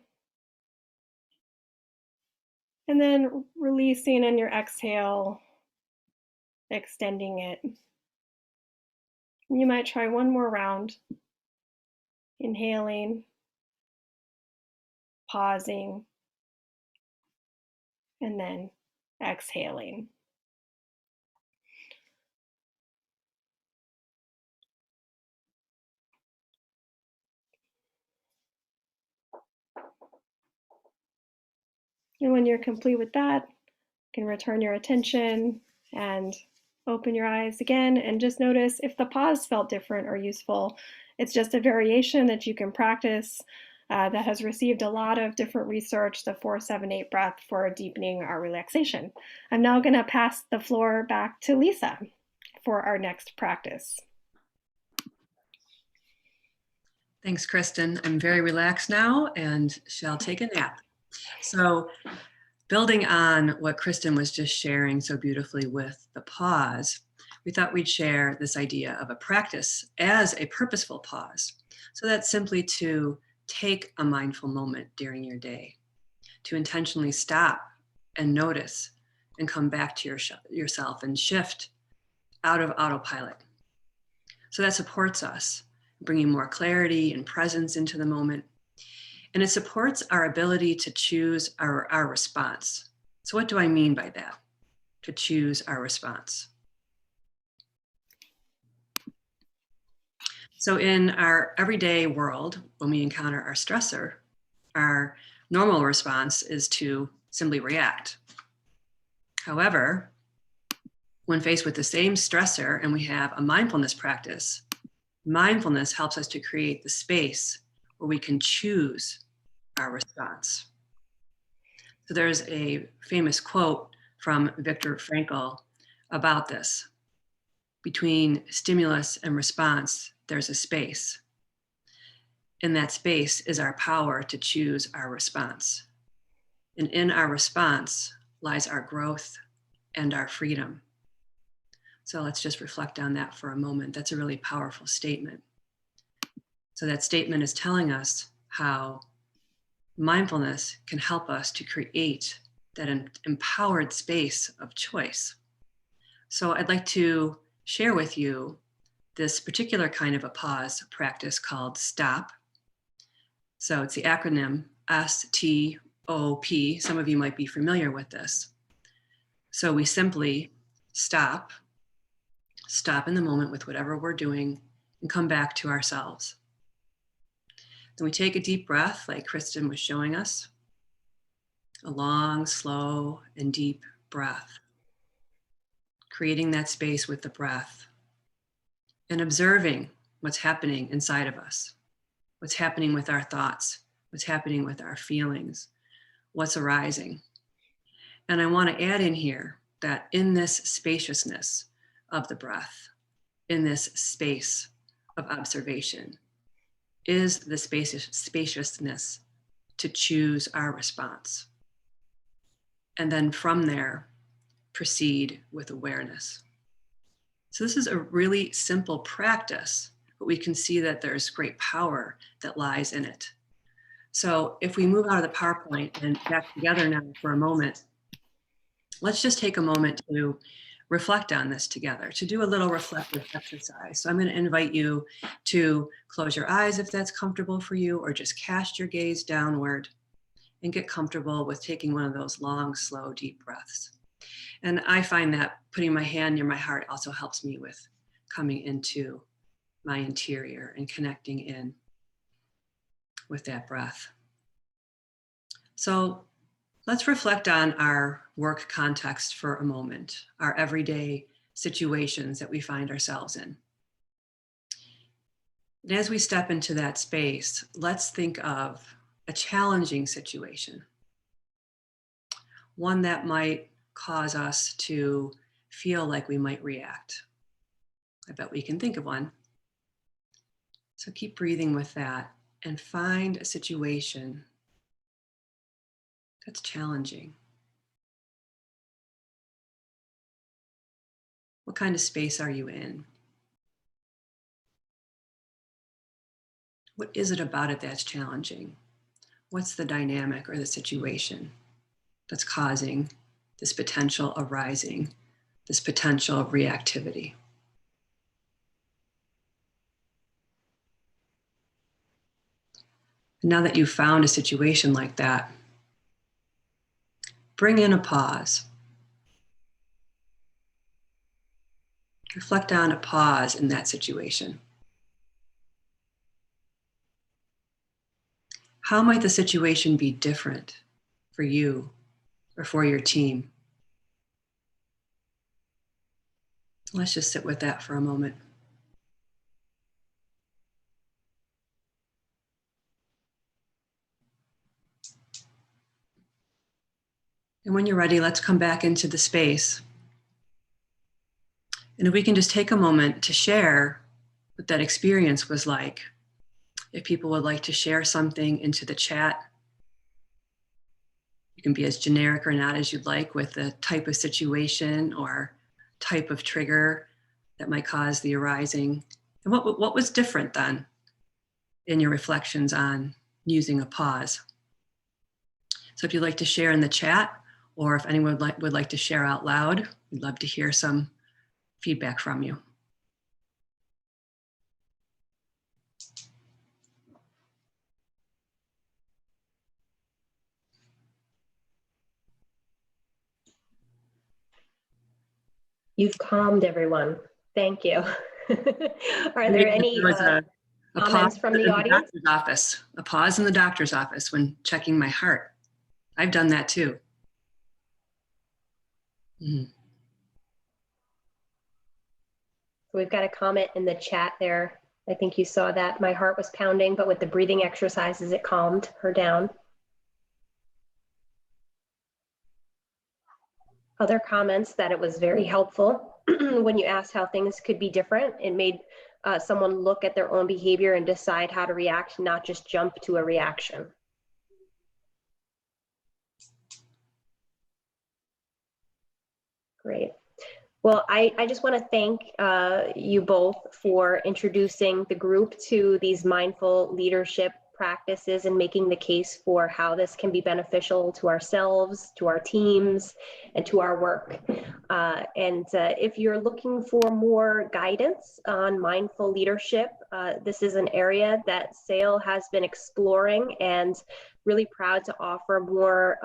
and then releasing in your exhale, extending it. You might try one more round, inhaling, pausing, and then exhaling. And when you're complete with that, you can return your attention and open your eyes again and just notice if the pause felt different or useful. It's just a variation that you can practice that has received a lot of different research, the 4-7-8 breath, for deepening our relaxation. I'm now going to pass the floor back to Lisa for our next practice. Thanks, Kristen. I'm very relaxed now and shall take a nap. So building on what Kristen was just sharing so beautifully with the pause, we thought we'd share this idea of a practice as a purposeful pause. So that's simply to take a mindful moment during your day, to intentionally stop and notice and come back to yourself and shift out of autopilot. So that supports us, bringing more clarity and presence into the moment. And it supports our ability to choose our response. So what do I mean by that? To choose our response. So in our everyday world, when we encounter our stressor, our normal response is to simply react. However, when faced with the same stressor and we have a mindfulness practice, mindfulness helps us to create the space where we can choose our response. So there's a famous quote from Viktor Frankl about this. Between stimulus and response, there's a space. In that space is our power to choose our response. And in our response lies our growth and our freedom. So let's just reflect on that for a moment. That's a really powerful statement. So that statement is telling us how mindfulness can help us to create that empowered space of choice. So I'd like to share with you this particular kind of a pause practice called STOP. So it's the acronym STOP. Some of you might be familiar with this. So we simply stop in the moment with whatever we're doing and come back to ourselves. Then we take a deep breath like Kristen was showing us, a long, slow, and deep breath, creating that space with the breath and observing what's happening inside of us, what's happening with our thoughts, what's happening with our feelings, what's arising. And I want to add in here that in this spaciousness of the breath, in this space of observation, is the spaciousness to choose our response. And then from there, proceed with awareness. So this is a really simple practice, but we can see that there's great power that lies in it. So if we move out of the PowerPoint and back together now for a moment, let's just take a moment to reflect on this together, to do a little reflective exercise. So I'm going to invite you to close your eyes if that's comfortable for you, or just cast your gaze downward and get comfortable with taking one of those long, slow, deep breaths. And I find that putting my hand near my heart also helps me with coming into my interior and connecting in with that breath. So let's reflect on our work context for a moment, our everyday situations that we find ourselves in. And as we step into that space, let's think of a challenging situation, one that might cause us to feel like we might react. I bet we can think of one. So keep breathing with that and find a situation that's challenging. What kind of space are you in? What is it about it that's challenging? What's the dynamic or the situation that's causing this potential arising, this potential reactivity? And now that you've found a situation like that, bring in a pause. Reflect on a pause in that situation. How might the situation be different for you or for your team? Let's just sit with that for a moment. And when you're ready, let's come back into the space. And if we can just take a moment to share what that experience was like. If people would like to share something into the chat, you can be as generic or not as you'd like with the type of situation or type of trigger that might cause the arising. And what was different then in your reflections on using a pause? So if you'd like to share in the chat, or if anyone would like to share out loud, we'd love to hear some feedback from you. You've calmed everyone. Thank you. Are there any comments from the audience? A pause in the doctor's office when checking my heart. I've done that too. Mm-hmm. We've got a comment in the chat there. I think you saw that. My heart was pounding, but with the breathing exercises, it calmed her down. Other comments that it was very helpful when you asked how things could be different. It made someone look at their own behavior and decide how to react, not just jump to a reaction. Great. Well, I just want to thank you both for introducing the group to these mindful leadership practices and making the case for how this can be beneficial to ourselves, to our teams, and to our work. If you're looking for more guidance on mindful leadership, this is an area that SAIL has been exploring and really proud to offer more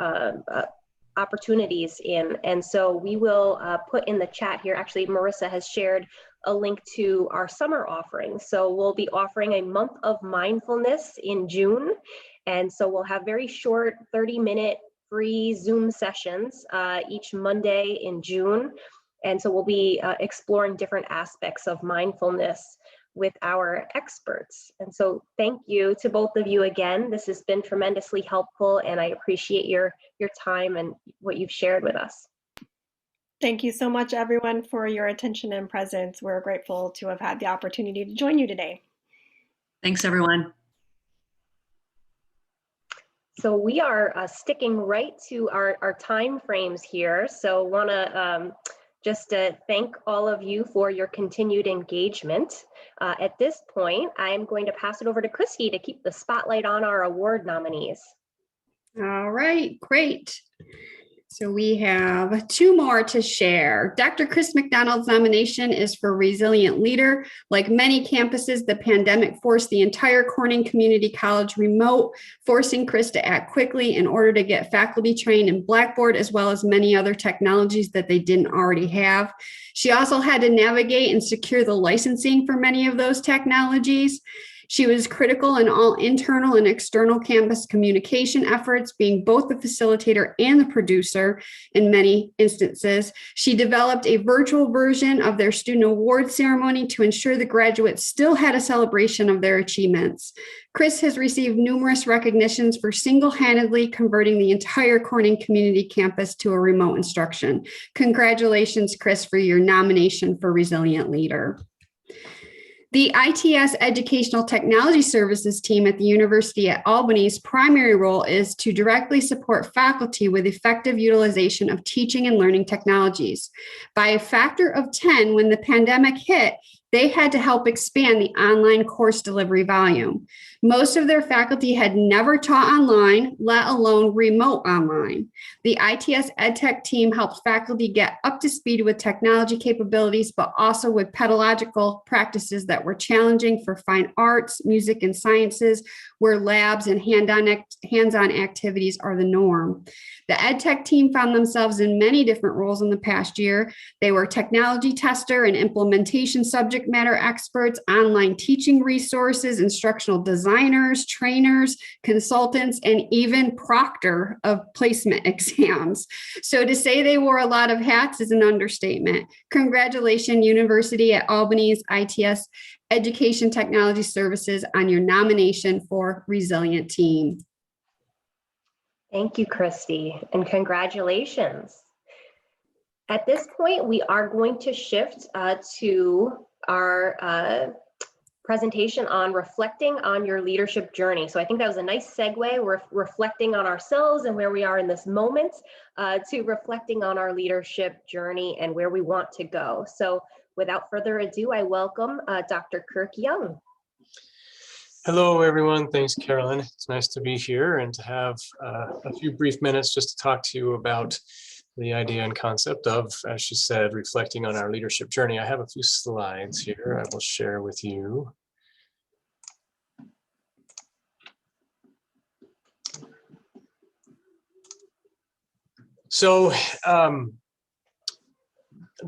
opportunities in. And so we will put in the chat here, actually Marissa has shared a link to our summer offerings. So we'll be offering a month of mindfulness in June. And so we'll have very short 30-minute free Zoom sessions each Monday in June. And so we'll be exploring different aspects of mindfulness with our experts. And so thank you to both of you again. This has been tremendously helpful, and I appreciate your time and what you've shared with us. Thank you so much, everyone, for your attention and presence. We're grateful to have had the opportunity to join you today. Thanks, everyone. So we are sticking right to our time frames here. So want to just to thank all of you for your continued engagement. At this point, I'm going to pass it over to Christy to keep the spotlight on our award nominees. All right, great. So we have two more to share. Dr. Chris McDonald's nomination is for Resilient Leader. Like many campuses, the pandemic forced the entire Corning Community College remote, forcing Chris to act quickly in order to get faculty trained in Blackboard, as well as many other technologies that they didn't already have. She also had to navigate and secure the licensing for many of those technologies. She was critical in all internal and external campus communication efforts, being both the facilitator and the producer in many instances. She developed a virtual version of their student award ceremony to ensure the graduates still had a celebration of their achievements. Chris has received numerous recognitions for single-handedly converting the entire Corning Community Campus to a remote instruction. Congratulations, Chris, for your nomination for Resilient Leader. The ITS Educational Technology Services team at the University at Albany's primary role is to directly support faculty with effective utilization of teaching and learning technologies. By a factor of 10, when the pandemic hit, they had to help expand the online course delivery volume. Most of their faculty had never taught online, let alone remote online. The ITS EdTech team helped faculty get up to speed with technology capabilities, but also with pedagogical practices that were challenging for fine arts, music, and sciences, where labs and hands-on activities are the norm. The EdTech team found themselves in many different roles in the past year. They were technology tester and implementation subject matter experts, online teaching resources, instructional designers, trainers, consultants, and even proctor of placement exams. So to say they wore a lot of hats is an understatement. Congratulations, University at Albany's ITS Education Technology Services, on your nomination for Resilient Team. Thank you, Christy, and congratulations. At this point, we are going to shift to our presentation on reflecting on your leadership journey. So I think that was a nice segue. We're reflecting on ourselves and where we are in this moment to reflecting on our leadership journey and where we want to go. So without further ado, I welcome Dr. Kirk Young. Hello, everyone. Thanks, Carolyn. It's nice to be here and to have a few brief minutes just to talk to you about the idea and concept of, as she said, reflecting on our leadership journey. I have a few slides here I will share with you. So the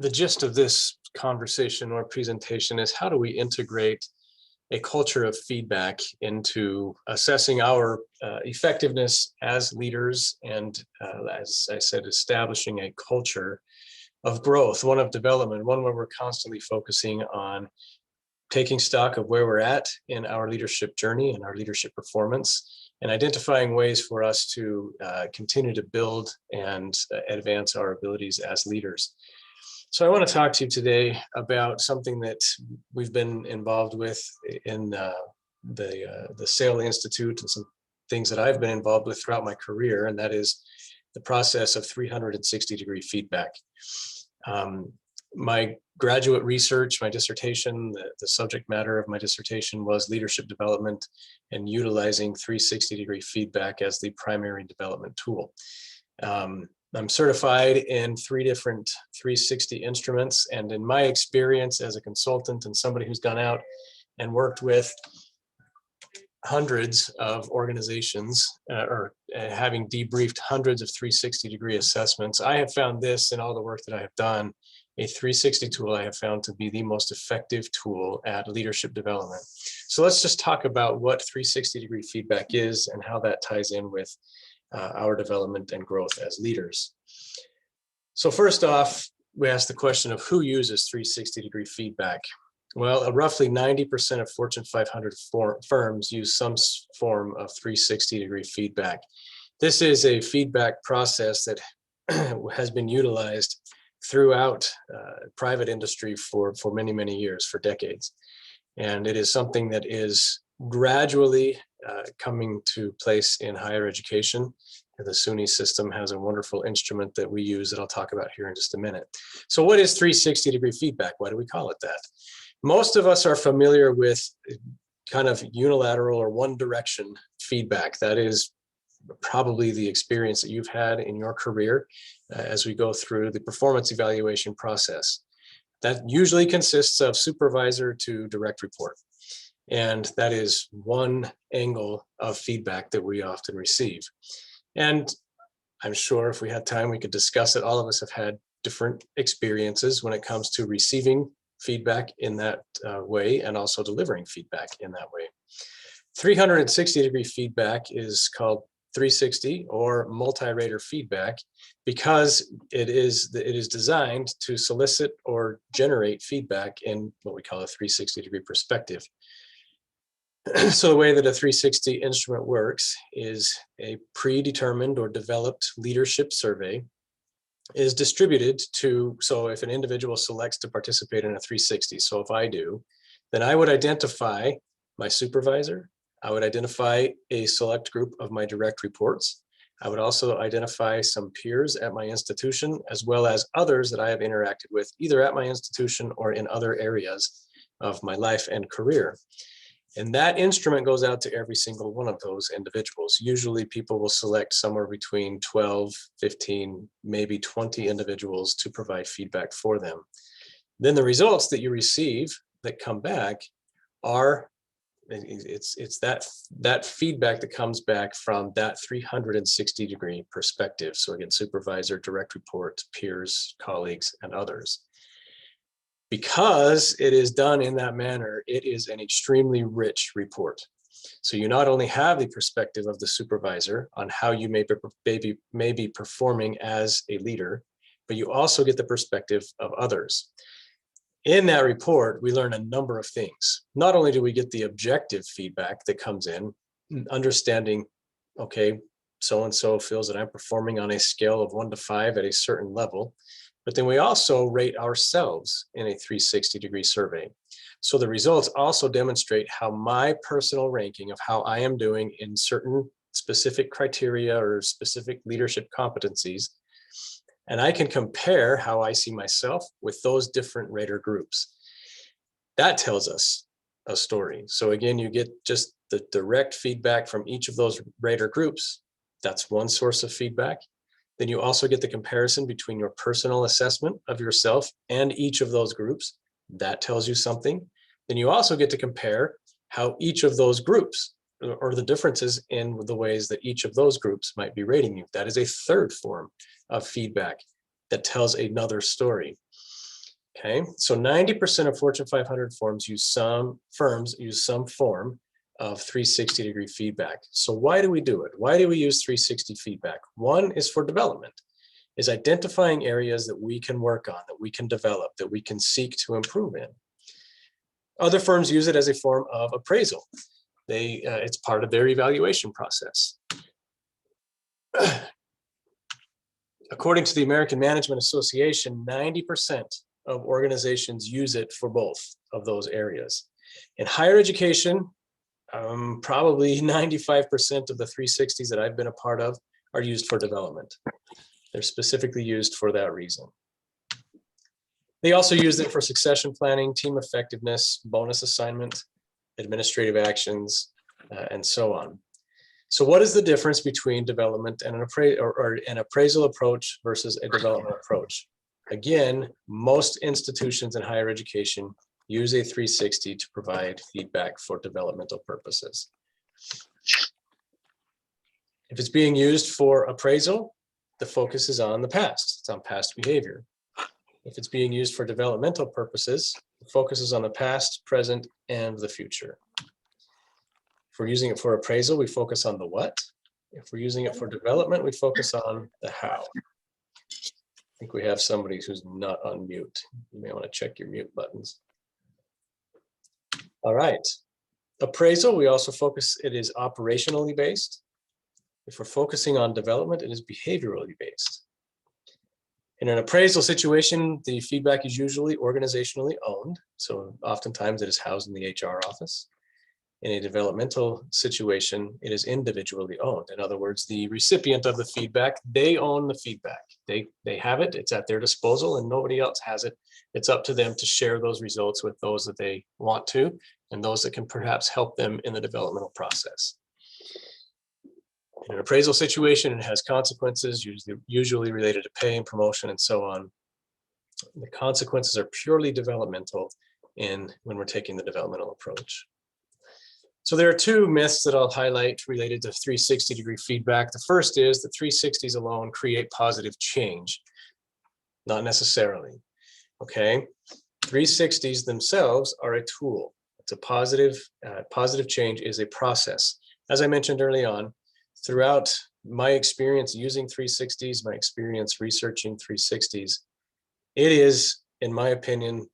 gist of this conversation or presentation is, how do we integrate a culture of feedback into assessing our effectiveness as leaders, and as I said, establishing a culture of growth, one of development, one where we're constantly focusing on taking stock of where we're at in our leadership journey and our leadership performance, and identifying ways for us to continue to build and advance our abilities as leaders. So I want to talk to you today about something that we've been involved with in the SAIL Institute, and some things that I've been involved with throughout my career, and that is the process of 360-degree feedback. My graduate research, my dissertation, the subject matter of my dissertation was leadership development and utilizing 360-degree feedback as the primary development tool. I'm certified in 3 different 360 instruments, and in my experience as a consultant and somebody who's gone out and worked with hundreds of organizations or having debriefed hundreds of 360-degree assessments, I have found this in all the work that I have done, a 360 tool I have found to be the most effective tool at leadership development. So let's just talk about what 360-degree feedback is and how that ties in with our development and growth as leaders. So first off, we ask the question of who uses 360-degree feedback. Well, roughly 90% of Fortune 500 firms use some form of 360-degree feedback. This is a feedback process that has been utilized throughout private industry for many, many years, for decades. And it is something that is gradually coming to place in higher education The SUNY system has a wonderful instrument that we use that I'll talk about here in just a minute. So what is 360-degree feedback? Why do we call it that? Most of us are familiar with kind of unilateral or one direction feedback. That is probably the experience that you've had in your career as we go through the performance evaluation process. That usually consists of supervisor to direct report. And that is one angle of feedback that we often receive. And I'm sure if we had time, we could discuss it. All of us have had different experiences when it comes to receiving feedback in that way and also delivering feedback in that way. 360-degree feedback is called 360 or multi-rater feedback because it is designed to solicit or generate feedback in what we call a 360-degree perspective. So the way that a 360 instrument works is a predetermined or developed leadership survey is distributed to, so if an individual selects to participate in a 360, so if I do, then I would identify my supervisor, I would identify a select group of my direct reports. I would also identify some peers at my institution, as well as others that I have interacted with either at my institution or in other areas of my life and career. And that instrument goes out to every single one of those individuals. Usually people will select somewhere between 12, 15, maybe 20 individuals to provide feedback for them. Then the results that you receive that come back are, it's that feedback that comes back from that 360-degree perspective. So again, supervisor, direct report, peers, colleagues, and others. Because it is done in that manner, it is an extremely rich report. So you not only have the perspective of the supervisor on how you may be performing as a leader, but you also get the perspective of others. In that report, we learn a number of things. Not only do we get the objective feedback that comes in, understanding, okay, so-and-so feels that I'm performing on a scale of 1 to 5 at a certain level, but then we also rate ourselves in a 360-degree survey. So the results also demonstrate how my personal ranking of how I am doing in certain specific criteria or specific leadership competencies. And I can compare how I see myself with those different rater groups. That tells us a story. So again, you get just the direct feedback from each of those rater groups. That's one source of feedback. Then you also get the comparison between your personal assessment of yourself and each of those groups. That tells you something. Then you also get to compare how each of those groups, or the differences in the ways that each of those groups might be rating you. That is a third form of feedback that tells another story. Okay, so 90% of Fortune 500 firms use some form of 360-degree feedback. So why do we do it? Why do we use 360 feedback? One is for development, is identifying areas that we can work on, that we can develop, that we can seek to improve in. Other firms use it as a form of appraisal. It's part of their evaluation process. According to the American Management Association, 90% of organizations use it for both of those areas. In higher education, probably 95% of the 360s that I've been a part of are used for development. They're specifically used for that reason. They also use it for succession planning, team effectiveness, bonus assignment, administrative actions, and so on. So what is the difference between development and an appraisal approach versus a development approach? Again, most institutions in higher education use a 360 to provide feedback for developmental purposes. If it's being used for appraisal, the focus is on the past. It's on past behavior. If it's being used for developmental purposes, the focus is on the past, present, and the future. If we're using it for appraisal, we focus on the what. If we're using it for development, we focus on the how. I think we have somebody who's not on mute. You may want to check your mute buttons. All right. Appraisal, we also focus, it is operationally based. If we're focusing on development, it is behaviorally based. In an appraisal situation, the feedback is usually organizationally owned. So oftentimes it is housed in the HR office. In a developmental situation, it is individually owned. In other words, the recipient of the feedback, they own the feedback. They have it, it's at their disposal, and nobody else has it. It's up to them to share those results with those that they want to, and those that can perhaps help them in the developmental process. In an appraisal situation, it has consequences, usually related to pay and promotion and so on. The consequences are purely developmental when we're taking the developmental approach. So there are two myths that I'll highlight related to 360-degree feedback. The first is that 360s alone create positive change. Not necessarily, okay? 360s themselves are a tool. It's a positive change is a process. As I mentioned early on, throughout my experience using 360s, my experience researching 360s, it is, in my opinion,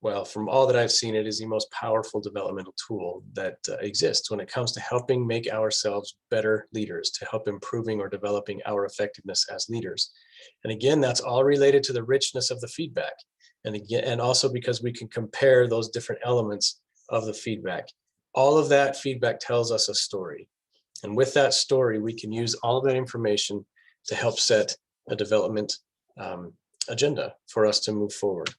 well, from all that I've seen, it is the most powerful developmental tool that exists when it comes to helping make ourselves better leaders, to help improving or developing our effectiveness as leaders. And again, that's all related to the richness of the feedback. And again, and also because we can compare those different elements of the feedback. All of that feedback tells us a story. And with that story, we can use all of that information to help set a development agenda for us to move forward.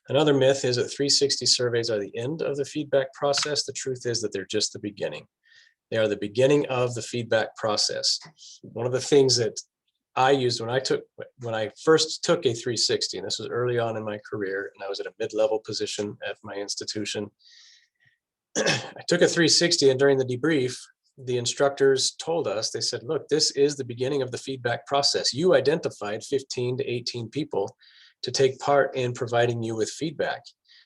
Another myth is that 360 surveys are the end of the feedback process. The truth is that they're just the beginning. They are the beginning of the feedback process. One of the things that I used when I first took a 360, and this was early on in my career, and I was at a mid-level position at my institution. I took a 360, and during the debrief, the instructors told us, they said, look, this is the beginning of the feedback process. You identified 15 to 18 people to take part in providing you with feedback.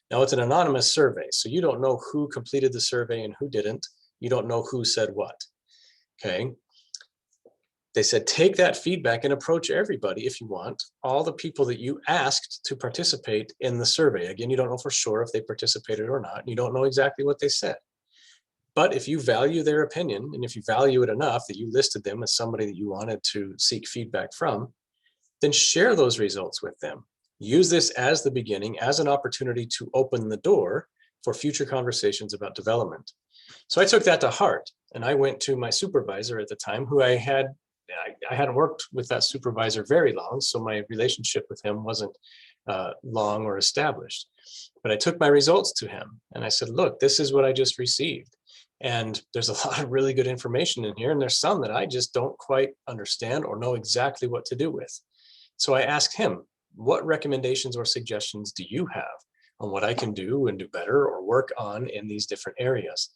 Now, it's an anonymous survey, so you don't know who completed the survey and who didn't. You don't know who said what, okay? They said, take that feedback and approach everybody if you want, all the people that you asked to participate in the survey. Again, you don't know for sure if they participated or not. You don't know exactly what they said. But if you value their opinion, and if you value it enough that you listed them as somebody that you wanted to seek feedback from, then share those results with them. Use this as the beginning, as an opportunity to open the door for future conversations about development. So I took that to heart, and I went to my supervisor at the time, who I hadn't worked with that supervisor very long, so my relationship with him wasn't long or established. But I took my results to him, and I said, look, this is what I just received. And there's a lot of really good information in here, and there's some that I just don't quite understand or know exactly what to do with. So I asked him, what recommendations or suggestions do you have on what I can do and do better or work on in these different areas?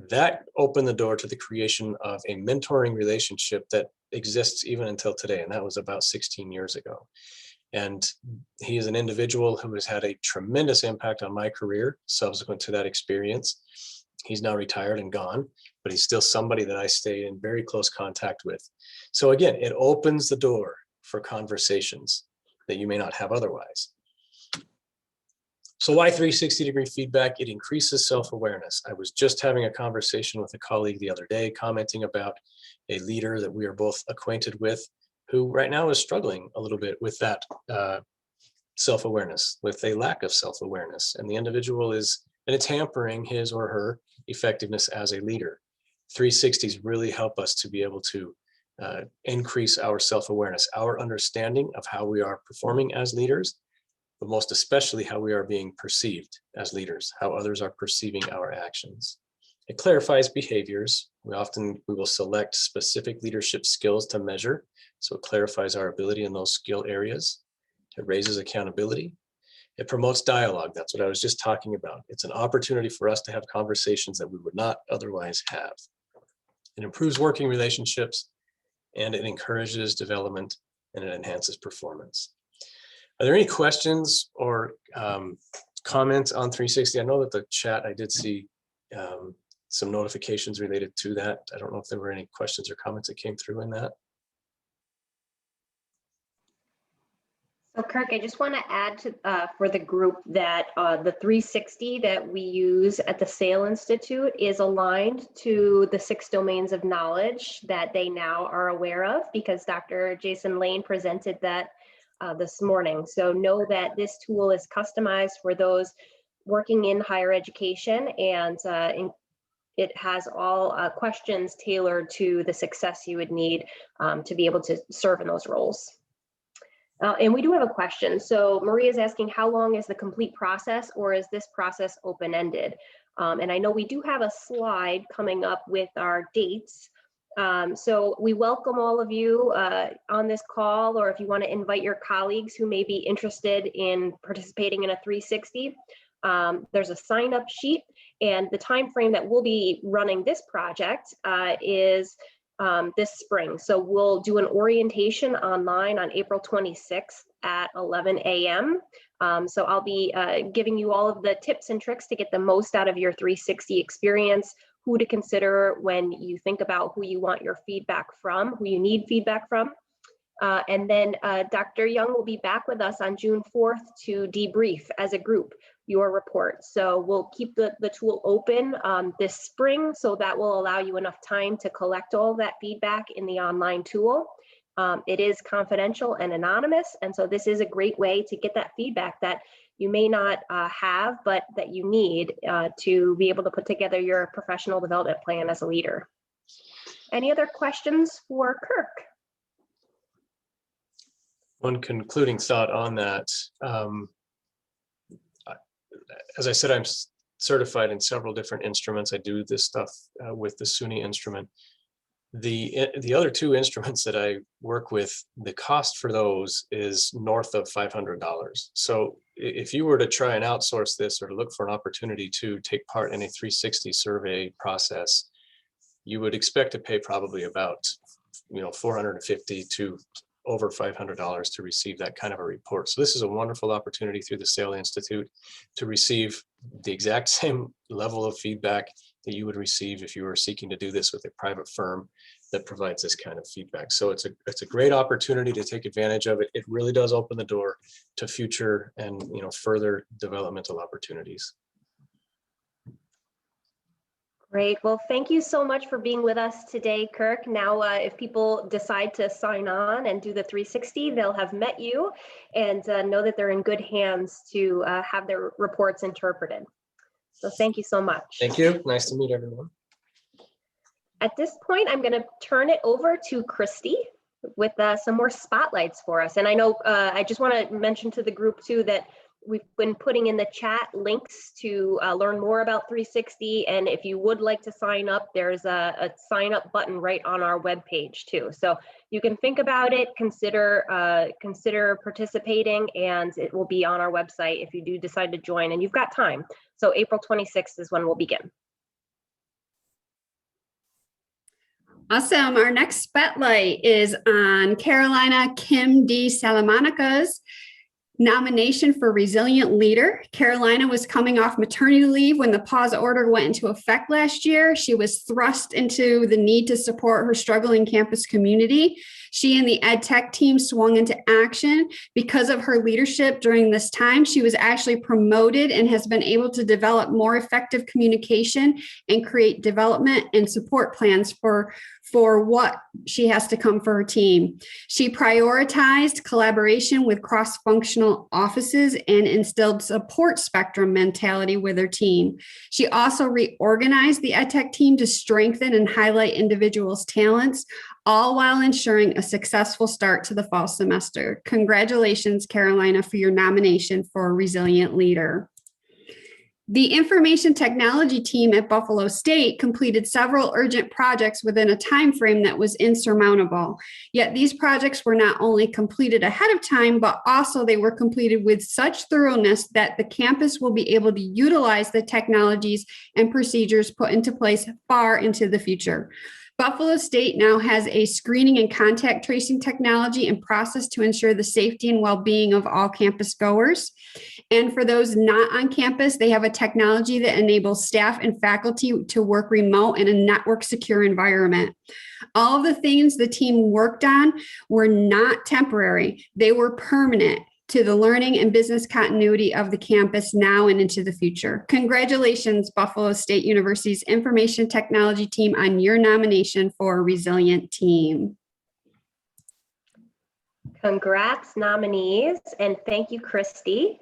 That opened the door to the creation of a mentoring relationship that exists even until today. And that was about 16 years ago. And he is an individual who has had a tremendous impact on my career subsequent to that experience. He's now retired and gone, but he's still somebody that I stay in very close contact with. So again, it opens the door for conversations that you may not have otherwise. So why 360-degree feedback? It increases self-awareness. I was just having a conversation with a colleague the other day, commenting about a leader that we are both acquainted with, who right now is struggling a little bit with that self-awareness, with a lack of self-awareness. And the individual and it's hampering his or her effectiveness as a leader. 360s really help us to be able to increase our self-awareness, our understanding of how we are performing as leaders, but most especially how we are being perceived as leaders, how others are perceiving our actions. It clarifies behaviors. We will select specific leadership skills to measure, so it clarifies our ability in those skill areas. It raises accountability. It promotes dialogue. That's what I was just talking about. It's an opportunity for us to have conversations that we would not otherwise have. It improves working relationships, and it encourages development, and it enhances performance. Are there any questions or comments on 360? I know that the chat, I did see some notifications related to that. I don't know if there were any questions or comments that came through in that. So Kirk, I just want to add to for the group that the 360 that we use at the SAIL Institute is aligned to the 6 domains of knowledge that they now are aware of, because Dr. Jason Lane presented that this morning. So know that this tool is customized for those working in higher education, and it has all questions tailored to the success you would need to be able to serve in those roles. And we do have a question. So Maria is asking, how long is the complete process, or is this process open-ended? And I know we do have a slide coming up with our dates. So we welcome all of you on this call, or if you want to invite your colleagues who may be interested in participating in a 360. There's a sign-up sheet, and the time frame that we'll be running this project is this spring. So we'll do an orientation online on April 26th at 11 a.m. So I'll be giving you all of the tips and tricks to get the most out of your 360 experience, who to consider when you think about who you want your feedback from, who you need feedback from. And then Dr. Young will be back with us on June 4th to debrief as a group your report. So we'll keep the tool open this spring, so that will allow you enough time to collect all that feedback in the online tool. It is confidential and anonymous, and so this is a great way to get that feedback that you may not have, but that you need to be able to put together your professional development plan as a leader. Any other questions for Kirk? One concluding thought on that. As I said, I'm certified in several different instruments. I do this stuff with the SUNY instrument. The other two instruments that I work with, the cost for those is north of $500. So if you were to try and outsource this, or to look for an opportunity to take part in a 360 survey process, you would expect to pay probably about $450 to over $500 to receive that kind of a report. So this is a wonderful opportunity through the SAIL Institute to receive the exact same level of feedback that you would receive if you were seeking to do this with a private firm that provides this kind of feedback. So it's a great opportunity to take advantage of it. It really does open the door to future and further developmental opportunities. Great. Well, thank you so much for being with us today, Kirk. Now, if people decide to sign on and do the 360, they'll have met you and know that they're in good hands to have their reports interpreted. So thank you so much. Thank you. Nice to meet everyone. At this point, I'm going to turn it over to Christy with some more spotlights for us. And I know I just want to mention to the group too that we've been putting in the chat links to learn more about 360. And if you would like to sign up, there's a sign up button right on our webpage too. So you can think about it, consider participating, and it will be on our website if you do decide to join, and you've got time. So April 26th is when we'll begin. Awesome. Our next spotlight is on Carolina Kim D. Salamonica's nomination for Resilient Leader. Carolina was coming off maternity leave when the pause order went into effect last year. She was thrust into the need to support her struggling campus community. She and the ed tech team swung into action. Because of her leadership during this time, she was actually promoted and has been able to develop more effective communication and create development and support plans for what she has to come for her team. She prioritized collaboration with cross-functional offices and instilled support spectrum mentality with her team. She also reorganized the EdTech team to strengthen and highlight individuals' talents, all while ensuring a successful start to the fall semester. Congratulations, Carolina, for your nomination for Resilient Leader. The information technology team at Buffalo State completed several urgent projects within a time frame that was insurmountable. Yet these projects were not only completed ahead of time, but also they were completed with such thoroughness that the campus will be able to utilize the technologies and procedures put into place far into the future. Buffalo State now has a screening and contact tracing technology and process to ensure the safety and well-being of all campus goers. And for those not on campus, they have a technology that enables staff and faculty to work remote in a network secure environment. All of the things the team worked on were not temporary. They were permanent to the learning and business continuity of the campus now and into the future. Congratulations, Buffalo State University's Information Technology team, on your nomination for Resilient Team. Congrats, nominees, and thank you, Christy.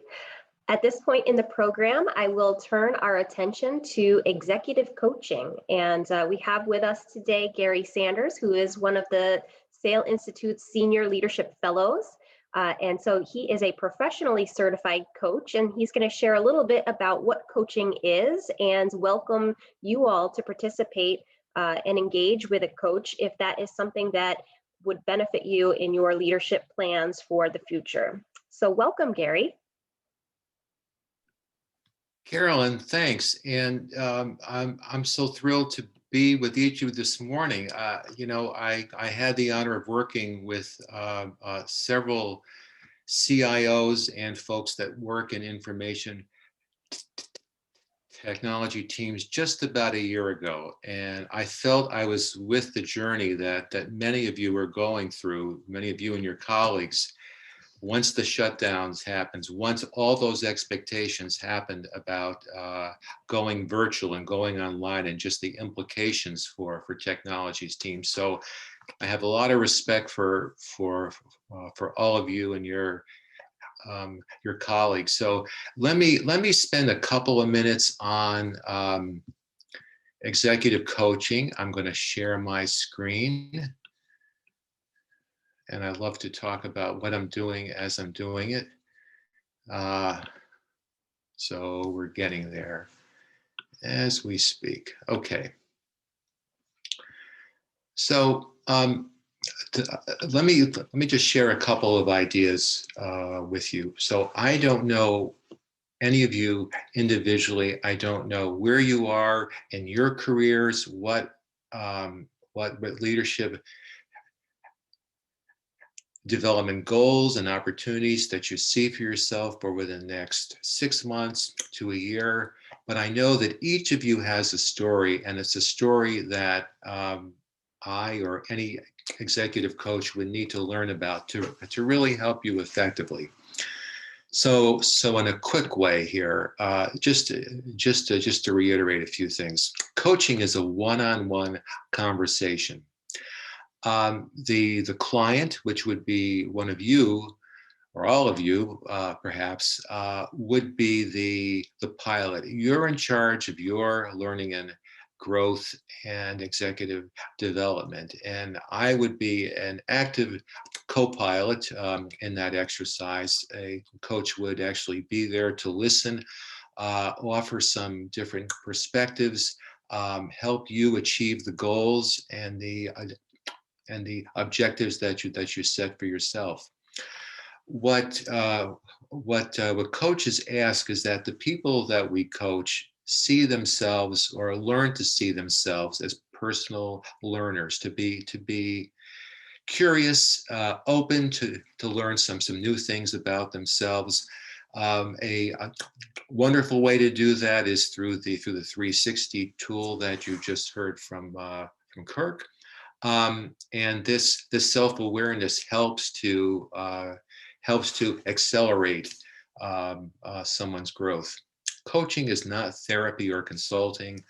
At this point in the program, I will turn our attention to executive coaching. And we have with us today Gary Sanders, who is one of the SAIL Institute's Senior Leadership Fellows. And so he is a professionally certified coach, and he's going to share a little bit about what coaching is and welcome you all to participate and engage with a coach if that is something that would benefit you in your leadership plans for the future. So welcome, Gary. Carolyn, thanks. And I'm so thrilled to be with each of you this morning. You know, I had the honor of working with several CIOs and folks that work in information technology teams just about a year ago. And I felt I was with the journey that many of you are going through, many of you and your colleagues. Once the shutdowns happens, once all those expectations happened about going virtual and going online and just the implications for technologies teams. So I have a lot of respect for all of you and your colleagues. So let me spend a couple of minutes on executive coaching. I'm going to share my screen. And I'd love to talk about what I'm doing as I'm doing it. So we're getting there as we speak. Okay. So let me just share a couple of ideas with you. So I don't know any of you individually. I don't know where you are in your careers, what leadership development goals and opportunities that you see for yourself over the next 6 months to a year. But I know that each of you has a story, and it's a story that I or any executive coach would need to learn about to really help you effectively. So in a quick way here, just to reiterate a few things, coaching is a one-on-one conversation. The client, which would be one of you or all of you, perhaps, would be the pilot. You're in charge of your learning and growth and executive development. And I would be an active co-pilot in that exercise. A coach would actually be there to listen, offer some different perspectives, help you achieve the goals and the objectives that you set for yourself. What coaches ask is that the people that we coach see themselves or learn to see themselves as personal learners, to be curious, open to learn some new things about themselves. A wonderful way to do that is through the 360 tool that you just heard from Kirk. And this self-awareness helps to accelerate someone's growth. Coaching is not therapy or consulting.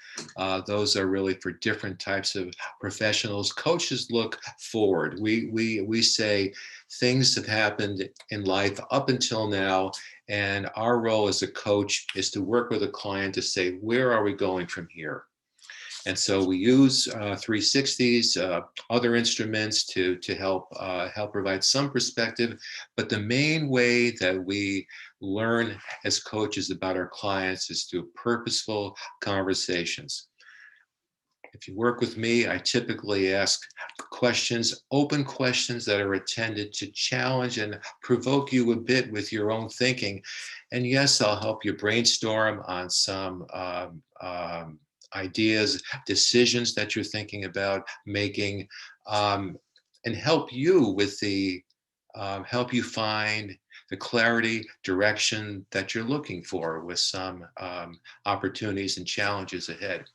Those are really for different types of professionals. Coaches look forward. We say things have happened in life up until now, and our role as a coach is to work with a client to say, where are we going from here? And so we use 360s, other instruments to help provide some perspective. But the main way that we learn as coaches about our clients is through purposeful conversations. If you work with me, I typically ask questions, open questions that are intended to challenge and provoke you a bit with your own thinking. And yes, I'll help you brainstorm on some ideas, decisions that you're thinking about making, and help you with help you find the clarity, direction that you're looking for with some opportunities and challenges ahead.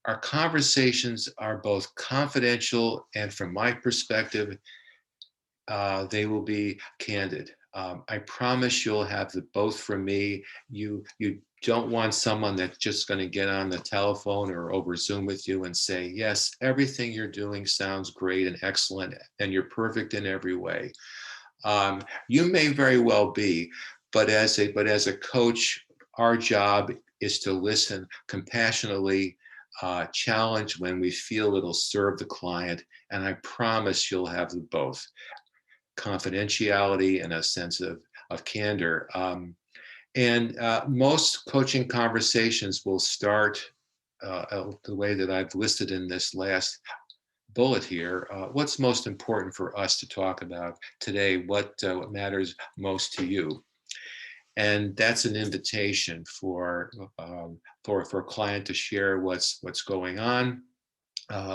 Our conversations are both confidential and, from my perspective, they will be candid. I promise you'll have both from me. You don't want someone that's just going to get on the telephone or over Zoom with you and say, yes, everything you're doing sounds great and excellent, and you're perfect in every way. You may very well be, But as a coach, our job is to listen compassionately, challenge when we feel it'll serve the client, and I promise you'll have both confidentiality and a sense of candor. Most coaching conversations will start the way that I've listed in this last bullet here. What's most important for us to talk about today? What matters most to you? And that's an invitation for a client to share what's going on,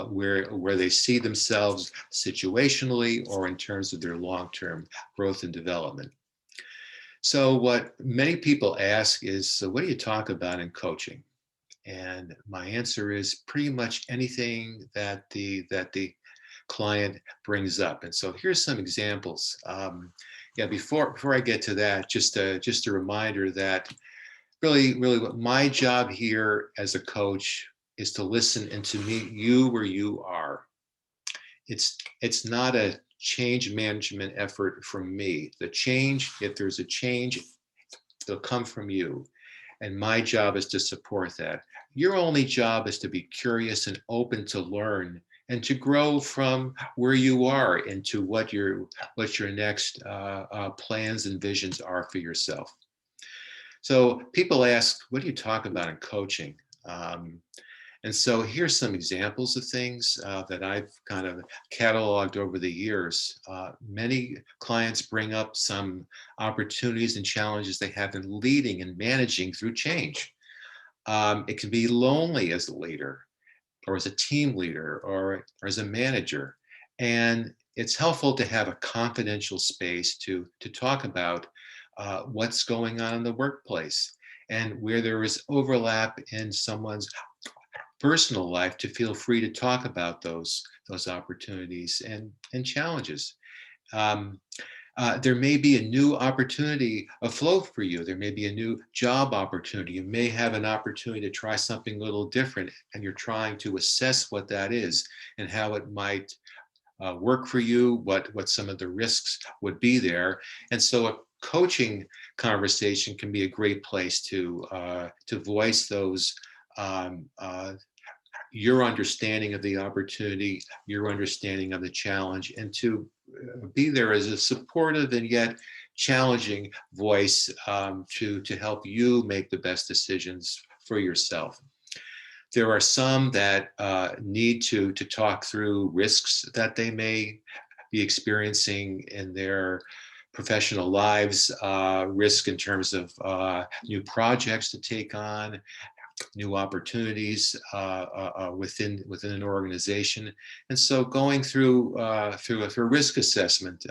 where they see themselves situationally or in terms of their long-term growth and development. So what many people ask is, so what do you talk about in coaching? And my answer is pretty much anything that the client brings up. And so here's some examples. Before I get to that, just a reminder that really what my job here as a coach is to listen and to meet you where you are. It's not a change management effort from me. The change, if there's a change, it'll come from you. And my job is to support that. Your only job is to be curious and open to learn and to grow from where you are into what your next plans and visions are for yourself. So people ask, what do you talk about in coaching? And so here's some examples of things that I've kind of cataloged over the years. Many clients bring up some opportunities and challenges they have in leading and managing through change. It can be lonely as a leader, or as a team leader, or as a manager. And it's helpful to have a confidential space to talk about what's going on in the workplace, and where there is overlap in someone's personal life, to feel free to talk about those opportunities and challenges. There may be a new opportunity afloat for you. There may be a new job opportunity. You may have an opportunity to try something a little different, and you're trying to assess what that is and how it might work for you, what some of the risks would be there. And so a coaching conversation can be a great place to voice those your understanding of the opportunity, your understanding of the challenge, and to be there as a supportive and yet challenging voice to help you make the best decisions for yourself. There are some that need to talk through risks that they may be experiencing in their professional lives, risk in terms of new projects to take on, new opportunities within an organization. And so going through a risk assessment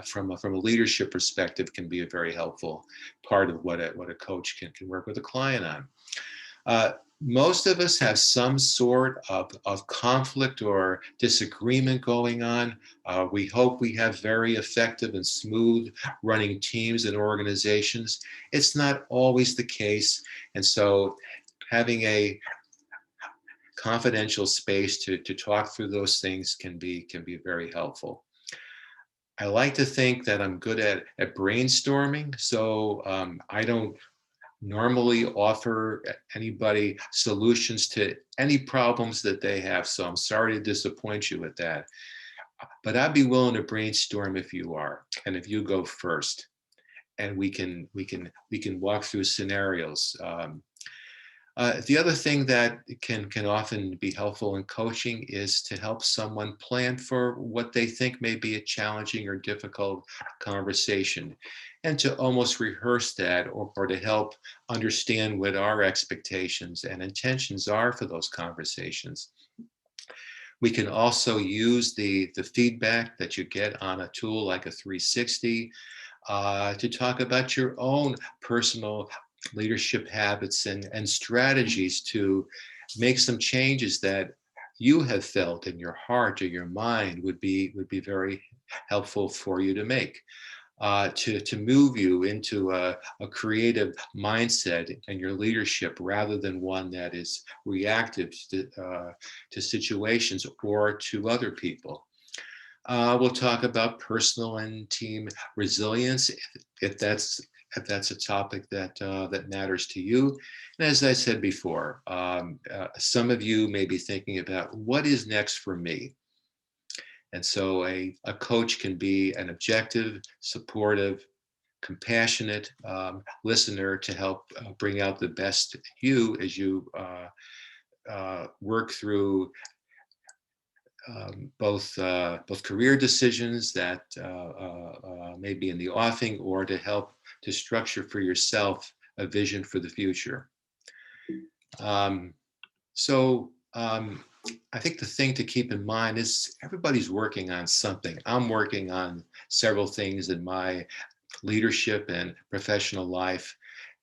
from a leadership perspective can be a very helpful part of what a coach can work with a client on. Most of us have some sort of conflict or disagreement going on. We hope we have very effective and smooth running teams and organizations. It's not always the case. And so having a confidential space to talk through those things can be very helpful. I like to think that I'm good at brainstorming. So I don't normally offer anybody solutions to any problems that they have. So I'm sorry to disappoint you with that. But I'd be willing to brainstorm if you are, and if you go first, and we can walk through scenarios. The other thing that can often be helpful in coaching is to help someone plan for what they think may be a challenging or difficult conversation, and to almost rehearse that, or to help understand what our expectations and intentions are for those conversations. We can also use the feedback that you get on a tool like a 360 to talk about your own personal leadership habits and strategies to make some changes that you have felt in your heart or your mind would be very helpful for you to make, to move you into a creative mindset in your leadership, rather than one that is reactive to situations or to other people. We'll talk about personal and team resilience, if that's if that's a topic that that matters to you. And as I said before, some of you may be thinking about what is next for me. And so a coach can be an objective, supportive, compassionate listener to help bring out the best you as you work through both career decisions that may be in the offing, or to help to structure for yourself a vision for the future. I think the thing to keep in mind is everybody's working on something. I'm working on several things in my leadership and professional life.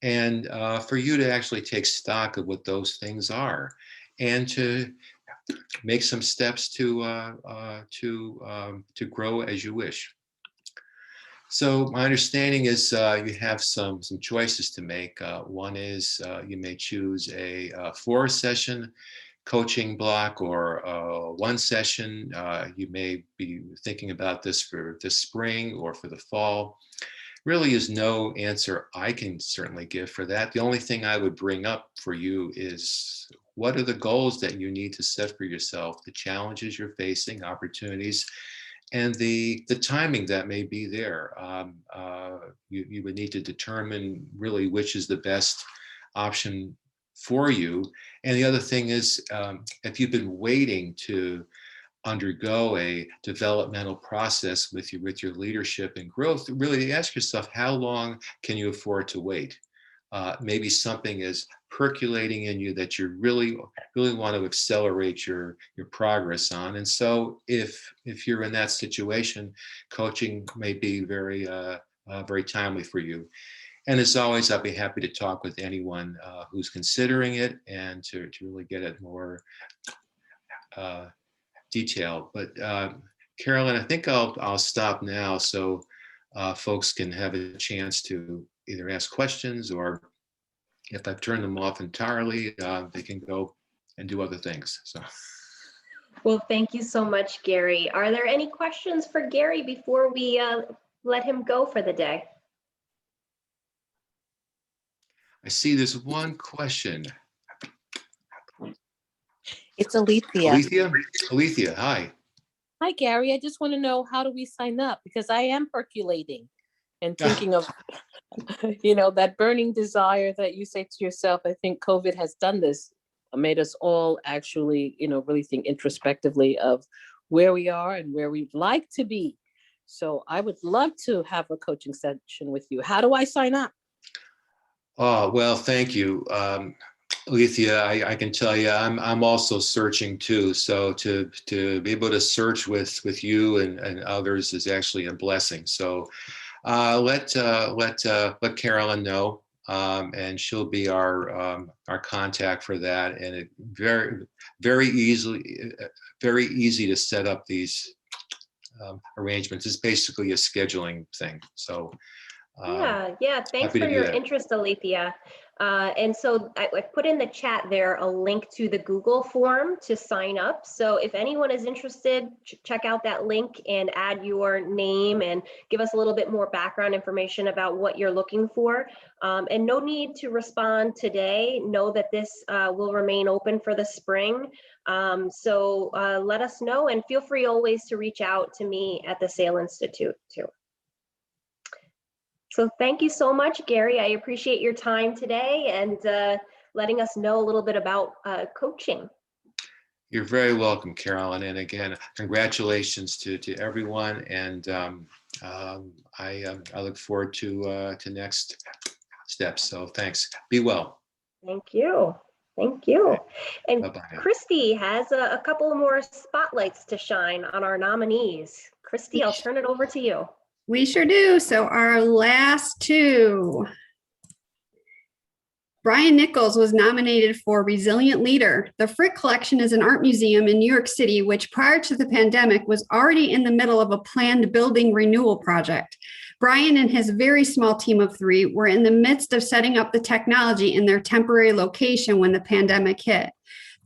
And for you to actually take stock of what those things are, and to make some steps to grow as you wish. So my understanding is you have some choices to make. One is you may choose a 4-session coaching block, or 1 session. You may be thinking about this for this spring or for the fall. Really is no answer I can certainly give for that. The only thing I would bring up for you is, what are the goals that you need to set for yourself, the challenges you're facing, opportunities, and the timing that may be there. You would need to determine really which is the best option for you. And the other thing is, if you've been waiting to undergo a developmental process with your leadership and growth, really ask yourself, how long can you afford to wait? Maybe something is percolating in you that you really want to accelerate your progress on. And so if you're in that situation, coaching may be very timely for you. And as always, I'll be happy to talk with anyone who's considering it, and to really get it more detailed. But Carolyn, I think I'll stop now, so folks can have a chance to either ask questions, or if I've turned them off entirely, they can go and do other things. So. Well, thank you so much, Gary. Are there any questions for Gary before we let him go for the day? I see there's one question. It's Alethea. Alethea, hi. Hi, Gary. I just want to know, how do we sign up? Because I am percolating and thinking of, that burning desire that you say to yourself. I think COVID has done this, made us all actually, really think introspectively of where we are and where we'd like to be. So I would love to have a coaching session with you. How do I sign up? Oh, well, thank you. Alethea, I can tell you, I'm also searching too. So to be able to search with you and others is actually a blessing. So let Carolyn know, and she'll be our contact for that. And it very easy to set up these arrangements. It's basically a scheduling thing. So. Yeah. Thanks for your interest, Alethea. And so I put in the chat there a link to the Google form to sign up. So if anyone is interested, check out that link and add your name and give us a little bit more background information about what you're looking for. And no need to respond today. Know that this will remain open for the spring. So let us know, and feel free always to reach out to me at the SAIL Institute too. So thank you so much, Gary. I appreciate your time today and letting us know a little bit about coaching. You're very welcome, Carolyn. And again, congratulations to everyone. And I look forward to next steps. So thanks. Be well. Thank you. Thank you. And Bye-bye. Christy has a couple more spotlights to shine on our nominees. Christy, I'll turn it over to you. We sure do. So our last two. Brian Nichols was nominated for Resilient Leader. The Frick Collection is an art museum in New York City, which prior to the pandemic was already in the middle of a planned building renewal project. Brian and his very small team of 3 were in the midst of setting up the technology in their temporary location when the pandemic hit.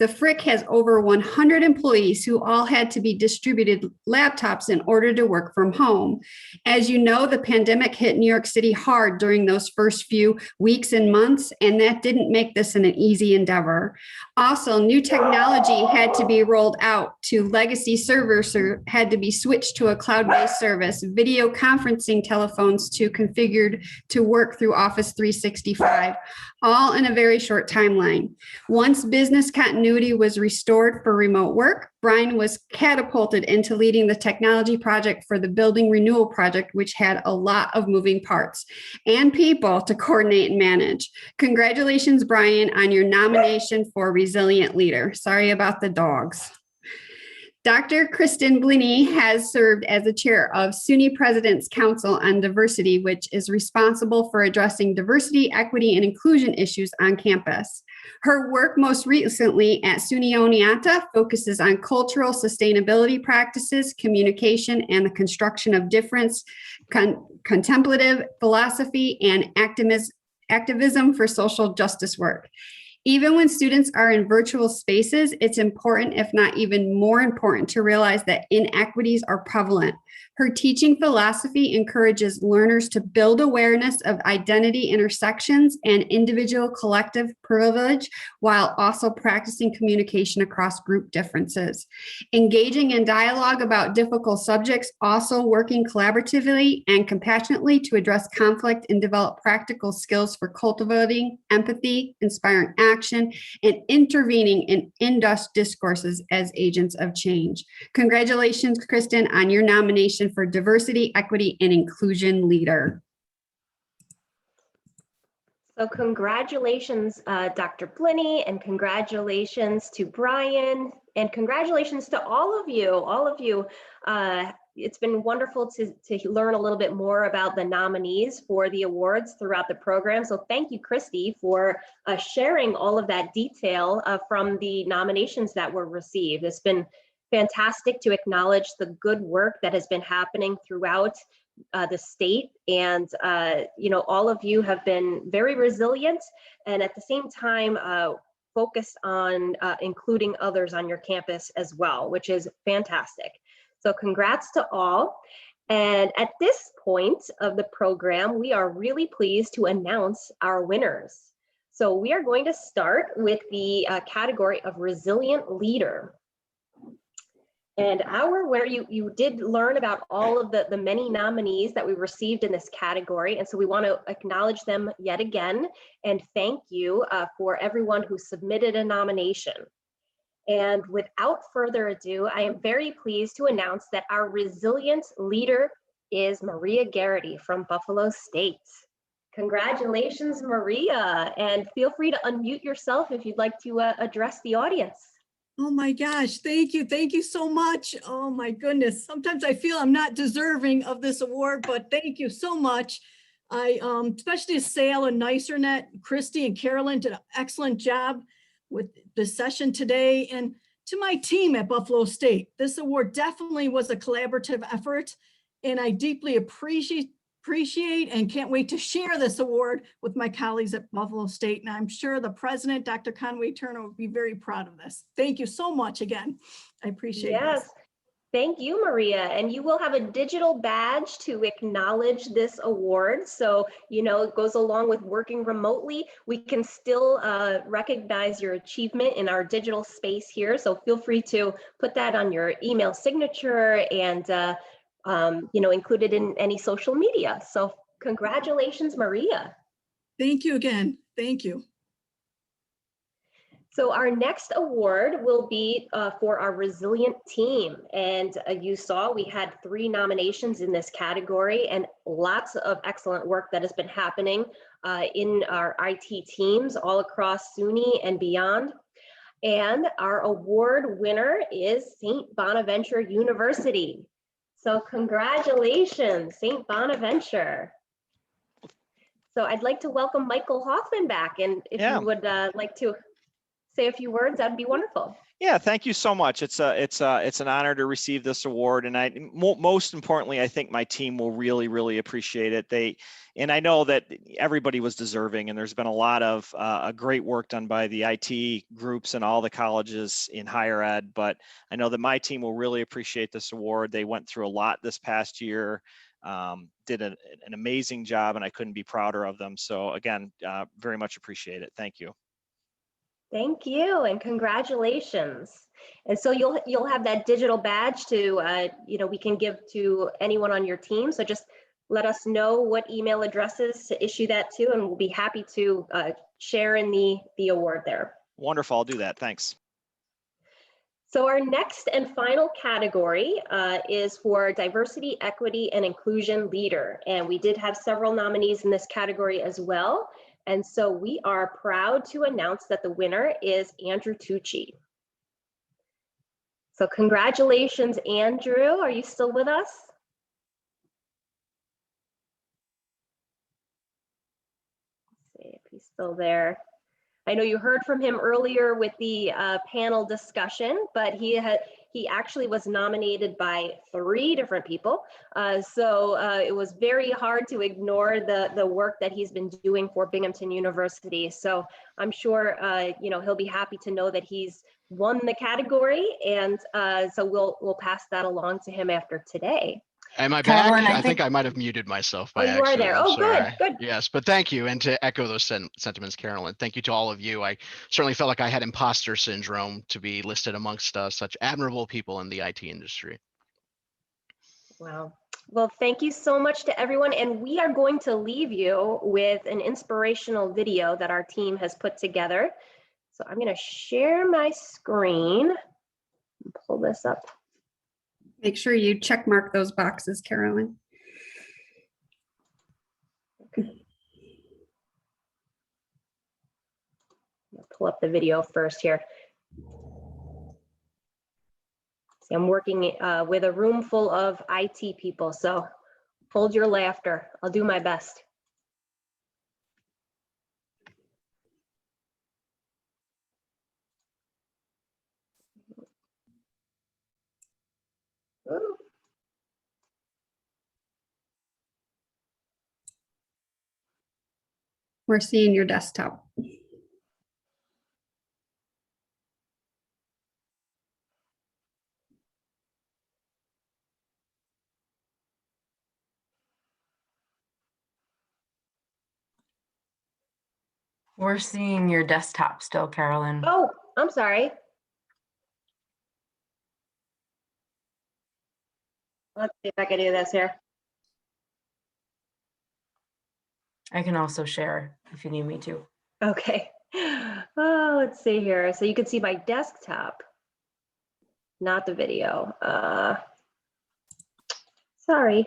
The Frick has over 100 employees who all had to be distributed laptops in order to work from home. As you know, the pandemic hit New York City hard during those first few weeks and months, and that didn't make this an easy endeavor. Also, new technology had to be rolled out to legacy servers or had to be switched to a cloud-based service, video conferencing telephones to configured to work through Office 365, all in a very short timeline. Once business continuity was restored for remote work, Brian was catapulted into leading the technology project for the building renewal project, which had a lot of moving parts and people to coordinate and manage. Congratulations, Brian, on your nomination for Resilient Leader. Sorry about the dogs. Dr. Kristen Blinny has served as the chair of SUNY President's Council on Diversity, which is responsible for addressing diversity, equity, and inclusion issues on campus. Her work most recently at SUNY Oneonta focuses on cultural sustainability practices, communication, and the construction of difference, contemplative philosophy, and activism for social justice work. Even when students are in virtual spaces, it's important, if not even more important, to realize that inequities are prevalent. Her teaching philosophy encourages learners to build awareness of identity intersections and individual collective privilege while also practicing communication across group differences. Engaging in dialogue about difficult subjects, also working collaboratively and compassionately to address conflict and develop practical skills for cultivating empathy, inspiring action, and intervening in in-depth discourses as agents of change. Congratulations, Kristen, on your nomination for Diversity, Equity, and Inclusion Leader. So congratulations, Dr. Blinny, and congratulations to Brian, and congratulations to all of you. It's been wonderful to learn a little bit more about the nominees for the awards throughout the program. So thank you, Christy, for sharing all of that detail from the nominations that were received. It's been fantastic to acknowledge the good work that has been happening throughout the state, and all of you have been very resilient and at the same time focused on including others on your campus as well, which is fantastic. So congrats to all. And at this point of the program, we are really pleased to announce our winners. So we are going to start with the category of Resilient Leader. And where you did learn about all of the many nominees that we received in this category. And so we want to acknowledge them yet again and thank you for everyone who submitted a nomination. And without further ado, I am very pleased to announce that our Resilient Leader is Maria Garrity from Buffalo State. Congratulations, Maria, and feel free to unmute yourself if you'd like to address the audience. Oh my gosh, thank you. Thank you so much. Oh my goodness. Sometimes I feel I'm not deserving of this award, but thank you so much. I especially to Sale and NicerNet, Christy and Carolyn did an excellent job with the session today. And to my team at Buffalo State, this award definitely was a collaborative effort. And I deeply appreciate and can't wait to share this award with my colleagues at Buffalo State. And I'm sure the president, Dr. Conway Turner, will be very proud of this. Thank you so much again. I appreciate this. Yes, thank you, Maria. And you will have a digital badge to acknowledge this award. So, it goes along with working remotely. We can still recognize your achievement in our digital space here. So feel free to put that on your email signature and included in any social media. So congratulations, Maria. Thank you again. Thank you. So our next award will be for our Resilient Team. And you saw we had 3 nominations in this category and lots of excellent work that has been happening in our IT teams all across SUNY and beyond. And our award winner is St. Bonaventure University. So congratulations, St. Bonaventure. So I'd like to welcome Michael Hoffman back. And if you would like to say a few words, that'd be wonderful. Yeah, thank you so much. It's an honor to receive this award, and most importantly, I think my team will really appreciate it. And I know that everybody was deserving, and there's been a lot of great work done by the IT groups and all the colleges in higher ed. But I know that my team will really appreciate this award. They went through a lot this past year, did an amazing job, and I couldn't be prouder of them. So again, very much appreciate it. Thank you. Thank you and congratulations. And so you'll have that digital badge to we can give to anyone on your team. So just let us know what email addresses to issue that to, and we'll be happy to share in the award there. Wonderful, I'll do that. Thanks. So our next and final category is for Diversity, Equity, and Inclusion Leader. And we did have several nominees in this category as well. And so we are proud to announce that the winner is Andrew Tucci. So congratulations, Andrew. Are you still with us? Let's see if he's still there. I know you heard from him earlier with the panel discussion, but he actually was nominated by 3 different people. So it was very hard to ignore the work that he's been doing for Binghamton University. So I'm sure he'll be happy to know that he's won the category, and so we'll pass that along to him after today. Am I back? I think I might have muted myself by accident. You are there. Oh, good. Yes, but thank you. And to echo those sentiments, Carolyn, thank you to all of you. I certainly felt like I had imposter syndrome to be listed amongst such admirable people in the IT industry. Wow. Well, thank you so much to everyone. And we are going to leave you with an inspirational video that our team has put together. So I'm going to share my screen and pull this up. Make sure you check mark those boxes, Carolyn. Okay. I'll pull up the video first here. See, I'm working with a room full of IT people, so hold your laughter. I'll do my best. Ooh. We're seeing your desktop. We're seeing your desktop still, Carolyn. Oh, I'm sorry. Let's see if I can do this here. I can also share if you need me to. Okay. Oh, let's see here. So you can see my desktop, not the video. Sorry.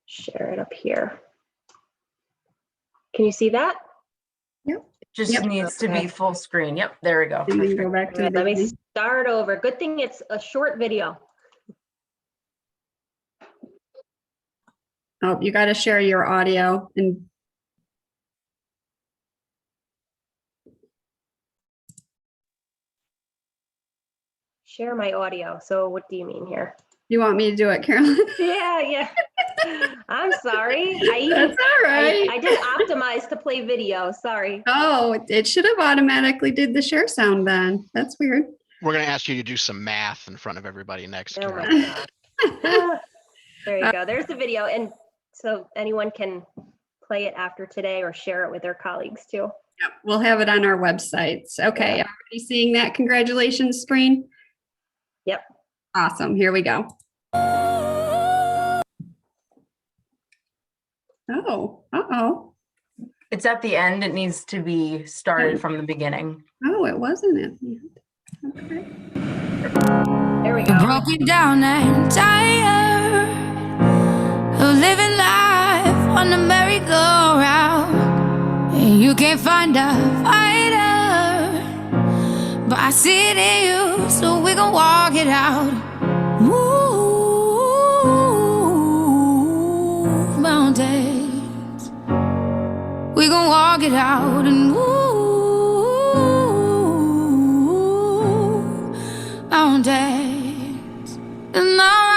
Share it up here. Can you see that? Yep. Just needs to be full screen. Yep, there we go. Go back to Let me start over. Good thing it's a short video. Oh, you got to share your audio and Share my audio. So what do you mean here? you want me to do it, Carolyn? Yeah. I'm sorry. That's all right. I did optimize to play video. Sorry. Oh, it should have automatically did the share sound then. That's weird. We're going to ask you to do some math in front of everybody next. Oh my God. There you go. There's the video. And so anyone can play it after today or share it with their colleagues too. Yep, we'll have it on our websites. Okay, everybody seeing that congratulations screen? Yep. Awesome. Here we go. Oh, uh-oh. It's at the end. It needs to be started from the beginning. Oh, it wasn't at the end. Okay. There we go. Broken down and tired of living life on the merry-go-round. And you can't find a fighter, but I see it in you, so we gon' walk it out. Move mountains, walk it out. And mountains, and I'll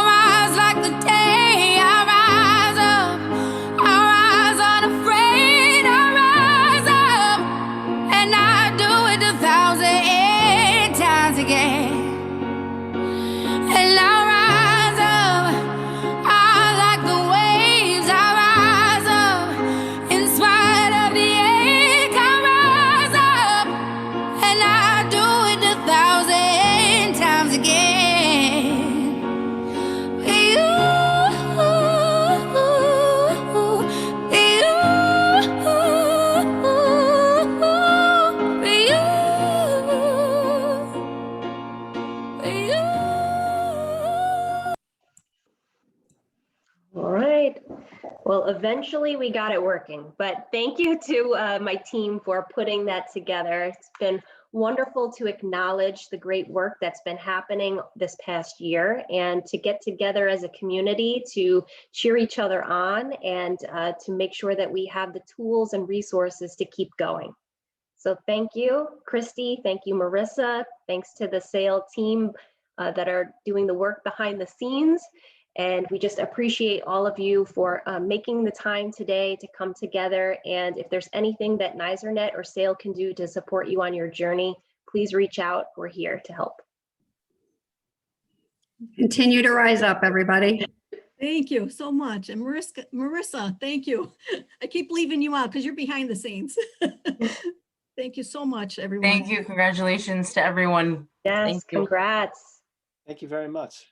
rise like the day. I'll rise unafraid. I'll rise up, and I do it 1,000 times again. And I'll rise up, I like the waves. I'll rise up, in spite of the ache. I'll rise up, and I do it 1,000 times again. All right. Well, eventually we got it working, but thank you to my team for putting that together. It's been wonderful to acknowledge the great work that's been happening this past year and to get together as a community to cheer each other on and to make sure that we have the tools and resources to keep going. So thank you, Christy. Thank you, Marissa. Thanks to the SAIL team that are doing the work behind the scenes. And we just appreciate all of you for making the time today to come together. And if there's anything that NYSERNet or SAIL can do to support you on your journey, please reach out. We're here to help. Continue to rise up, everybody. Thank you so much. And Marissa, thank you. I keep leaving you out because you're behind the scenes. Thank you so much, everyone. Thank you. Congratulations to everyone. Yes, Thank you. congrats. Thank you very much.